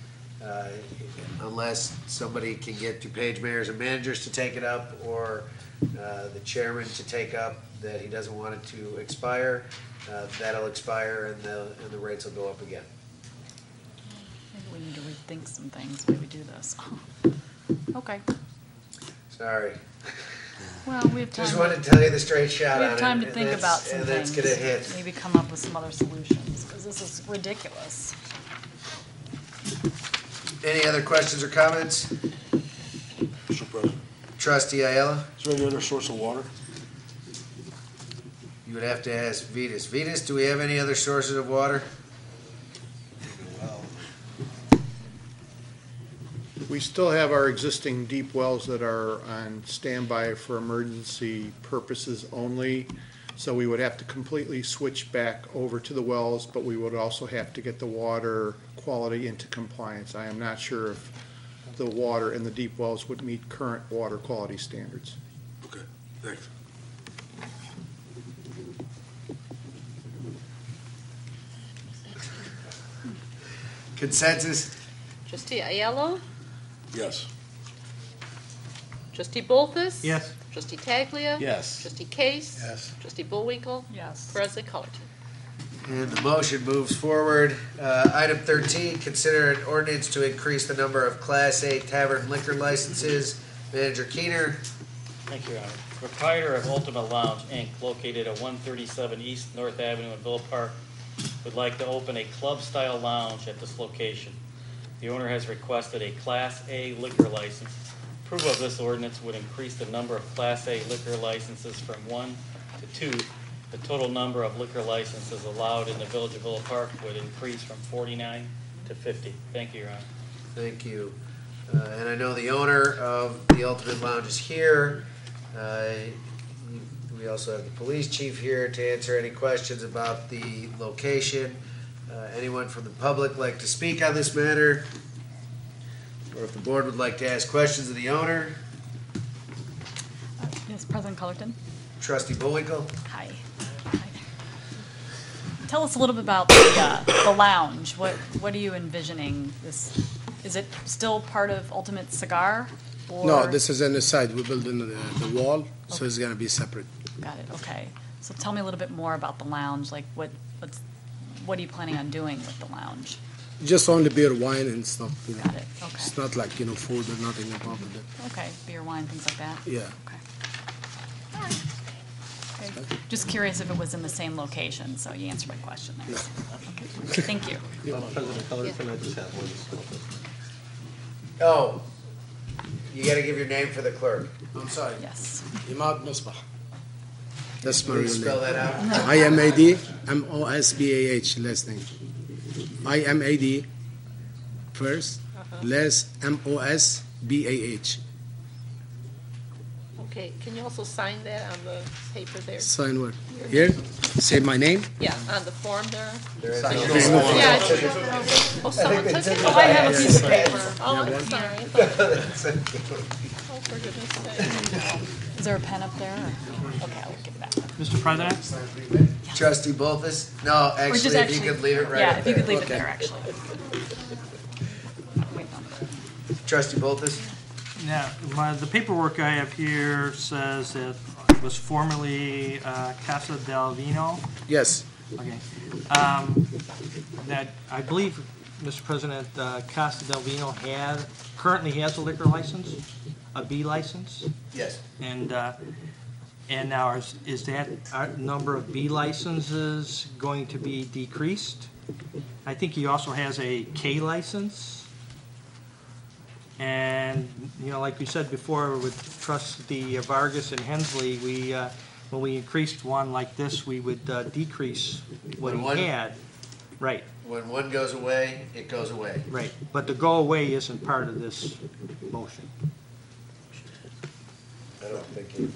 unless somebody can get DuPage mayors and managers to take it up, or the chairman to take up that he doesn't want it to expire, that'll expire and the rates will go up again. Maybe we need to rethink some things the way we do this. Okay. Sorry. Well, we have time. Just wanted to tell you the straight shot on it. We have time to think about some and things. that's gonna hit. Maybe come up with some other solutions, because this is ridiculous. Any other questions or comments? Mr. President, Trustee Aiello? is there any other source of water? You would have to ask Vetus. Vetus, do we have any other sources of water? We still have our existing deep wells that are on standby for emergency purposes only. So we would have to completely switch back over to the wells, but we would also have to get the water quality into compliance. I am not sure if the water in the deep wells would meet current water quality standards. Okay, thanks. Consensus? Trustee Aiello? Yes. Trustee Bulthuis? Yes. Trustee Taglia? Yes. Trustee Kase? Yes. Trustee Bullwinkle? Yes. President Cullerton? And the motion moves forward. Item 13, consider an ordinance to increase the number of Class A tavern liquor licenses. Manager Keener. Thank you, Your Honor. Proprietor of Ultimate Lounge, Inc., located at 137 East North Avenue in Villa Park, would like to open a club-style lounge at this location. The owner has requested a Class A liquor license. Approval of this ordinance would increase the number of Class A liquor licenses from 1 to 2. The total number of liquor licenses allowed in the Village of Villa Park would increase from 49 to 50. Thank you, Your Honor. Thank you. And I know the owner of the Ultimate Lounge is here. We also have the police chief here to answer any questions about the location. Anyone from the public like to speak on this matter? Or if the board would like to ask questions of the owner? Yes, President Cullerton? Trustee Bullwinkle? Hi. Tell us a little bit about the lounge. What are you envisioning? Is it still part of Ultimate Cigar? Or? No, this is on the side. We're building the wall, so it's going to be separate. Got it, okay. So tell me a little bit more about the lounge. Like, what are you planning on doing with the lounge? Just only beer, wine, and stuff. You know. Got it, okay. It's not like, food or nothing involved with it. Okay, beer, wine, things like that? Yeah. Okay. All right. Okay. Just curious if it was in the same location, so you answered my question there. Okay. Thank you. President Cullerton, I just have one. Oh, you gotta give your name for the clerk. I'm sorry. Yes. Imad Misbah. That's my real Please name. spell that out. IMAD MOSBAH, last name. IMAD first, last MOSBAH. Okay, can you also sign that on the paper there? Sign what? Here? Say my name? Yeah, on the form there. There is Yeah, no I form. took it over. Oh, someone took it? Oh, I have a piece of paper. Oh, I'm sorry. for goodness sake. Is there a pen up there? or- Okay, I'll give it back. Mr. President? Trustee Bulthuis? No, Or just actually, if you could leave it right yeah, up if you could there. leave it Okay. there, actually. Trustee Bulthuis? Yeah, the paperwork I have here says that it was formerly Casa del Vino. Yes. Okay. That, I believe, Mr. President, Casa del Vino currently has a liquor license, a B license? Yes. And now is that number of B licenses going to be decreased? I think he also has a K license. And, like we said before with Trustee Vargas and Hensley, when we increased one like this, we would decrease what When one- he had. Right, When one goes away, it goes away. right. But the go away isn't part of this motion. I don't think it.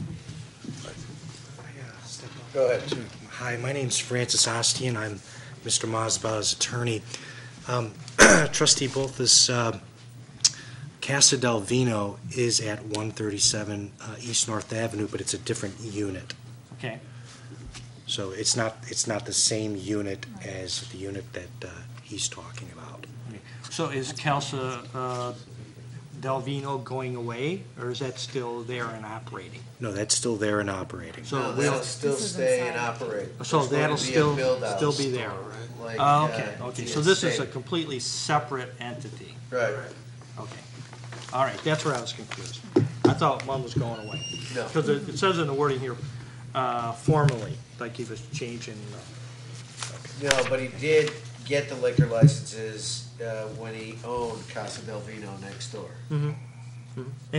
Go ahead. Hi, my name's Francis Ostian. I'm Mr. Masba's attorney. Trustee Bulthuis, Casa del Vino is at 137 East North Avenue, but it's a different unit. Okay. So it's not the same unit as the unit that he's talking about. So is Casa del Vino going away, or is that still there and operating? No, that's still there and operating. So No, we'll- that'll still stay and operate. So There's going that'll to be a still build-out be there? store, like, Oh, okay. So the this is a estate. completely separate entity? Right. Okay. All right, that's where I was confused. I thought one was going away. No. Because it says in the wording here, formally, like he was changing. No, but he did get the liquor licenses when he owned Casa del Vino next door. And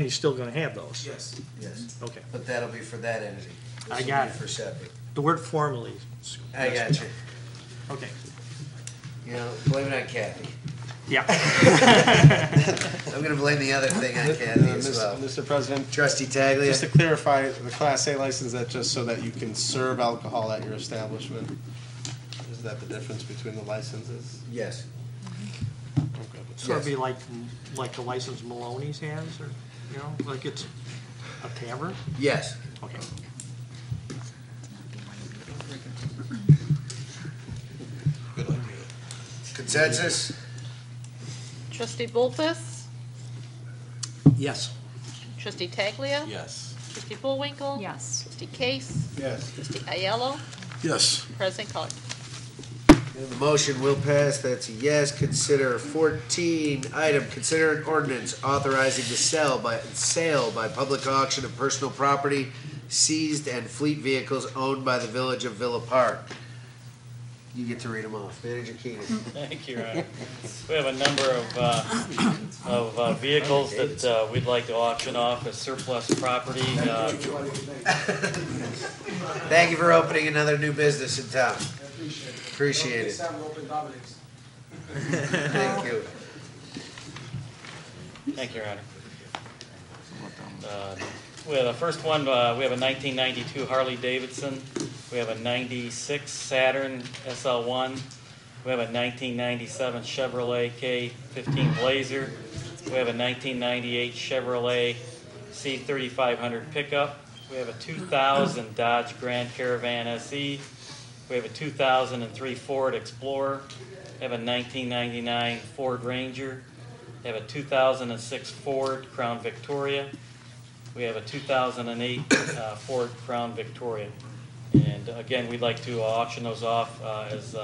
he's still going to have those? Yes. Yes. Okay. But that'll be for that entity. This I will got be it. For separate. The word formally. I got you. Okay. Blame it on Kathy. Yeah. I'm going to blame the other thing on Kathy as well. Mr. President. Trustee Taglia. Just to clarify, the Class A license, that's just so that you can serve alcohol at your establishment? Is that the difference between the licenses? Yes. So it'd be like the license Maloney's has, or, like it's a tavern? Yes. Okay. Consensus? Trustee Bulthuis? Yes. Trustee Taglia? Yes. Trustee Bullwinkle? Yes. Trustee Kase? Yes. Trustee Aiello? Yes. President Cullerton? And the motion will pass. That's a yes. Consider 14 item. Consider an ordinance authorizing the sale by public auction of personal property seized and fleet vehicles owned by the Village of Villa Park. You get to read them off. Manager Keenan. Thank you, Your Honor. We have a number of vehicles that we'd like to auction off as surplus property. Thank you for opening another new business in town. Appreciate it. Thank you. Thank you, Your Honor. We have the first one, we have a 1992 Harley Davidson. We have a 96 Saturn SL1. We have a 1997 Chevrolet K15 Blazer. We have a 1998 Chevrolet C3500 pickup. We have a 2000 Dodge Grand Caravan SE. We have a 2003 Ford Explorer. We have a 1999 Ford Ranger. We have a 2006 Ford Crown Victoria. We have a 2008 Ford Crown Victoria. And again, we'd like to auction those off as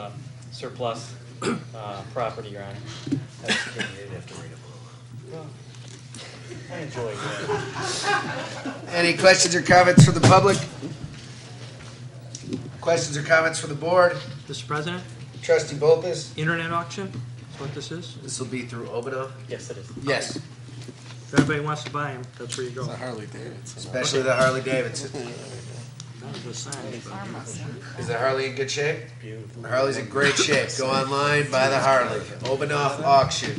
surplus property, Your Honor. I enjoy that. Any questions or comments from the public? Questions or comments from the board? Mr. President? Trustee Bulthuis? Internet auction? That's what this is? This will be through Obano? Yes, it is. Yes. If anybody wants to buy them, that's where you go. It's a Harley Davidson. Especially the Harley Davidson. That was the sign. Is the Harley in good shape? Beautiful. Harley's in great shape. Go online, buy the Harley. Obanoff Auction.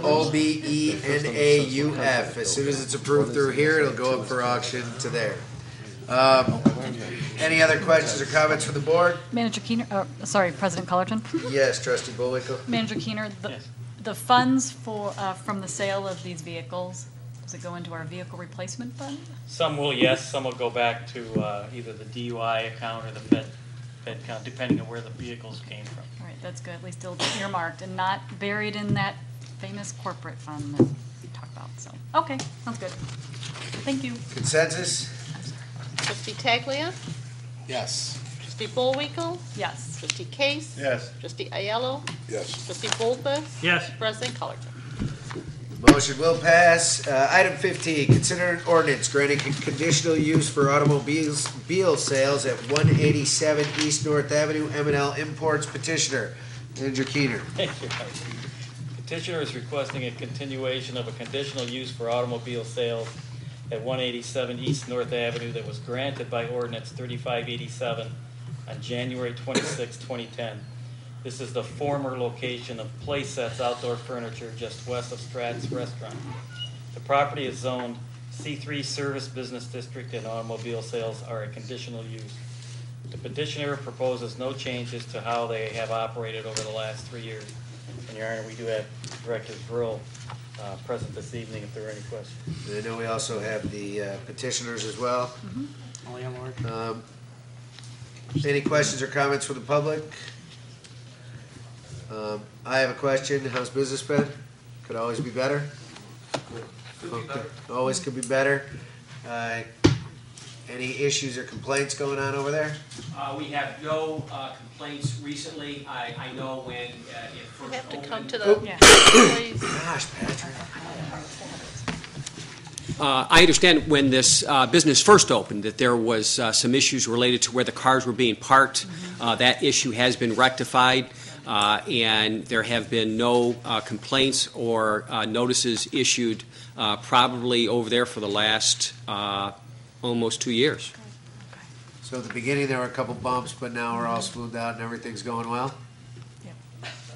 OBENAUF. As soon as it's approved through here, it'll go up for auction to there. Any other questions or comments from the board? Manager Keener, sorry, President Cullerton. Yes, Trustee Bullwinkle. Manager Keener, the funds for, from the sale of these vehicles, Does it go into our vehicle replacement fund? Some will, yes, some will go back to either the DUI account or the Fed account, depending on where the vehicles came from. All right, that's good. At least it'll be earmarked and not buried in that famous corporate fund that we talked about. So, okay, sounds good. Thank you. Consensus? Trustee Taglia. Yes. Trustee Bullwinkle. Yes. Trustee Kase. Yes. Trustee Aiello. Yes. Trustee Bulthuis. Yes. President Cullerton. Motion will pass. Item 15, consider an ordinance granting conditional use for automobiles sales at 187 East North Avenue, M&L Imports. Petitioner, Andrew Keener. Thank you. Petitioner is requesting a continuation of a conditional use for automobile sales at 187 East North Avenue that was granted by ordinance 3587 on January 26, 2010. This is the former location of Playsets Outdoor Furniture just west of Strat's Restaurant. The property is zoned C3 Service Business District and automobile sales are a conditional use. The petitioner proposes no changes to how they have operated over the last 3 years. And Your Honor, we do have Director Brill present this evening if there are any questions. I know we also have the petitioners as well. Oh, yeah, Lord. Any questions or comments from the public? I have a question. How's business been? Could always be better? Okay. Always could be better. Any issues or complaints going on over there? We have no complaints recently. I know when it first You have to opened. come to the, please. Gosh, Patrick. I understand when this business first opened that there was some issues related to where the cars were being parked. That issue has been rectified, and there have been no complaints or notices issued probably over there for the last almost 2 years. So at the beginning, there were a couple bumps, but now we're all smoothed out and everything's going well? Yep.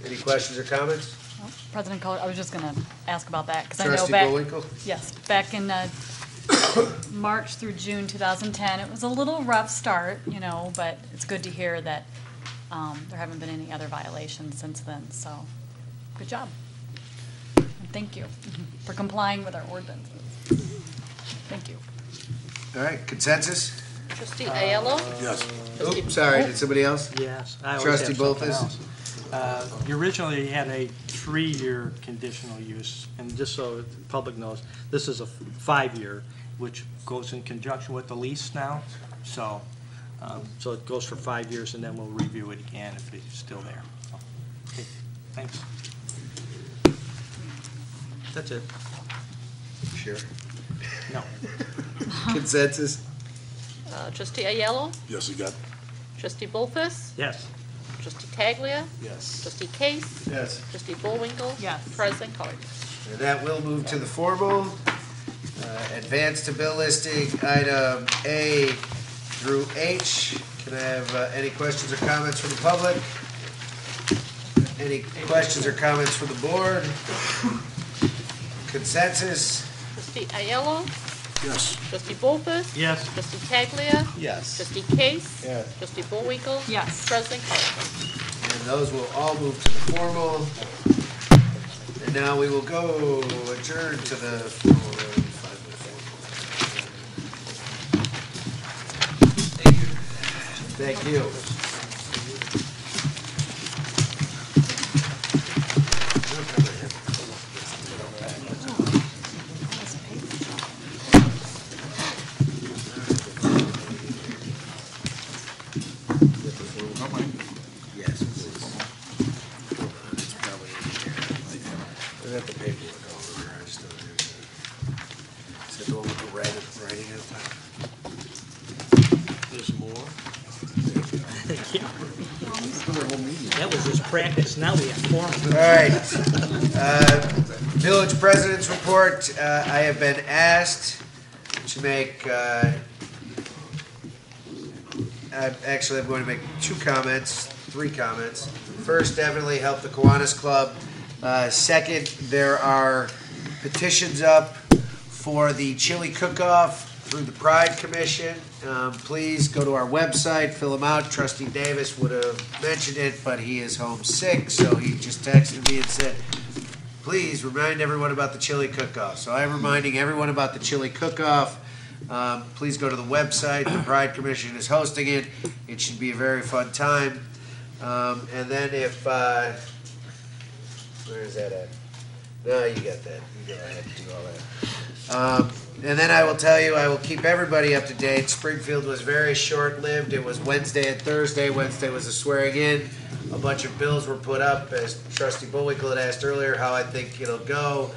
Any questions or comments? Well, President Cullerton, I was just going to ask about that because I know Trustee back. Bullwinkle? Yes, back in March through June 2010, it was a little rough start, but it's good to hear that there haven't been any other violations since then. So, good job. And thank you for complying with our ordinances. Thank you. All right, consensus? Trustee Aiello. Yes. Oops, sorry, did somebody else? Yes. I always Trustee have something Bulthuis? else. You originally had a 3-year conditional use, and just so the public knows, this is a 5-year, which goes in conjunction with the lease now. So, so it goes for 5 years, and then we'll review it again if it's still there. Okay, thanks. That's it. Sure. No. Consensus? Trustee Aiello. Yes, you got. Trustee Bulthuis. Yes. Trustee Taglia. Yes. Trustee Kase. Yes. Trustee Bullwinkle. Yes. President Cullerton. And that will move to the formal. Advance to bill listing, item A through H. Can I have any questions or comments from the public? Any questions or comments from the board? Consensus? Trustee Aiello. Yes. Trustee Bulthuis. Yes. Trustee Taglia. Yes. Trustee Kase. Yes. Trustee Bullwinkle. Yes. President Cullerton. And those will all move to the formal. And now we will go adjourn to the formal. Thank you. Yes, please. It's probably in here. I got the paperwork all over here. I just don't know. Is that the one with the writing at the top? There's more. That was just practice. Now we have formal. All right. Village President's Report. I have been asked to make, I'm going to make 3 comments. First, definitely help the Kiwanis Club. Second, there are petitions up for the chili cook-off through the Pride Commission. Please go to our website, fill them out. Trustee Davis would have mentioned it, but he is home sick, so he just texted me and said, please remind everyone about the chili cook-off. So I am reminding everyone about the chili cook-off. Please go to the website. The Pride Commission is hosting it. It should be a very fun time. And then if, where is that at? No, you got that. You go ahead and do all that. And then I will tell you, I will keep everybody up to date. Springfield was very short-lived. It was Wednesday and Thursday. Wednesday was a swearing in. A bunch of bills were put up, as Trustee Bullwinkle had asked earlier, how I think it'll go.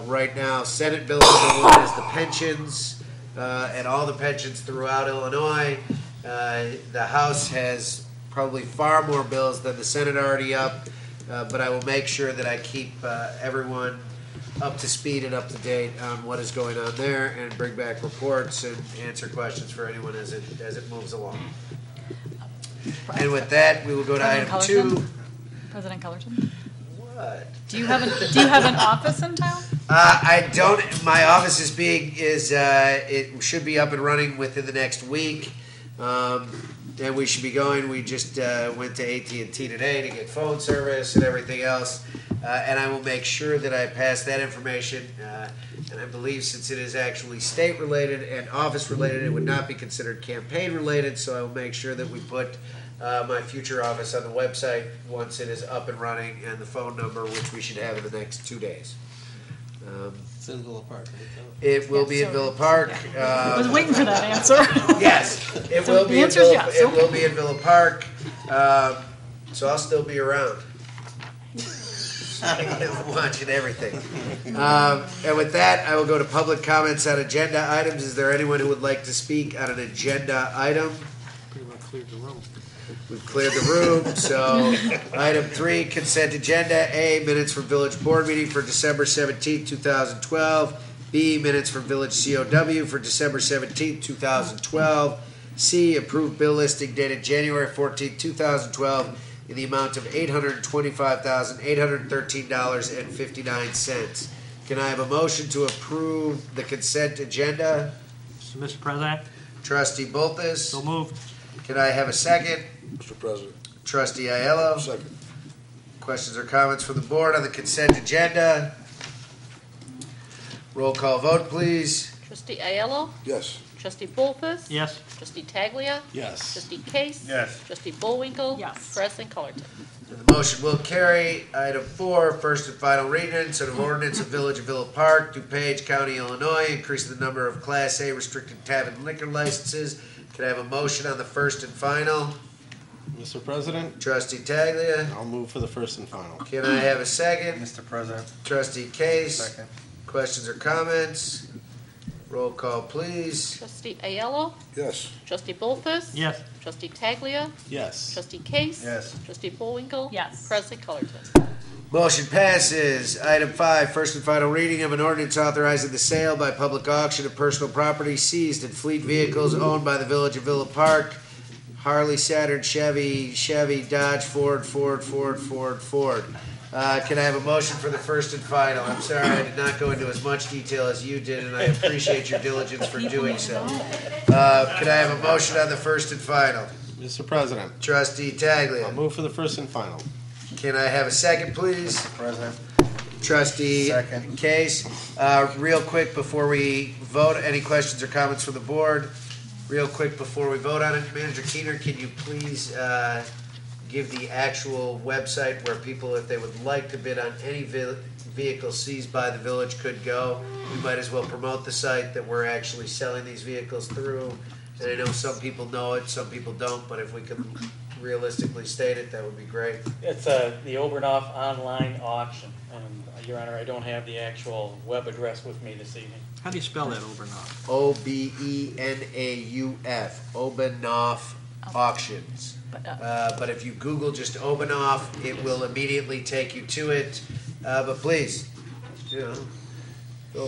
Right now, Senate Bill number 1 is the pensions, and all the pensions throughout Illinois. The House has probably far more bills than the Senate already up, but I will make sure that I keep everyone up to speed and up to date on what is going on there, and bring back reports and answer questions for anyone as it moves along. And with that, we will go to item 2. President Cullerton? What? Do you have an office in town? I don't. My office it should be up and running within the next week, and we should be going. We just went to AT&T today to get phone service and everything else, and I will make sure that I pass that information. And I believe since it is actually state related and office related, it would not be considered campaign related. So I will make sure that we put my future office on the website once it is up and running, and the phone number, which we should have in the next 2 days. It's in Villa Park. It will be in Villa Park. I was waiting for that answer. Yes, it So will the be. answer is yes. It will be in Villa Park. So I'll still be around. Watching everything. And with that, I will go to public comments on agenda items. Is there anyone who would like to speak on an agenda item? Pretty much cleared the room. We've cleared the room, so item 3, consent agenda. A, minutes from village board meeting for December 17th, 2012. B, minutes from village COW for December 17th, 2012. C, approved bill listing dated January 14th, 2012 in the amount of $825,813.59. Can I have a motion to approve the consent agenda? Mr. President? Trustee Bulthuis. So moved. Can I have a second? Mr. President. Trustee Aiello. Second. Questions or comments from the board on the consent agenda? Roll call vote, please. Trustee Aiello? Yes. Trustee Bulthuis? Yes. Trustee Taglia? Yes. Trustee Kase? Yes. Trustee Bullwinkle? Yes. President Cullerton? The motion will carry. Item 4, first and final reading, an ordinance of Village of Villa Park, DuPage County, Illinois, increasing the number of Class A restricted tavern liquor licenses. Can I have a motion on the first and final? Mr. President, Trustee Taglia. I'll move for the first and final. Can I have a second? Mr. President. Trustee Kase. Second. Questions or comments? Roll call, please. Trustee Aiello? Yes. Trustee Bulthuis? Yes. Trustee Taglia? Yes. Trustee Kase? Yes. Trustee Bullwinkle? Yes. President Cullerton? Motion passes. Item 5, first and final reading of an ordinance authorizing the sale by public auction of personal property seized and fleet vehicles owned by the Village of Villa Park. Harley, Saturn, Chevy, Dodge, Ford. Can I have a motion for the first and final? I'm sorry, I did not go into as much detail as you did, and I appreciate your diligence for doing so. Can I have a motion on the first and final? Mr. President, Trustee Taglia. I'll move for the first and final. Can I have a second, please? President. Trustee Second. Kase. Real quick before we vote, any questions or comments from the board? Real quick before we vote on it, Manager Keener, can you please give the actual website where people, if they would like to bid on any vehicle seized by the village, could go? We might as well promote the site that we're actually selling these vehicles through. And I know some people know it, some people don't, but if we could realistically state it, that would be great. It's the Obernoff online auction, and Your Honor, I don't have the actual web address with me this evening. How do you spell that, Obernoff? Obenauf, Obernoff Auctions. But if you Google just Obernoff, it will immediately take you to it. But please, Villa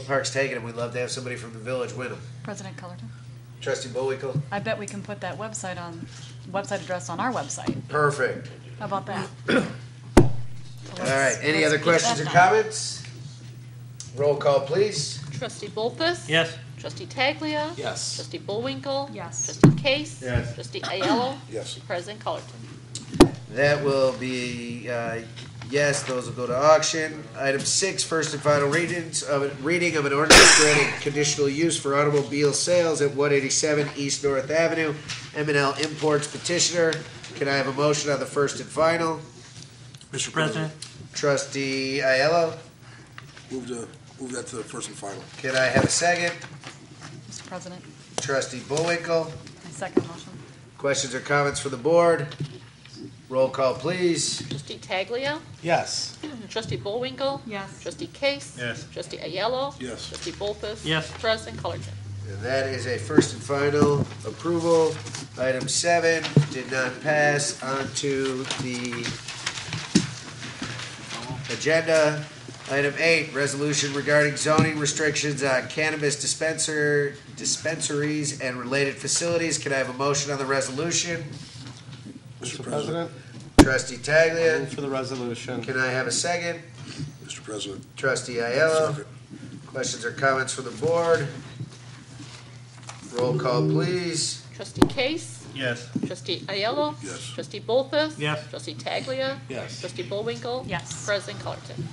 Park's taking them. We'd love to have somebody from the village win them. President Cullerton? Trustee Bullwinkle? I bet we can put that website address on our website. Perfect. How about that? All right, any other questions or comments? Roll call, please. Trustee Bulthuis? Yes. Trustee Taglia? Yes. Trustee Bullwinkle? Yes. Trustee Kase? Yes. Trustee Aiello? Yes. President Cullerton? That will be Yes, those will go to auction. Item 6, first and final reading of an ordinance granting conditional use for automobile sales at 187 East North Avenue. M&L Imports petitioner. Can I have a motion on the first and final? Mr. President. Trustee Aiello. Move that to the first and final. Can I have a second? Mr. President, Trustee Bullwinkle. my second motion. Questions or comments from the board? Roll call, please. Trustee Taglia. Yes. Trustee Bullwinkle. Yes. Trustee Kase. Yes. Trustee Aiello. Yes. Trustee Bulthuis. Yes. President Cullerton. And that is a first and final approval. Item 7 did not pass. On to the agenda. Item 8, resolution regarding zoning restrictions on cannabis dispensaries and related facilities. Can I have a motion on the resolution? Mr. President. Trustee Taglia. Move for the resolution. Can I have a second? Mr. President. Trustee Aiello. Second. Questions or comments from the board? Roll call, please. Trustee Kase. Yes. Trustee Aiello. Yes. Trustee Bulthuis. Yes. Trustee Taglia. Yes. Trustee Bullwinkle. Yes. President Cullerton.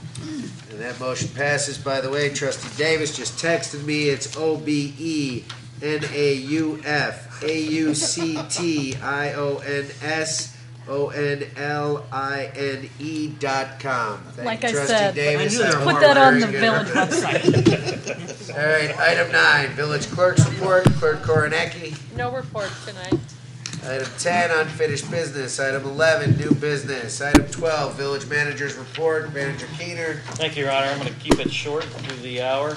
And that motion passes. By the way, Trustee Davis just texted me. It's OBENAUFAUCTIONSONLINE.com. Like you, I Trustee said, Davis. put that on the village website. All right, item 9, village clerk's report. Clerk Koronecki. No report tonight. Item 10, unfinished business. Item 11, new business. Item 12, village manager's report. Manager Keener. Thank you, Your Honor. I'm going to keep it short through the hour.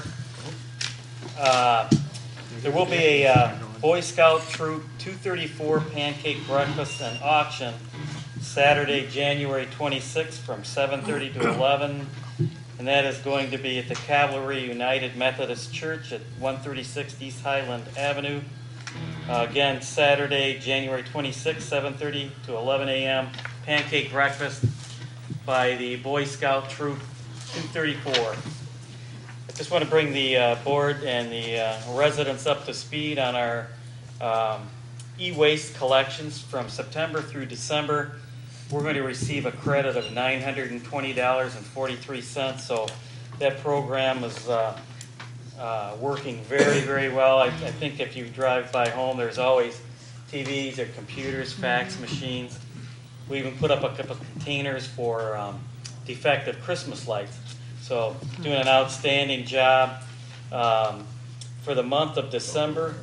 There will be a Boy Scout Troop 234 pancake breakfast and auction Saturday, January 26th from 7:30 to 11. And that is going to be at the Cavalry United Methodist Church at 136 East Highland Avenue. Again, Saturday, January 26th, 7:30 to 11 a.m. Pancake breakfast by the Boy Scout Troop 234. I just want to bring the board and the residents up to speed on our e-waste collections from September through December. We're going to receive a credit of $920.43. So that program is working very, very well. I think if you drive by home, there's always TVs or computers, fax machines. We even put up a couple of containers for defective Christmas lights. So doing an outstanding job. For the month of December,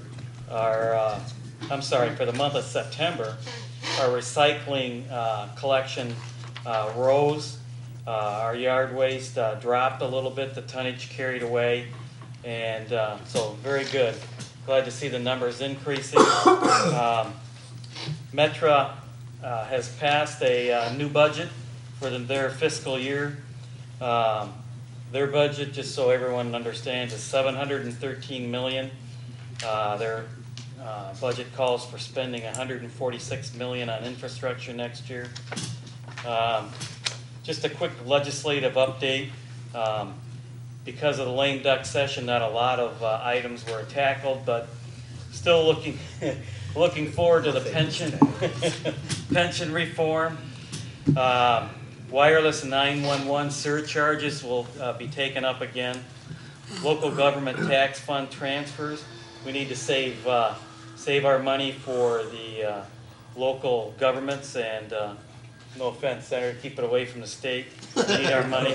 for the month of September, our recycling collection rose. Our yard waste dropped a little bit, the tonnage carried away. And so very good. Glad to see the numbers increasing. Metra has passed a new budget for their fiscal year. Their budget, just so everyone understands, is $713 million. Their budget calls for spending $146 million on infrastructure next year. Just a quick legislative update. Because of the lame duck session, not a lot of items were tackled, but still looking forward to the pension reform. Wireless 911 surcharges will be taken up again. Local government tax fund transfers. We need to save our money for the local governments, and no offense, Senator, keep it away from the state. We need our money.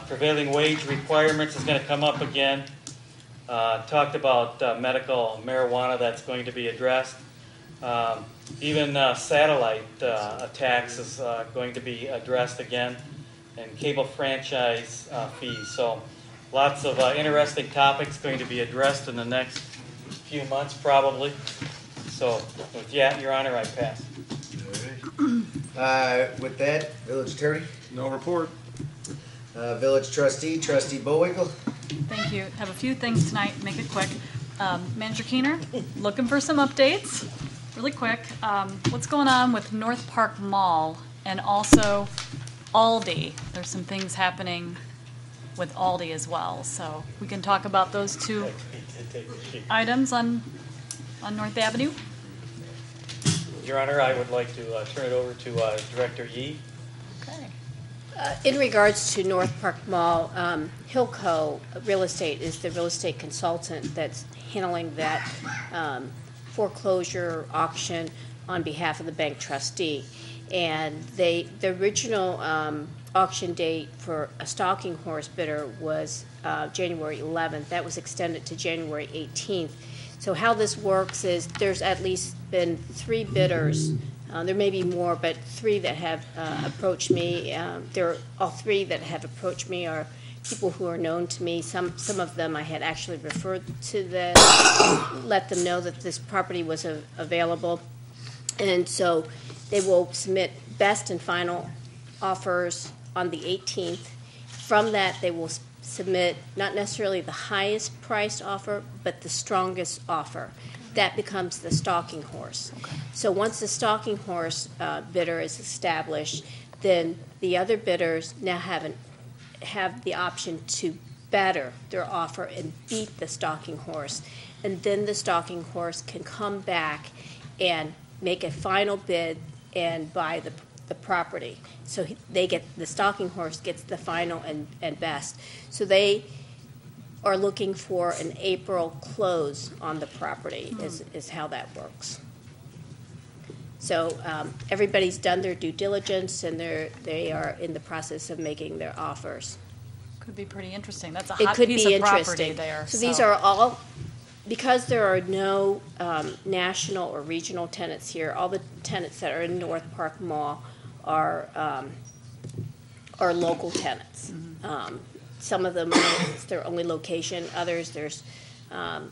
Prevailing wage requirements is going to come up again. Talked about medical marijuana, that's going to be addressed. Even satellite tax is going to be addressed again, and cable franchise fees. So lots of interesting topics going to be addressed in the next few months probably. So with that, Your Honor, I pass. With that, village attorney. No report. Village trustee, Trustee Bullwinkle. Thank you. Have a few things tonight, make it quick. Manager Keener, looking for some updates, really quick. What's going on with North Park Mall and also Aldi? There's some things happening with Aldi as well, so we can talk about those two items on North Avenue. Your Honor, I would like to turn it over to Director Yee. Okay. In regards to North Park Mall, Hilco Real Estate is the real estate consultant that's handling that foreclosure auction on behalf of the bank trustee. And the original auction date for a stalking horse bidder was January 11th. That was extended to January 18th. So how this works is there's at least been 3 bidders. There may be more, but 3 that have approached me. All 3 that have approached me are people who are known to me. Some of them I had actually referred to let them know that this property was available. And so they will submit best and final offers on the 18th. From that, they will submit not necessarily the highest priced offer, but the strongest offer. That becomes the stalking horse. Okay. So once the stalking horse bidder is established, then the other bidders now have the option to better their offer and beat the stalking horse. And then the stalking horse can come back and make a final bid and buy the property. So the stalking horse gets the final and best. So they are looking for an April close on the property is how that works. So everybody's done their due diligence and they are in the process of making their offers. Could be pretty interesting. That's a It hot could piece be of property interesting. there. So these are all, because there are no national or regional tenants here, all the tenants that are in North Park Mall are local tenants. Some of them, it's their only location. Others, there's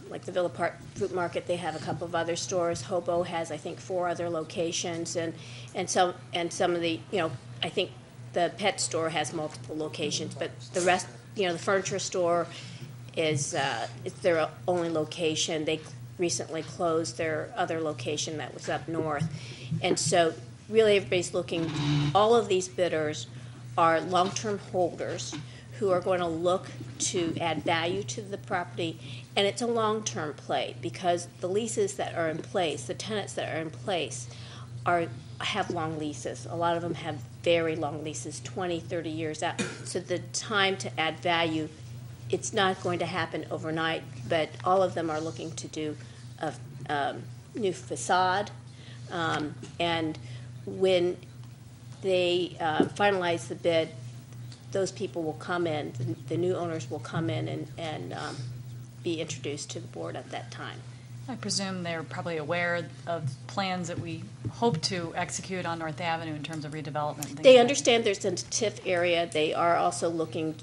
like the Villa Park Fruit Market. They have a couple of other stores. Hobo has, I think, 4 other locations, and some of the, I think the pet store has multiple locations. But the rest, the furniture store is it's their only location. They recently closed their other location that was up north, and so really everybody's looking. All of these bidders are long-term holders who are going to look to add value to the property, and it's a long-term play because the leases that are in place, the tenants that are in place, have long leases. A lot of them have very long leases, 20, 30 years out. So the time to add value, it's not going to happen overnight, but all of them are looking to do a new facade, and when they finalize the bid, those people will come in, the new owners will come in and be introduced to the board at that time. I presume they're probably aware of plans that we hope to execute on North Avenue in terms of redevelopment. They understand there's a TIF area. They are also looking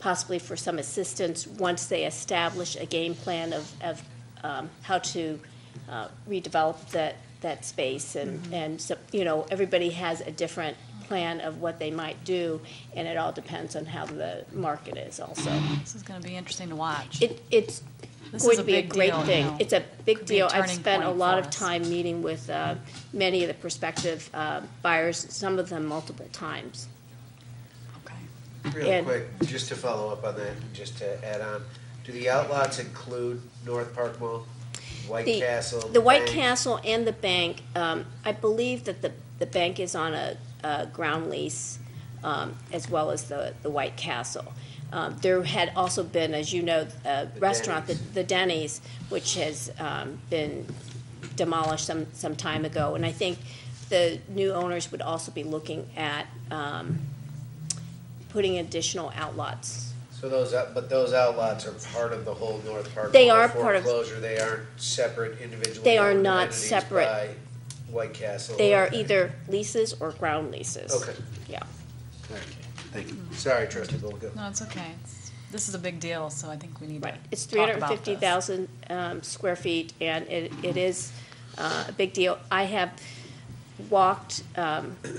possibly for some assistance once they establish a game plan of how to redevelop that space. And so, everybody has a different plan of what they might do, and it all depends on how the market is also. This is going to be interesting to watch. It's going to be a great thing. It's a big deal. I've spent a lot of time meeting with many of the prospective buyers, some of them multiple times. Real quick, just to follow up on that, just to add on, do the outlots include North Park Mall, White Castle? The White Castle and the bank, I believe that the bank is on a ground lease as well as the White Castle. There had also been, as you know, a restaurant, the Denny's, which has been demolished some time ago. And I think the new owners would also be looking at putting additional outlots. So those outlots are part of the whole North Park. They are part of foreclosure. They aren't separate individually. They are owned not entities separate. by White Castle. They are either leases or ground leases. Okay. Yeah. Thank you. Sorry, Trustee Bulthuis. No, it's okay. This is a big deal, so I think we need to It's talk about this. 350,000 square feet, and it is a big deal. I have walked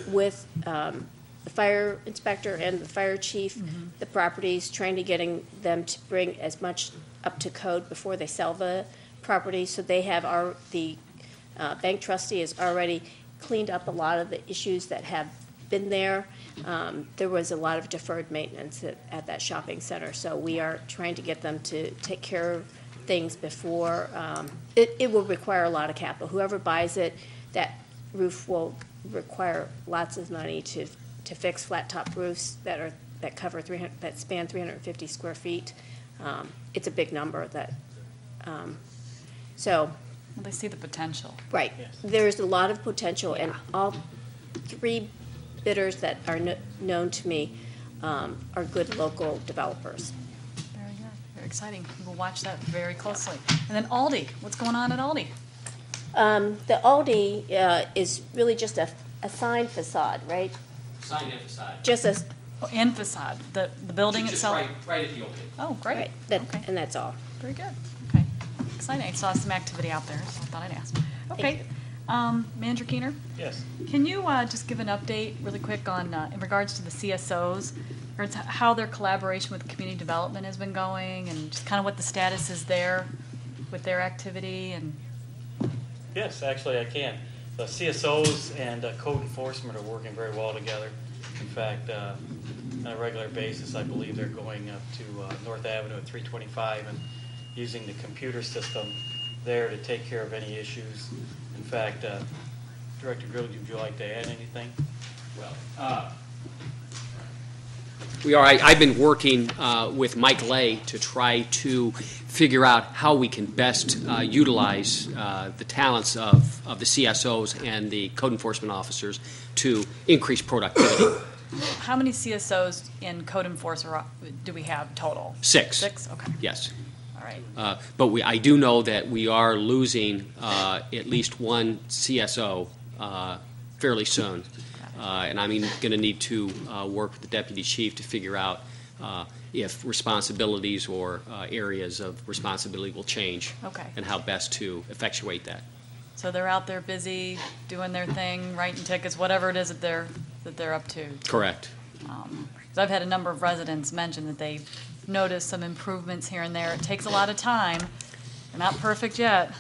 with the fire inspector and the fire chief, the properties, trying to getting them to bring as much up to code before they sell the property. So they have the bank trustee has already cleaned up a lot of the issues that have been there. There was a lot of deferred maintenance at that shopping center, so we are trying to get them to take care of things before. It will require a lot of capital. Whoever buys it, that roof will require lots of money to to fix flat top roofs that span 350 square feet. It's a big number so. Well, they see the potential. Right. Yes. There's a lot of potential, and all three bidders that are known to me are good local developers. Very good. Very exciting. We'll watch that very closely. And then Aldi. What's going on at Aldi? The Aldi is really just a sign facade, right? Sign and facade. Just a. And facade. The building Just itself? right at the opening. Oh, great. Right. Okay. And that's all. Very good. Okay. Exciting. I saw some activity out there, so I thought I'd ask. Okay. Manager Keener? Yes. Can you just give an update really quick on, in regards to the CSOs, or how their collaboration with community development has been going, and just kind of what the status is there with their activity? And Yes, actually I can. The CSOs and code enforcement are working very well together. In fact, on a regular basis, I believe they're going up to North Avenue at 325 and using the computer system there to take care of any issues. In fact, Director Grilly, would you like to add anything? Well, I've been working with Mike Lay to try to figure out how we can best utilize the talents of the CSOs and the code enforcement officers to increase productivity. how many CSOs in code enforcer do we have total? 6. 6? Okay. Yes. All right. But I do know that we are losing at least one CSO fairly soon. And I'm going to need to work with the deputy chief to figure out if responsibilities or areas of responsibility will change. Okay. And how best to effectuate that. So they're out there busy doing their thing, writing tickets, whatever it is that they're up to. Correct. 'Cause I've had a number of residents mention that they've noticed some improvements here and there. It takes a lot of time. They're not perfect yet,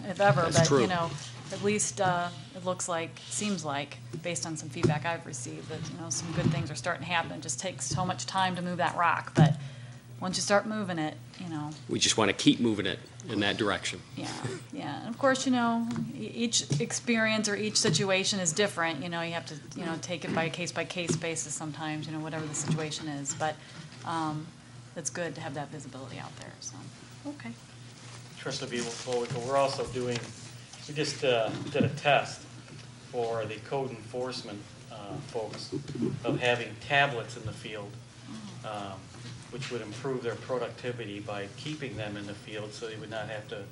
if ever, That's but true. at least it seems like, based on some feedback I've received, that some good things are starting to happen. It just takes so much time to move that rock, but once you start moving it, We just want to keep moving it in that direction. Yeah. And of course, each experience or each situation is different. You have to, take it by case basis sometimes, whatever the situation is. But it's good to have that visibility out there. So, okay. Trustee Beeble, we're also doing, we just did a test for the code enforcement folks of having tablets in the field, which would improve their productivity by keeping them in the field so they would not have to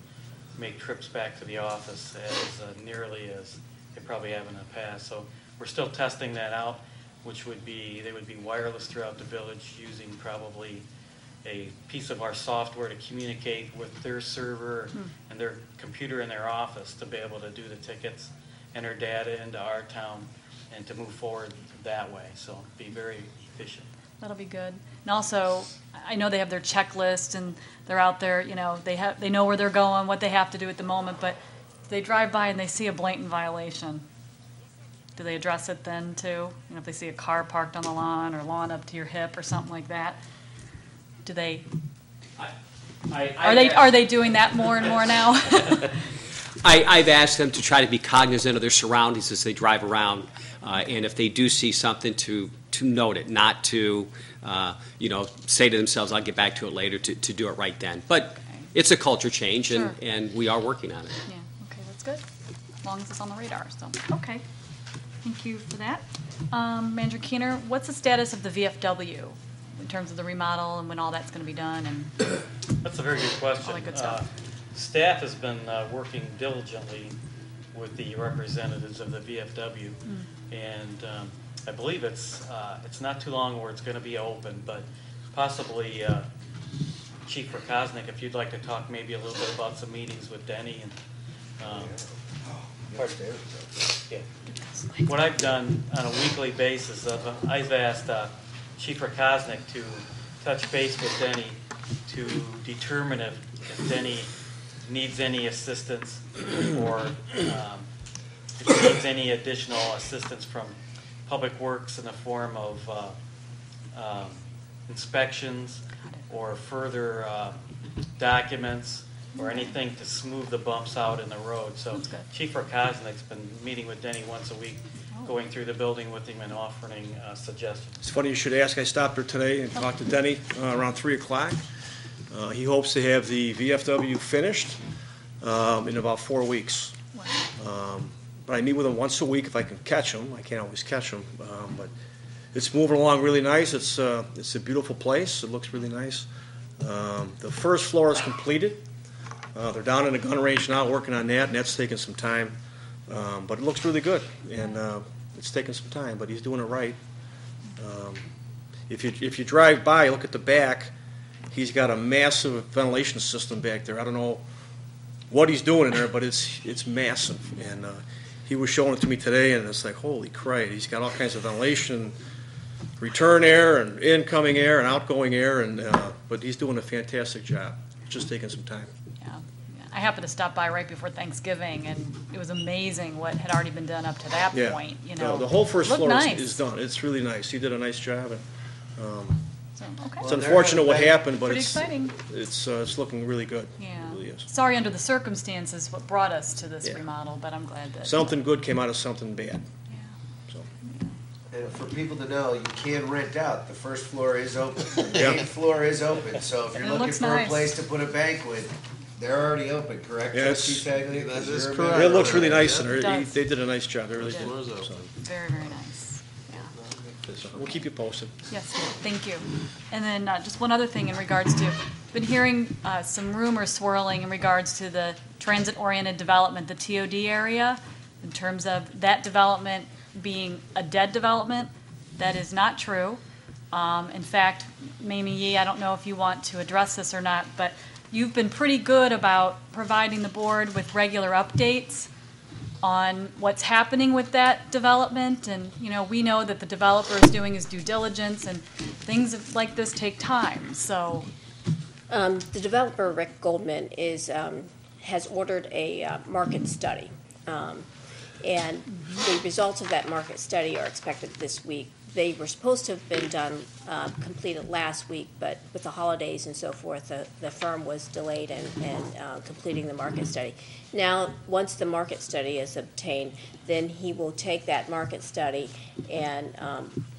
make trips back to the office as nearly as they probably have in the past. So we're still testing that out, which would be, they would be wireless throughout the village using probably a piece of our software to communicate with their server and their computer in their office to be able to do the tickets, enter data into our town, and to move forward that way. So be very efficient. That'll be good. And also, I know they have their checklist and they're out there, they know where they're going, what they have to do at the moment, but if they drive by and they see a blatant violation, do they address it then too? If they see a car parked on the lawn or lawn up to your hip or something like that, do they? Are they doing that more and more now? I've asked them to try to be cognizant of their surroundings as they drive around, and if they do see something, to note it, not to say to themselves, "I'll get back to it later," to do it right then. But it's a culture change, Sure. and we are working on it. Yeah. Okay, that's good. As long as it's on the radar. So okay, thank you for that. Manager Keener, what's the status of the VFW in terms of the remodel and when all that's going to be done? And That's a very good question. All that good stuff. Staff has been working diligently with the representatives of the VFW, and I believe it's not too long where it's going to be open, but possibly Chief Rakosnik, if you'd like to talk maybe a little bit about some meetings with Denny and what I've done on a weekly basis, I've asked Chief Rakosnik to touch base with Denny to determine if Denny needs any assistance or if he needs any additional assistance from Public Works in the form of inspections or further documents or anything to smooth the bumps out in the road. So Chief Rakosnik's been meeting with Denny once a week going through the building with him and offering suggestions. It's funny you should ask. I stopped there today and talked to Denny around 3 o'clock. He hopes to have the VFW finished in about 4 weeks. But I meet with him once a week if I can catch him. I can't always catch him, but it's moving along really nice. It's a beautiful place. It looks really nice. The first floor is completed. They're down in the gun range now working on that, and that's taking some time. But it looks really good, and it's taking some time, but he's doing it right. If you drive by, look at the back, he's got a massive ventilation system back there. I don't know what he's doing in there, but it's massive. And he was showing it to me today, and it's like, holy crap, he's got all kinds of ventilation, return air and incoming air and outgoing air, and but he's doing a fantastic job. It's just taking some time. I happened to stop by right before Thanksgiving, and it was amazing what had already been done up to that point. You know, the whole first looked floor nice. is done. It's really nice. He did a nice job. And, okay. it's unfortunate what happened, but Pretty it's exciting. It's looking really good. Yeah. It really is. Sorry under the circumstances what brought us to this remodel, but I'm glad that Something good came out of something bad. And for people to know, you can rent out. The first floor is open. The main floor is open. So if you're It looking looks for nice. a place to put a banquet, they're already open, correct? Yeah, Trustee Taglia? That is It looks really nice, and It does. they did a nice job. They really did. So, very, very nice. we'll keep you posted. Yes, thank you. And then just one other thing in regards to, been hearing some rumors swirling in regards to the transit-oriented development, the TOD area, in terms of that development being a dead development. That is not true. In fact, Mamie Yee, I don't know if you want to address this or not, but you've been pretty good about providing the board with regular updates on what's happening with that development. And, you know, we know that the developer is doing his due diligence, and things like this take time, so. The developer, Rick Goldman, has ordered a market study. And the results of that market study are expected this week. They were supposed to have been done, completed last week, but with the holidays and so forth, the firm was delayed in completing the market study. Now, once the market study is obtained, then he will take that market study and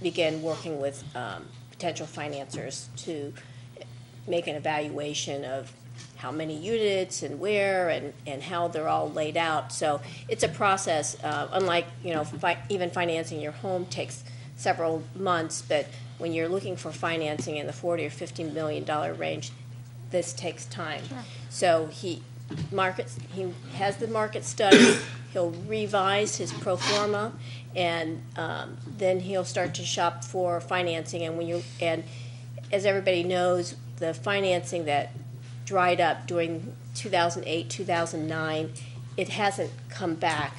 begin working with potential financiers to make an evaluation of how many units and where and how they're all laid out. So it's a process, unlike, you know, even financing your home takes several months, but when you're looking for financing in the $40 or $50 million range, this takes time. Sure. So he has the market study, he'll revise his pro forma, and then he'll start to shop for financing. And as everybody knows, the financing that dried up during 2008, 2009, it hasn't come back.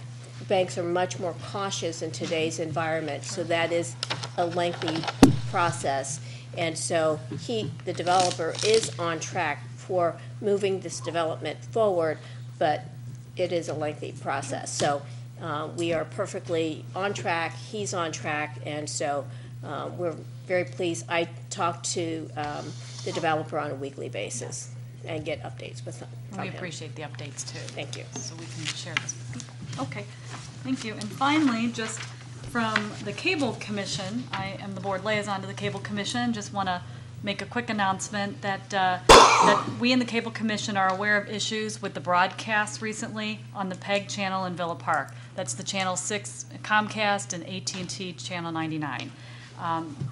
Banks are much more cautious in today's environment, so that is a lengthy process. And so the developer is on track for moving this development forward, but it is a lengthy process. So we are perfectly on track, he's on track, and so we're very pleased. I talk to the developer on a weekly basis and get updates with him. We appreciate the updates too. Thank you. So we can share this with people. Okay, thank you. And finally, just from the Cable Commission, I am the board liaison to the Cable Commission. Just want to make a quick announcement that that we in the Cable Commission are aware of issues with the broadcast recently on the PEG channel in Villa Park. That's the Channel 6 Comcast and AT&T Channel 99.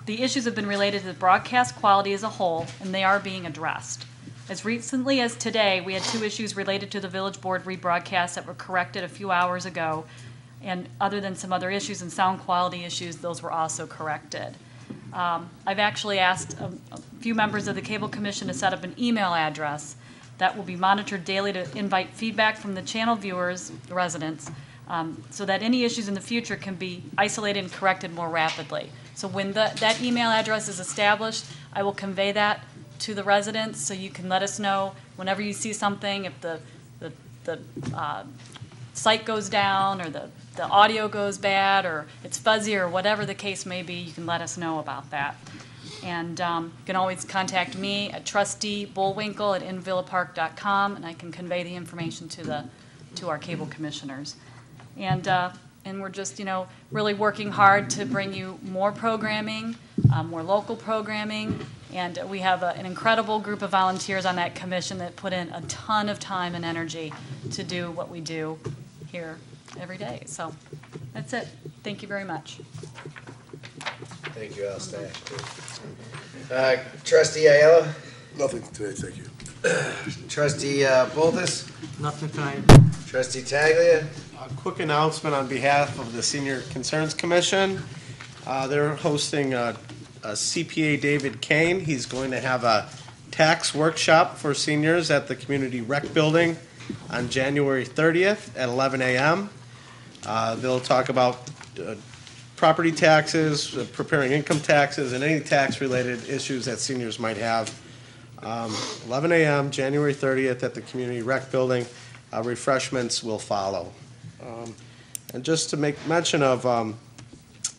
The issues have been related to the broadcast quality as a whole, and they are being addressed. As recently as today, we had 2 issues related to the Village Board rebroadcast that were corrected a few hours ago, and other than some other issues and sound quality issues, those were also corrected. I've actually asked a few members of the Cable Commission to set up an email address that will be monitored daily to invite feedback from the channel viewers, the residents, so that any issues in the future can be isolated and corrected more rapidly. So when that email address is established, I will convey that to the residents, so you can let us know whenever you see something, if the site goes down or the audio goes bad or it's fuzzy or whatever the case may be, you can let us know about that. And you can always contact me at trusteebullwinkle@invillapark.com, and I can convey the information to our cable commissioners. And And we're just, really working hard to bring you more programming, more local programming. And we have an incredible group of volunteers on that commission that put in a ton of time and energy to do what we do here every day. So that's it. Thank you very much. Thank you, Alistair. Trustee Aiello? Nothing today, thank you. Trustee Bulthuis? Nothing tonight. Trustee Taglia? A quick announcement on behalf of the Senior Concerns Commission. They're hosting a CPA David Kane. He's going to have a tax workshop for seniors at the Community Rec Building on January 30th at 11 a.m. They'll talk about property taxes, preparing income taxes, and any tax-related issues that seniors might have. 11 a.m., January 30th at the Community Rec Building. Refreshments will follow. And just to make mention of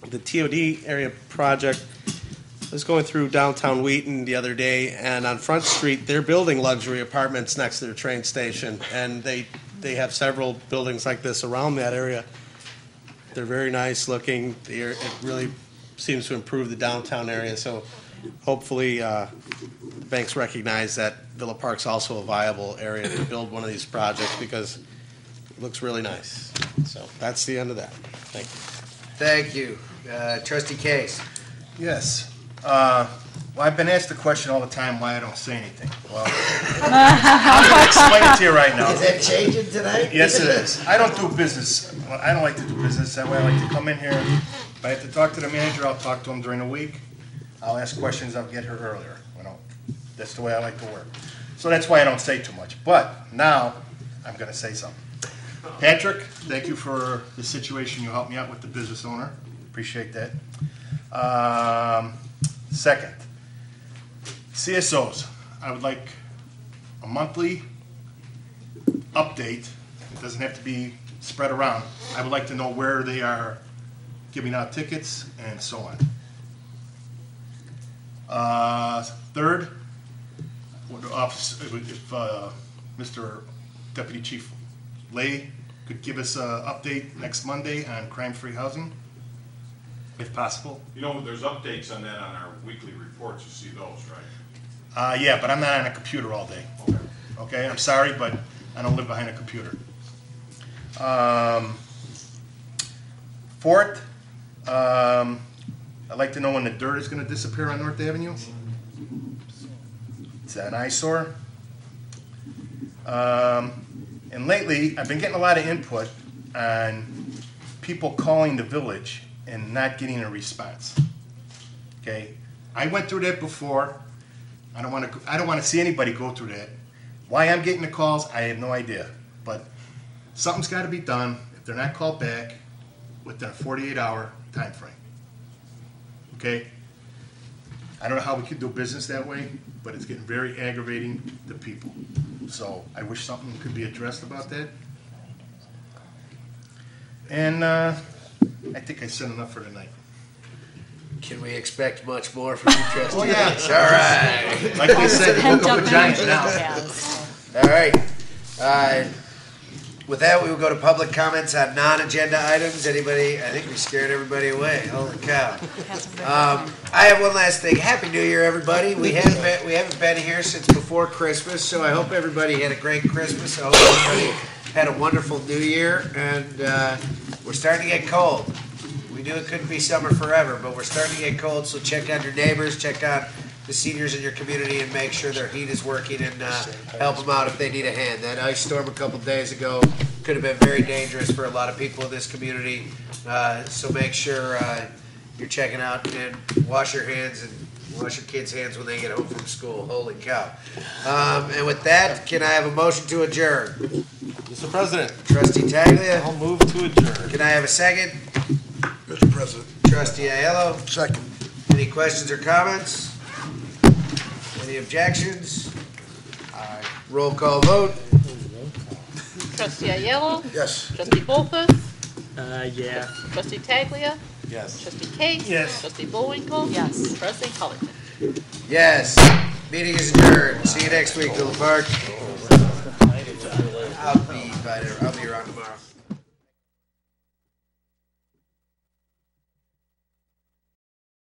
the TOD area project, I was going through downtown Wheaton the other day, and on Front Street, they're building luxury apartments next to their train station, and they have several buildings like this around that area. They're very nice looking. It really seems to improve the downtown area, so hopefully banks recognize that Villa Park's also a viable area to build one of these projects because it looks really nice. So that's the end of that. Thank you. Thank you. Trustee Kase? Yes. Well, I've been asked the question all the time why I don't say anything. Well, I'm going to explain it to you right now. Is that changing tonight? Yes, it is. I don't do business. Well, I don't like to do business. That way I like to come in here. If I have to talk to the manager, I'll talk to him during the week. I'll ask questions. I'll get her earlier. That's the way I like to work. So that's why I don't say too much. But now I'm going to say something. Patrick, thank you for the situation. You helped me out with the business owner. Appreciate that. Second, CSOs. I would like a monthly update. It doesn't have to be spread around. I would like to know where they are giving out tickets and so on. Third, if Mr. Deputy Chief Lay could give us an update next Monday on crime-free housing, if possible. There's updates on that on our weekly reports. You see those, right? Yeah, but I'm not on a computer all day. Okay, I'm sorry, but I don't live behind a computer. Fourth, I'd like to know when the dirt is going to disappear on North Avenue. It's an eyesore. And lately, I've been getting a lot of input on people calling the village and not getting a response. Okay, I went through that before. I don't want to see anybody go through that. Why I'm getting the calls, I have no idea. But something's got to be done if they're not called back within a 48-hour time frame. Okay? I don't know how we could do business that way, but it's getting very aggravating to people. So I wish something could be addressed about that. And I think I said enough for tonight. Can we expect much more from you, Trustee? Oh, yeah. All right. Like they said, look up a giant now. All right. With that, we will go to public comments on non-agenda items. Anybody? I think we scared everybody away. Holy cow. I have one last thing. Happy New Year, everybody. We haven't been here since before Christmas, so I hope everybody had a great Christmas. I hope everybody had a wonderful New Year, and we're starting to get cold. We knew it couldn't be summer forever, but we're starting to get cold, so check on your neighbors, check on the seniors in your community, and make sure their heat is working, and help them out if they need a hand. That ice storm a couple days ago could have been very dangerous for a lot of people in this community, so make sure you're checking out and wash your hands and wash your kids' hands when they get home from school. Holy cow. And with that, can I have a motion to adjourn? Mr. President. Trustee Taglia? I'll move to adjourn. Can I have a second? Mr. President. Trustee Aiello? Second. Any questions or comments? Any objections? Roll call vote. Trustee Aiello? Yes. Trustee Bulthuis? Yeah. Trustee Taglia? Yes. Trustee Kase? Yes. Trustee Bullwinkle? Yes. President Cullerton? Yes. Meeting is adjourned. See you next week, Villa Park. I'll be around tomorrow.